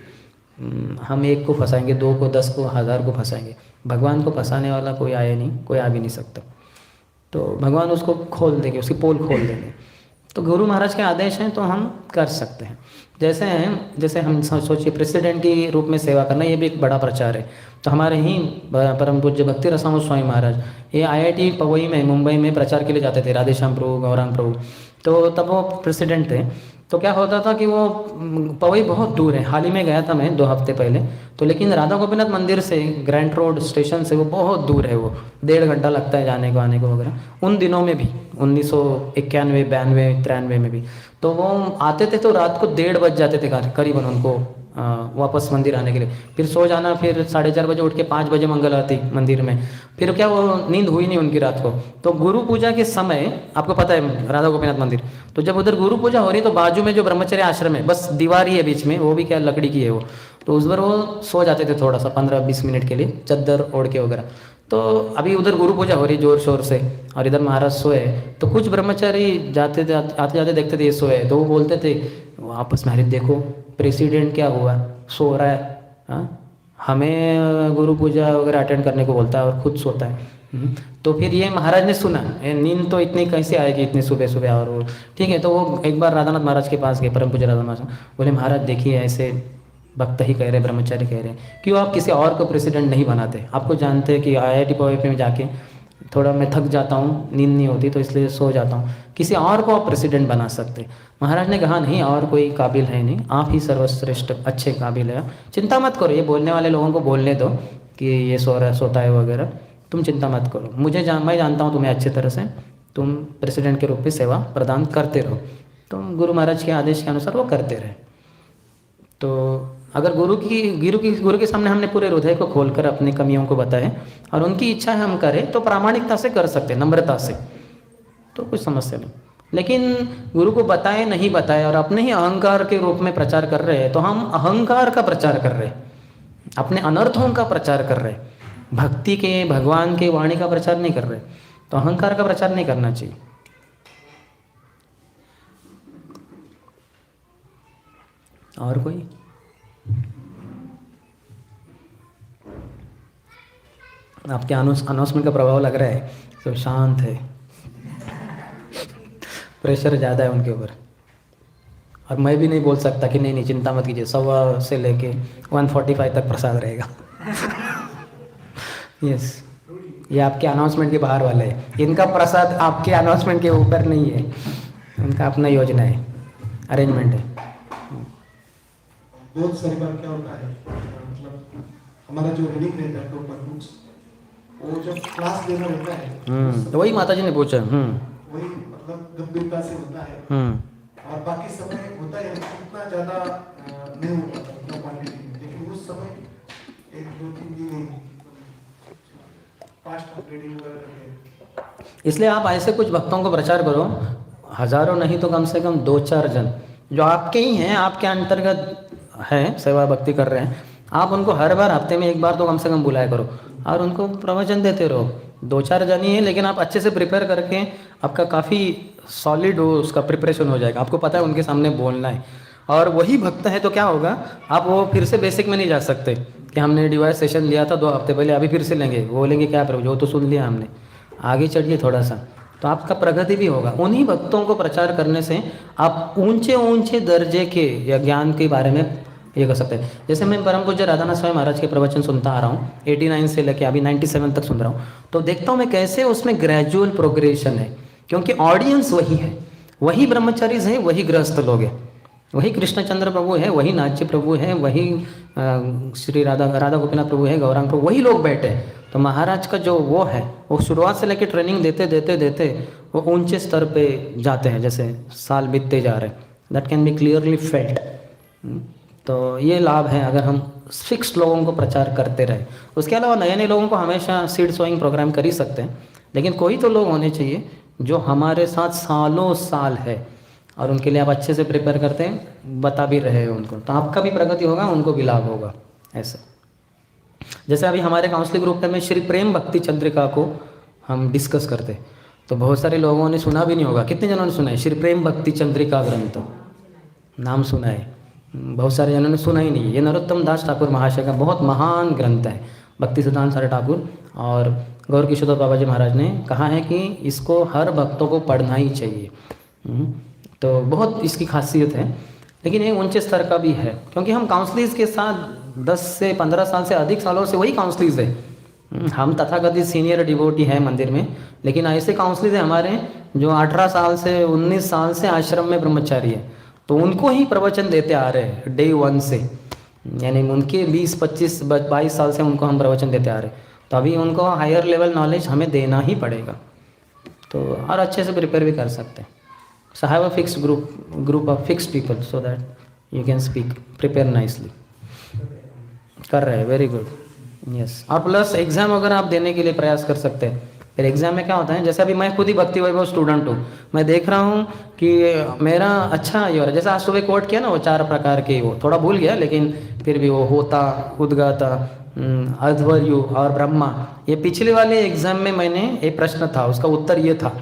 हम 1 को फंसाएंगे, 2 को, 10 को, 1000 को फंसाएंगे, भगवान को फंसाने वाला कोई आया नहीं, कोई आ भी नहीं सकता। तो भगवान उसको खोल देंगे, उसकी पोल खोल देंगे। तो गुरु महाराज के आदेश हैं तो हम कर सकते हैं। जैसे हम सोचिए प्रेसिडेंट के रूप में सेवा करना, ये भी एक बड़ा प्रचार है। तो हमारे ही परम पूज्य भक्ति रसामृत स्वामी महाराज ये IIT पवई में, मुंबई में प्रचार के लिए जाते थे, राधेश्याम प्रभु, गौरांग प्रभु। तो तब वो प्रेसिडेंट थे। तो क्या होता था कि वो पवई बहुत दूर है, हाल ही में गया था मैं 2 हफ्ते पहले, तो लेकिन राधा गोपीनाथ मंदिर से ग्रैंड रोड स्टेशन से वो बहुत दूर है, वो 1.5 घंटा लगता है जाने को आने को वगैरह। उन दिनों में भी 1991, 92, 93 में भी तो वो आते थे तो रात को 1:30 बज जाते थे करीबन उनको वापस मंदिर आने के लिए, फिर सो जाना, फिर 4:30 बजे उठ के 5 बजे मंगल आरती मंदिर में, फिर क्या वो नींद हुई नहीं उनकी रात को। तो गुरु पूजा के समय आपको पता है राधा गोपीनाथ मंदिर, तो जब उधर गुरु पूजा हो रही तो बाजू में जो ब्रह्मचर्य आश्रम है, बस दीवार ही है बीच में, वो भी क्या लकड़ी की है वो, तो उस बार वो सो जाते थे थोड़ा सा 15-20 मिनट के लिए चद्दर ओढ़ के वगैरह। तो अभी उधर गुरु पूजा हो रही जोर शोर से और इधर महाराज सोए, तो कुछ ब्रह्मचारी आते जाते देखते थे ये सोए, तो वो बोलते थे आपस में, अरे देखो प्रेसिडेंट क्या हुआ, सो रहा है, हमें गुरु पूजा वगैरह अटेंड करने को बोलता है और खुद सोता है। तो फिर ये महाराज ने सुना, नींद तो इतनी कैसे आएगी इतनी सुबह सुबह, और वो ठीक है। तो वो एक बार राधानाथ महाराज के पास गए, परम पूज्य राधा महाराज, बोले महाराज देखिए ऐसे भक्त ही कह रहे, ब्रह्मचारी कह रहे हैं, क्यों आप किसी और को प्रेसिडेंट नहीं बनाते? आपको जानते हैं कि IIT पवई में जाके थोड़ा मैं थक जाता हूँ, नींद नहीं होती तो इसलिए सो जाता हूँ, किसी और को आप प्रेसिडेंट बना सकते। महाराज ने कहा नहीं, और कोई काबिल है नहीं, आप ही सर्वश्रेष्ठ अच्छे काबिल है, चिंता मत करो, ये बोलने वाले लोगों को बोलने दो कि ये सोता है वगैरह, तुम चिंता मत करो, मैं जानता हूँ तुम्हें अच्छी तरह से, तुम प्रेसिडेंट के रूप में सेवा प्रदान करते रहो। तो गुरु महाराज के आदेश के अनुसार वो करते रहे। तो अगर गुरु के सामने हमने पूरे हृदय को खोलकर अपनी कमियों को बताए और उनकी इच्छा है हम करें, तो प्रामाणिकता से कर सकते हैं, नम्रता से, तो कुछ समस्या नहीं। लेकिन गुरु को बताए नहीं बताए और अपने ही अहंकार के रूप में प्रचार कर रहे हैं, तो हम अहंकार का प्रचार कर रहे हैं, अपने अनर्थों का प्रचार कर रहे हैं, भक्ति के, भगवान के वाणी का प्रचार नहीं कर रहे। तो अहंकार का प्रचार नहीं करना चाहिए। और कोई? आपके अनाउंसमेंट का प्रभाव लग रहा है, सब शांत है, प्रेशर ज़्यादा है उनके ऊपर। और मैं भी नहीं बोल सकता कि नहीं चिंता मत कीजिए, 1:15 से लेके 1:45 तक प्रसाद रहेगा। यस, ये आपके अनाउंसमेंट के बाहर वाले है, इनका प्रसाद आपके अनाउंसमेंट के ऊपर नहीं है, उनका अपना योजना है, अरेंजमेंट है। बहुत सारी बार क्या होता है, मतलब हमारा जो रीडिंग रहता है प्रॉपर बुक्स, वो जब क्लास देना रहता है, तो वही माता जी ने पूछा, वही मतलब गंभीरता से होता है, और बाकी समय होता है उतना ज़्यादा नहीं हो पाता उतना क्वांटिटी में, लेकिन उस समय 1-2-3 दिन फास्ट अपग्रेडिंग वगैरह करके। इसलिए आप ऐसे कुछ भक्तों को प्रचार करो, हजारों नहीं तो कम से कम 2-4 जन जो आपके ही हैं, आपके अंतर्गत हैं, सेवा भक्ति कर रहे हैं, आप उनको हर बार हफ्ते में 1 बार तो कम से कम बुलाया करो और उनको प्रवचन देते रहो। 2-4 जन ही है, लेकिन आप अच्छे से प्रिपेयर करके आपका काफ़ी सॉलिड हो, उसका प्रिपरेशन हो जाएगा, आपको पता है उनके सामने बोलना है। और वही भक्त है तो क्या होगा, आप वो फिर से बेसिक में नहीं जा सकते, कि हमने डिवाइस सेशन लिया था 2 हफ्ते पहले, अभी फिर से लेंगे, वो बोलेंगे क्या प्रभु जो तो सुन लिया हमने, आगे चढ़िए थोड़ा सा, तो आपका प्रगति भी होगा। उन्हीं भक्तों को प्रचार करने से आप ऊंचे ऊंचे दर्जे के या ज्ञान के बारे में ये कर सकते हैं। जैसे मैं परम पूज्य राधानाथ स्वामी महाराज के प्रवचन सुनता आ रहा हूँ 89 से लेके अभी 97 तक सुन रहा हूँ, तो देखता हूँ मैं कैसे उसमें ग्रेजुअल प्रोग्रेशन है, क्योंकि ऑडियंस वही है, वही ब्रह्मचारीज है, वही गृहस्थ लोग हैं, वही कृष्णचंद्र प्रभु है, वही नाच्य प्रभु है, वही श्री राधा गोपीनाथ प्रभु है, गौरांग प्रभु, वही लोग बैठे हैं। तो महाराज का जो वो है, वो शुरुआत से लेकर ट्रेनिंग देते देते देते वो ऊंचे स्तर पे जाते हैं, जैसे साल बीतते जा रहे हैं, that can be clearly felt. तो ये लाभ है अगर हम फिक्स लोगों को प्रचार करते रहे। उसके अलावा नए नए लोगों को हमेशा सीड सोइंग प्रोग्राम कर ही सकते हैं, लेकिन कोई तो लोग होने चाहिए जो हमारे साथ सालों साल है और उनके लिए आप अच्छे से प्रिपेयर करते हैं, बता भी रहे हैं उनको, तो आपका भी प्रगति होगा, उनको भी लाभ होगा। ऐसा जैसे अभी हमारे काउंसलिंग ग्रुप में श्री प्रेम भक्ति चंद्रिका को हम डिस्कस करते, तो बहुत सारे लोगों ने सुना भी नहीं होगा। कितने जनों ने सुना है श्री प्रेम भक्ति चंद्रिका ग्रंथ? नाम सुना है, बहुत सारे जनों ने सुना ही नहीं। ये नरोत्तम दास ठाकुर महाशय का बहुत महान ग्रंथ है, भक्ति सिद्धांत सारे ठाकुर और गौर किशोर बाबा जी महाराज ने कहा है कि इसको हर भक्तों को पढ़ना ही चाहिए। तो बहुत इसकी खासियत है, लेकिन ये ऊंचे स्तर का भी है, क्योंकि हम काउंसलिंग के साथ 10 से 15 साल से अधिक सालों से वही काउंसलिंग है। हम तथाकथित सीनियर डिवोटी है मंदिर में, लेकिन ऐसे काउंसलिंग है हमारे जो 18 साल से 19 साल से आश्रम में ब्रह्मचारी है, तो उनको ही प्रवचन देते आ रहे हैं डे 1 से, यानी उनके 20, 25, 22 साल से उनको हम प्रवचन देते आ रहे हैं। तो अभी उनको हायर लेवल नॉलेज हमें देना ही पड़ेगा, तो और अच्छे से प्रिपेयर भी कर सकते हैं। So have a fixed group of fixed people so that you can speak, prepare nicely. कर रहे हैं, वेरी गुड, यस। और प्लस एग्जाम अगर आप देने के लिए प्रयास कर सकते हैं, फिर एग्जाम में क्या होता है, जैसे अभी मैं खुद ही भक्ति वैभव स्टूडेंट हूँ, मैं देख रहा हूँ कि मेरा अच्छा ये हो रहा है। जैसे आज सुबह कोट किया ना, वो 4 प्रकार के, वो थोड़ा भूल गया, लेकिन फिर भी वो होता, उद्गाता, अध्वर्यु और ब्रह्मा, ये पिछले वाले एग्जाम में मैंने एक प्रश्न था, उसका उत्तर ये था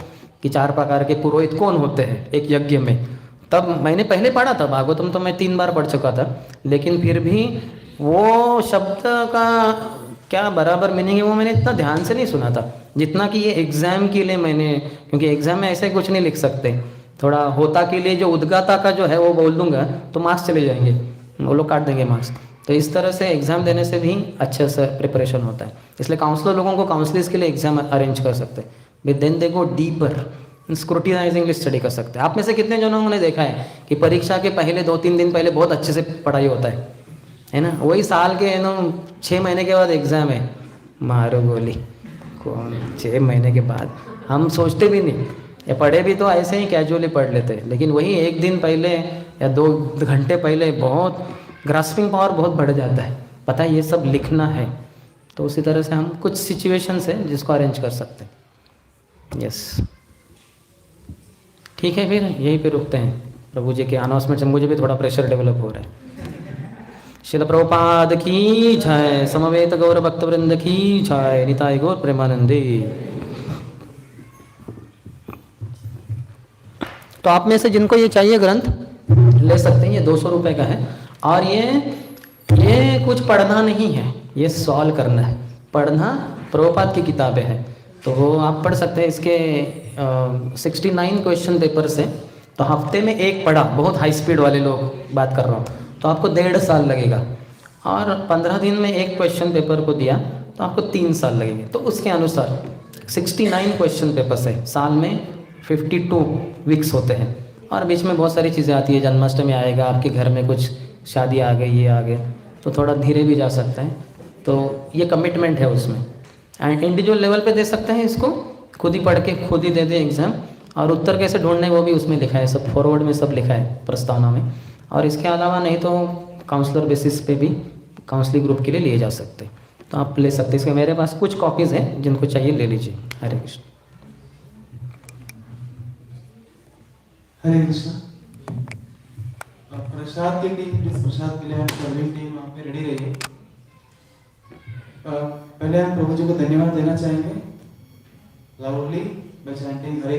कि 4 प्रकार के पुरोहित कौन होते हैं एक यज्ञ में। तब मैंने पहले पढ़ा था भागवतम, तो मैं 3 बार पढ़ चुका था, लेकिन फिर भी वो शब्द का क्या बराबर मीनिंग है वो मैंने इतना ध्यान से नहीं सुना था जितना कि ये एग्ज़ाम के लिए मैंने, क्योंकि एग्ज़ाम में ऐसे कुछ नहीं लिख सकते। थोड़ा होता के लिए जो उद्गाता का जो है वो बोल दूंगा तो मार्क्स चले जाएंगे, वो लोग काट देंगे मार्क्स। तो इस तरह से एग्ज़ाम देने से भी अच्छे से प्रिपरेशन होता है, इसलिए काउंसलर लोगों को काउंसलिंग के लिए एग्ज़ाम अरेंज कर सकते हैं, with then they go deeper scrutinizing study कर सकते हैं। आप में से कितने जनों ने देखा है कि परीक्षा के पहले 2-3 दिन पहले बहुत अच्छे से पढ़ाई होता है ना, वही साल के 6 महीने के बाद एग्ज़ाम है, मारो गोली, कौन 6 महीने के बाद, हम सोचते भी नहीं, या पढ़े भी तो ऐसे ही कैजुअली पढ़ लेते हैं, लेकिन वही 1 दिन पहले या 2 घंटे पहले बहुत ग्रास्पिंग पावर बहुत बढ़ जाता है, पता है ये सब लिखना है। तो उसी तरह से हम कुछ सिचुएशंस है जिसको अरेंज कर सकते हैं। यस, ठीक है, फिर यहीं पे रुकते हैं। प्रभु जी के अनाउंसमेंट से मुझे भी थोड़ा प्रेशर डेवलप हो रहा है। शिल प्रभुपाद की जय, समवेत गौर भक्त वृंद की जय, निताय गौर प्रेमानंदी। तो आप में से जिनको ये चाहिए ग्रंथ ले सकते हैं, ये 200 रुपये का है, और ये कुछ पढ़ना नहीं है, ये सॉल्व करना है। पढ़ना प्रभुपाद की किताबें हैं, तो वो आप पढ़ सकते हैं। इसके 69 क्वेश्चन पेपर से, तो हफ्ते में 1 पढ़ा, बहुत हाई स्पीड वाले लोग बात कर रहा हूँ, तो आपको 1.5 साल लगेगा, और 15 दिन में 1 क्वेश्चन पेपर को दिया तो आपको 3 साल लगेंगे। तो उसके अनुसार 69 क्वेश्चन पेपर्स है, साल में 52 वीक्स होते हैं, और बीच में बहुत सारी चीज़ें आती है, जन्माष्टमी आएगा, आपके घर में कुछ शादी आ गई, ये आ गया, तो थोड़ा धीरे भी जा सकते हैं। तो ये कमिटमेंट है उसमें, एंड इंडिविजुअल लेवल पे दे सकते हैं इसको, खुद ही पढ़ के खुद ही दे दें एग्ज़ाम, और उत्तर कैसे ढूंढने वो भी उसमें लिखा है, सब फॉरवर्ड में सब लिखा है प्रस्तावना में। और इसके अलावा नहीं तो काउंसलर बेसिस पे भी काउंसलिंग ग्रुप के लिए लिए जा सकते हैं, तो आप ले सकते हैं। इसके मेरे पास कुछ कॉपीज़ हैं, जिनको चाहिए ले लीजिए। हरे कृष्ण। हरे कृष्ण। प्रसाद की टीम, प्लीज प्रसाद के लिए हम सर्विंग टीम वहाँ पे रेडी रहिए। पहले हम प्रभु जी को धन्यवाद देना चाहेंगे लाउडली बाय चैंटिंग हरे